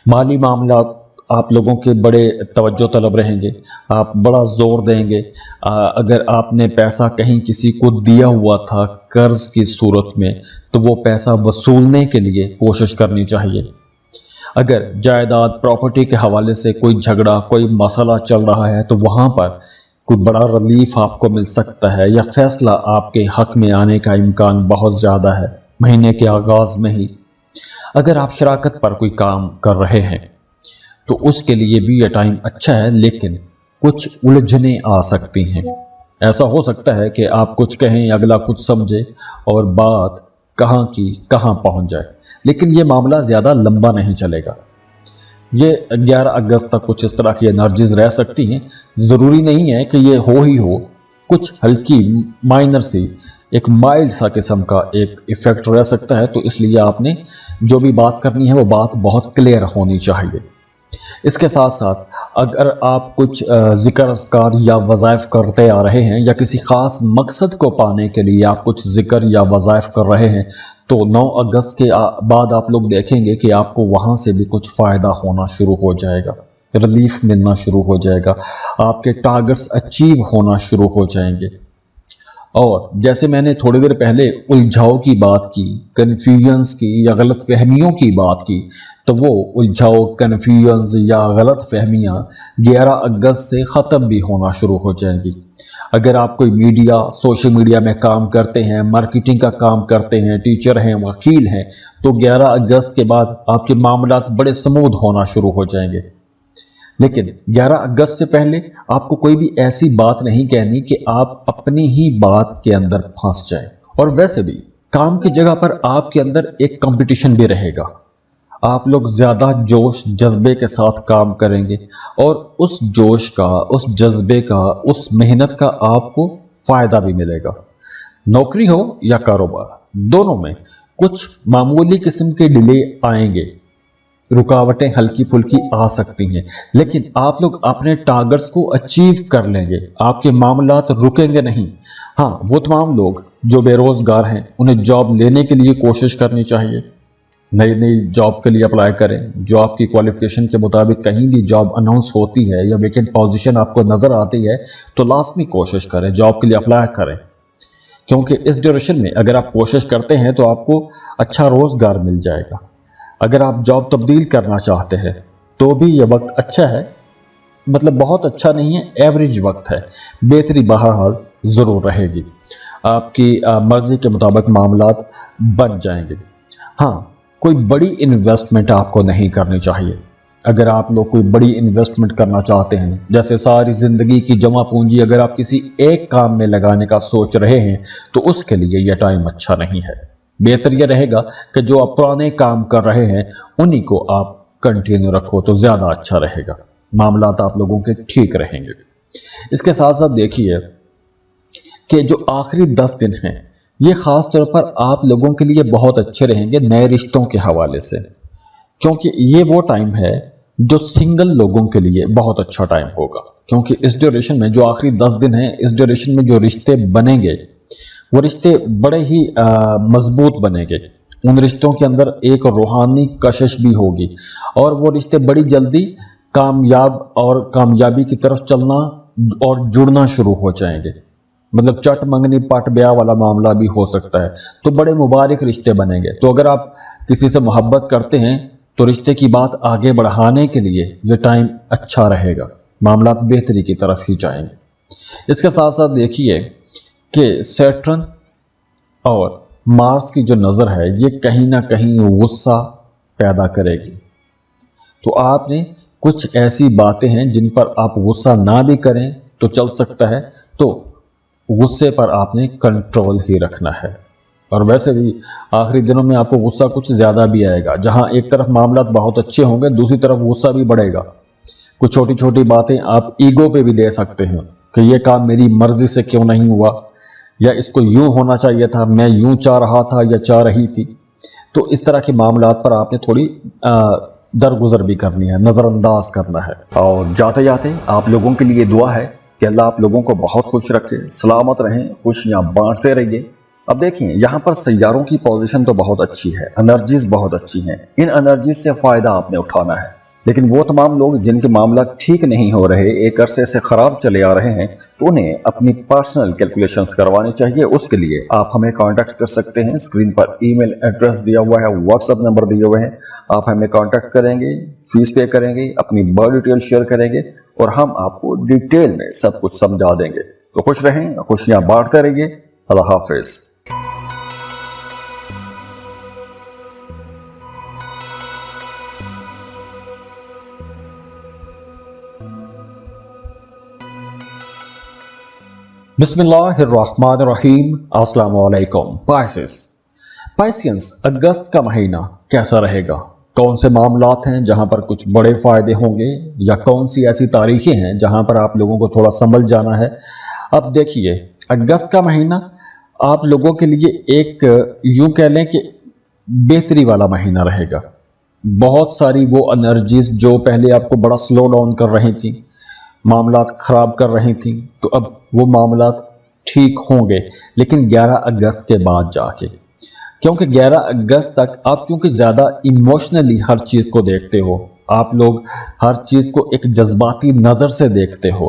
مالی معاملات آپ لوگوں کے بڑے توجہ طلب رہیں گے. آپ بڑا زور دیں گے. اگر آپ نے پیسہ کہیں کسی کو دیا ہوا تھا قرض کی صورت میں, تو وہ پیسہ وصولنے کے لیے کوشش کرنی چاہیے. اگر جائیداد پراپرٹی کے حوالے سے کوئی جھگڑا, کوئی مسئلہ چل رہا ہے, تو وہاں پر کوئی بڑا ریلیف آپ کو مل سکتا ہے, یا فیصلہ آپ کے حق میں آنے کا امکان بہت زیادہ ہے مہینے کے آغاز میں ہی. اگر آپ شراکت پر کوئی کام کر رہے ہیں تو اس کے لیے بھی یہ ٹائم اچھا ہے, لیکن کچھ الجھنیں آ سکتی ہیں. ایسا ہو سکتا ہے کہ آپ کچھ کہیں, اگلا کچھ سمجھے اور بات کہاں کی کہاں پہنچ جائے. لیکن یہ معاملہ زیادہ لمبا نہیں چلے گا. یہ 11 اگست تک کچھ اس طرح کی انرجیز رہ سکتی ہیں. ضروری نہیں ہے کہ یہ ہو ہی ہو. کچھ ہلکی مائنر سی, ایک مائلڈ سا قسم کا ایک ایفیکٹ رہ سکتا ہے. تو اس لیے آپ نے جو بھی بات کرنی ہے وہ بات بہت کلیئر ہونی چاہیے. اس کے ساتھ ساتھ اگر آپ کچھ ذکر اذکار یا وظائف کرتے آ رہے ہیں, یا کسی خاص مقصد کو پانے کے لیے آپ کچھ ذکر یا وظائف کر رہے ہیں, تو 9 اگست کے بعد آپ لوگ دیکھیں گے کہ آپ کو وہاں سے بھی کچھ فائدہ ہونا شروع ہو جائے گا, ریلیف ملنا شروع ہو جائے گا, آپ کے ٹارگٹس اچیو ہونا شروع ہو جائیں گے. اور جیسے میں نے تھوڑی دیر پہلے الجھاؤ کی بات کی, کنفیوژنز کی یا غلط فہمیوں کی بات کی, تو وہ الجھاؤ, کنفیوژنز یا غلط فہمیاں 11 اگست سے ختم بھی ہونا شروع ہو جائیں گی. اگر آپ کوئی میڈیا, سوشل میڈیا میں کام کرتے ہیں, مارکیٹنگ کا کام کرتے ہیں, ٹیچر ہیں, وکیل ہیں, تو 11 اگست کے بعد آپ کے معاملات بڑے سمودھ ہونا شروع ہو جائیں گے. لیکن 11 اگست سے پہلے آپ کو کوئی بھی ایسی بات نہیں کہنی کہ آپ اپنی ہی بات کے اندر پھنس جائیں. اور ویسے بھی کام کی جگہ پر آپ کے اندر ایک کمپٹیشن بھی رہے گا. آپ لوگ زیادہ جوش جذبے کے ساتھ کام کریں گے, اور اس جوش کا, اس جذبے کا, اس محنت کا آپ کو فائدہ بھی ملے گا. نوکری ہو یا کاروبار, دونوں میں کچھ معمولی قسم کے ڈیلے آئیں گے, رکاوٹیں ہلکی پھلکی آ سکتی ہیں, لیکن آپ لوگ اپنے ٹارگٹس کو اچیو کر لیں گے. آپ کے معاملات رکیں گے نہیں. ہاں, وہ تمام لوگ جو بے روزگار ہیں انہیں جاب لینے کے لیے کوشش کرنی چاہیے. نئی نئی جاب کے لیے اپلائی کریں. جو آپ کی کوالیفیکیشن کے مطابق کہیں بھی جاب اناؤنس ہوتی ہے یا ویکینٹ پوزیشن آپ کو نظر آتی ہے, تو لازمی کوشش کریں, جاب کے لیے اپلائی کریں. کیونکہ اس ڈیوریشن میں اگر آپ کوشش کرتے ہیں تو آپ کو اچھا روزگار مل جائے گا. اگر آپ جاب تبدیل کرنا چاہتے ہیں تو بھی یہ وقت اچھا ہے, مطلب بہت اچھا نہیں ہے, ایوریج وقت ہے. بہتری بہرحال ضرور رہے گی. آپ کی مرضی کے مطابق معاملات بن جائیں گے. ہاں, کوئی بڑی انویسٹمنٹ آپ کو نہیں کرنی چاہیے. अगर आप लोग कोई बड़ी इन्वेस्टमेंट करना चाहते हैं, जैसे सारी ज़िंदगी की जमा पूंजी अगर आप किसी एक काम में लगाने का सोच रहे हैं, तो उसके लिए यह टाइम अच्छा नहीं है। बेहतर यह रहेगा कि जो आप पुराने काम कर रहे हैं उन्हीं को आप कंटिन्यू रखो तो ज़्यादा अच्छा रहेगा, मामलात आप लोगों के ठीक रहेंगे। इसके साथ साथ देखिए कि जो आखिरी 10 दिन हैं ये ख़ास तौर पर आप लोगों के लिए बहुत अच्छे रहेंगे नए रिश्तों के हवाले से, क्योंकि ये वो टाइम है जो सिंगल लोगों के लिए बहुत अच्छा टाइम होगा। क्योंकि इस ड्यूरेशन में जो आखिरी 10 दिन हैं, इस ड्यूरेशन में जो रिश्ते बनेंगे वो रिश्ते बड़े ही मजबूत बनेंगे। उन रिश्तों के अंदर एक रूहानी कशिश भी होगी और वो रिश्ते बड़ी जल्दी कामयाब और कामयाबी की तरफ चलना और जुड़ना शुरू हो जाएंगे। मतलब चट मंगनी पट ब्याह वाला मामला भी हो सकता है, तो बड़े मुबारक रिश्ते बनेंगे। तो अगर आप किसी से मोहब्बत करते हैं तो रिश्ते की बात आगे बढ़ाने के लिए ये टाइम अच्छा रहेगा, मामला बेहतरी की तरफ ही जाएंगे। इसके साथ साथ देखिए कि सैटर्न और मार्स की जो नज़र है ये कहीं ना कहीं गुस्सा पैदा करेगी। तो आपने कुछ ऐसी बातें हैं जिन पर आप गुस्सा ना भी करें तो चल सकता है, तो गुस्से पर आपने कंट्रोल ही रखना है। और वैसे भी आखिरी दिनों में आपको गुस्सा कुछ ज़्यादा भी आएगा, जहां एक तरफ मामला बहुत अच्छे होंगे, दूसरी तरफ गुस्सा भी बढ़ेगा। कुछ छोटी छोटी बातें आप ईगो पे भी ले सकते हैं कि ये काम मेरी मर्जी से क्यों नहीं हुआ, या इसको यूं होना चाहिए था, मैं यूं चाह रहा था या चाह रही थी। तो इस तरह के मामलात पर आपने थोड़ी दरगुजर भी करनी है, नज़रअंदाज करना है। और जाते जाते आप लोगों के लिए दुआ है कि अल्लाह आप लोगों को बहुत खुश रखे, सलामत रहें, खुशियां बांटते रहिए। अब देखिए यहाँ पर सैयारों की पोजीशन तो बहुत अच्छी है, एनर्जीज बहुत अच्छी हैं। इन एनर्जीज से फायदा आपने उठाना है। लेकिन वो तमाम लोग जिनके मामला ठीक नहीं हो रहे, एक अरसे से खराब चले आ रहे हैं, तो उन्हें अपनी पर्सनल कैलकुलेशंस करवानी चाहिए। उसके लिए आप हमें कांटेक्ट कर सकते हैं। स्क्रीन पर ईमेल एड्रेस दिया हुआ है, व्हाट्सएप नंबर दिए हुए हैं। आप हमें कांटेक्ट करेंगे, फीस पे करेंगे, अपनी बर्थ डिटेल शेयर करेंगे और हम आपको डिटेल में सब कुछ समझा देंगे। तो खुश रहें, खुशियां बांटते रहिए। अल्लाह हाफिज। बिस्मिल्लाहिर्रहमानिर्रहीम। अस्सलाम वालेकुम। पाइसियंस, अगस्त का महीना कैसा रहेगा? कौन से मामलात हैं जहां पर कुछ बड़े फायदे होंगे, या कौन सी ऐसी तारीखें हैं जहां पर आप लोगों को थोड़ा संभल जाना है? अब देखिए, अगस्त का महीना आप लोगों के लिए एक यूं कह लें कि बेहतरी वाला महीना रहेगा। बहुत सारी वो एनर्जीज जो पहले आपको बड़ा स्लो डाउन कर रही थी, मामलात खराब कर रही थी, तो अब वो मामलात ठीक होंगे, लेकिन 11 अगस्त के बाद जाके। क्योंकि 11 अगस्त तक आप चूंकि ज़्यादा इमोशनली हर चीज़ को देखते हो, आप लोग हर चीज़ को एक जज्बाती नज़र से देखते हो,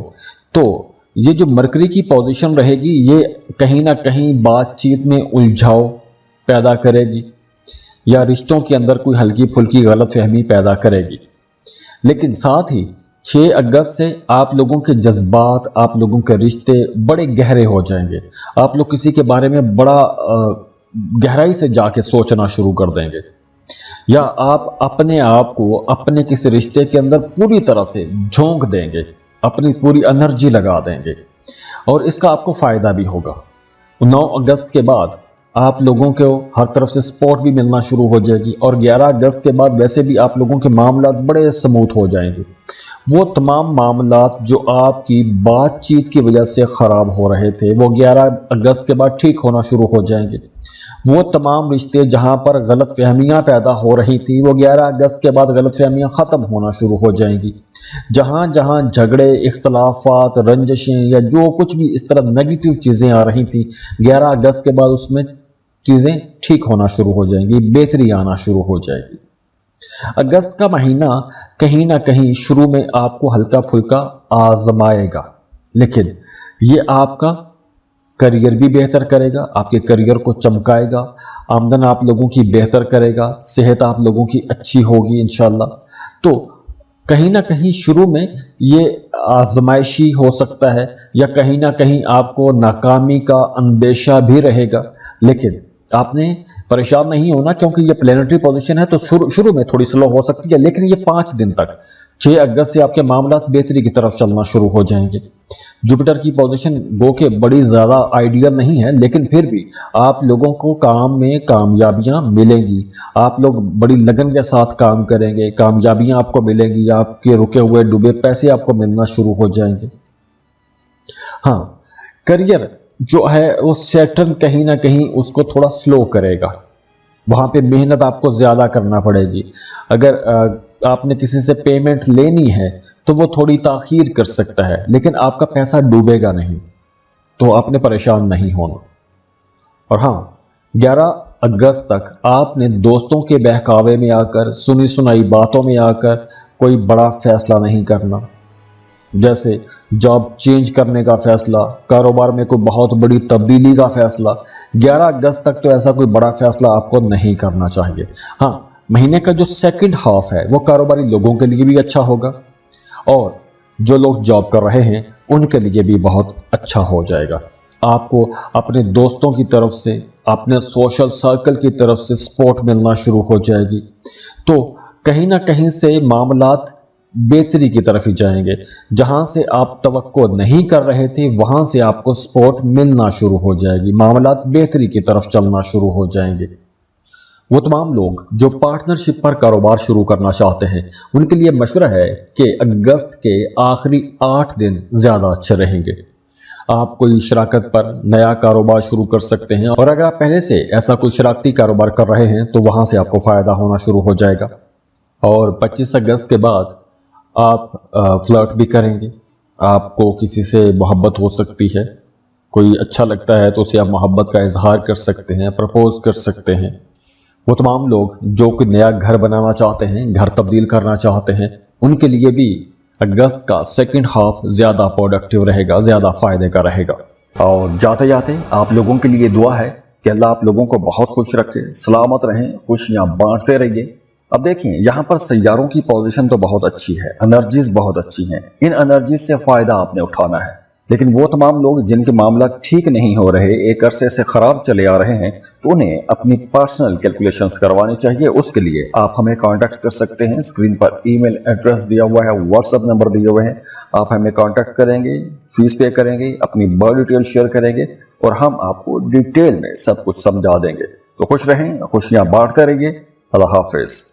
तो ये जो मरकरी की पोजीशन रहेगी ये कहीं ना कहीं बातचीत में उलझाव पैदा करेगी या रिश्तों के अंदर कोई हल्की फुल्की गलतफहमी पैदा करेगी। लेकिन साथ ही 6 अगस्त से आप लोगों के जज्बात, आप लोगों के रिश्ते बड़े गहरे हो जाएंगे। आप लोग किसी के बारे में बड़ा गहराई से जाके सोचना शुरू कर देंगे, या आप अपने आप को अपने किसी रिश्ते के अंदर पूरी तरह से झोंक देंगे, अपनी पूरी एनर्जी लगा देंगे, और इसका आपको फ़ायदा भी होगा। 9 अगस्त के बाद आप लोगों को हर तरफ से सपोर्ट भी मिलना शुरू हो जाएगी, और 11 अगस्त के बाद वैसे भी आप लोगों के मामला बड़े स्मूथ हो जाएंगे। वो तमाम मामलात जो आपकी बातचीत की वजह से ख़राब हो रहे थे वो 11 अगस्त के बाद ठीक होना शुरू हो जाएंगे। वो तमाम रिश्ते जहां पर गलत फहमियाँ पैदा हो रही थी वो 11 अगस्त के बाद गलत फहमियाँ ख़त्म होना शुरू हो जाएंगी। जहां जहां झगड़े, इख्तलाफात, रंजशें या जो कुछ भी इस तरह नेगेटिव चीज़ें आ रही थी, 11 अगस्त के बाद उसमें चीज़ें ठीक होना शुरू हो जाएंगी, बेहतरी आना शुरू हो जाएगी। अगस्त का महीना कहीं ना कहीं शुरू में आपको हल्का फुल्का आजमाएगा, लेकिन ये आपका करियर भी बेहतर करेगा, आपके करियर को चमकाएगा, आमदन आप लोगों की बेहतर करेगा, सेहत आप लोगों की अच्छी होगी इंशाल्लाह। तो कहीं ना कहीं शुरू में ये आजमाइशी हो सकता है, या कहीं ना कहीं आपको नाकामी का अंदेशा भी रहेगा, लेकिन आपने परेशान नहीं होना, क्योंकि ये प्लेनेटरी पोजीशन है तो शुरू में थोड़ी स्लो हो सकती है, लेकिन ये 5 दिन तक 6 अगस्त से आपके मामला बेहतरी की तरफ चलना शुरू हो जाएंगे। जुपिटर की पोजीशन गो के बड़ी ज़्यादा आइडियल नहीं है, लेकिन फिर भी आप लोगों को काम में कामयाबियां मिलेंगी। आप लोग बड़ी लगन के साथ काम करेंगे, कामयाबियां आपको मिलेंगी, आपके रुके हुए डूबे पैसे आपको मिलना शुरू हो जाएंगे। हाँ, करियर जो है वो सैटर्न कहीं ना कहीं उसको थोड़ा स्लो करेगा, वहां पे मेहनत आपको ज़्यादा करना पड़ेगी। अगर आपने किसी से पेमेंट लेनी है तो वो थोड़ी ताखीर कर सकता है, लेकिन आपका पैसा डूबेगा नहीं, तो आपने परेशान नहीं होना। और हाँ, 11 अगस्त तक आपने दोस्तों के बहकावे में आकर, सुनी सुनाई बातों में आकर कोई बड़ा फैसला नहीं करना, जैसे जॉब चेंज करने का फैसला, कारोबार में कोई बहुत बड़ी तब्दीली का फैसला। 11 अगस्त तक तो ऐसा कोई बड़ा फैसला आपको नहीं करना चाहिए। हाँ, महीने का जो सेकंड हाफ है वो कारोबारी लोगों के लिए भी अच्छा होगा, और जो लोग जॉब कर रहे हैं उनके लिए भी बहुत अच्छा हो जाएगा। आपको अपने दोस्तों की तरफ से, अपने सोशल सर्कल की तरफ से सपोर्ट मिलना शुरू हो जाएगी, तो कहीं ना कहीं से मामलात बेहतरी की तरफ ही जाएंगे। जहां से आप तवक्को नहीं कर रहे थे वहां से आपको सपोर्ट मिलना शुरू हो जाएगी, मामलात बेहतरी की तरफ चलना शुरू हो जाएंगे। वो तमाम लोग जो पार्टनरशिप पर कारोबार शुरू करना चाहते हैं उनके लिए मशवरा है कि अगस्त के आखिरी 8 दिन ज़्यादा अच्छे रहेंगे। आप कोई शराकत पर नया कारोबार शुरू कर सकते हैं, और अगर आप पहले से ऐसा कोई शराकती कारोबार कर रहे हैं तो वहाँ से आपको फ़ायदा होना शुरू हो जाएगा। और 25 अगस्त के बाद आप फ्लर्ट भी करेंगे, आपको किसी से मोहब्बत हो सकती है, कोई अच्छा लगता है तो उसे आप मोहब्बत का इजहार कर सकते हैं, प्रपोज कर सकते हैं। वो तमाम लोग जो कोई नया घर बनाना चाहते हैं, घर तब्दील करना चाहते हैं, उनके लिए भी अगस्त का सेकंड हाफ ज़्यादा प्रोडक्टिव रहेगा, ज़्यादा फ़ायदे का रहेगा। और जाते जाते आप लोगों के लिए दुआ है कि अल्लाह आप लोगों को बहुत खुश रखे, सलामत रहें, खुशियां बांटते रहिए। अब देखिए, यहाँ पर सैयारों की पोजीशन तो बहुत अच्छी है, एनर्जीज बहुत अच्छी हैं। इन एनर्जीज से फ़ायदा आपने उठाना है, लेकिन वो तमाम लोग जिनके मामला ठीक नहीं हो रहे, एक अरसे से ख़राब चले आ रहे हैं, तो उन्हें अपनी पर्सनल कैलकुलेशंस करवानी चाहिए। उसके लिए आप हमें कांटेक्ट कर सकते हैं। स्क्रीन पर ईमेल एड्रेस दिया हुआ है, व्हाट्सएप नंबर दिए हुए हैं, आप हमें कांटेक्ट करेंगे, फीस पे करेंगे, अपनी बर्थ डिटेल शेयर करेंगे और हम आपको डिटेल में सब कुछ समझा देंगे। तो खुश रहें, खुशियाँ बांटते रहिए। अल्लाह हाफिज़।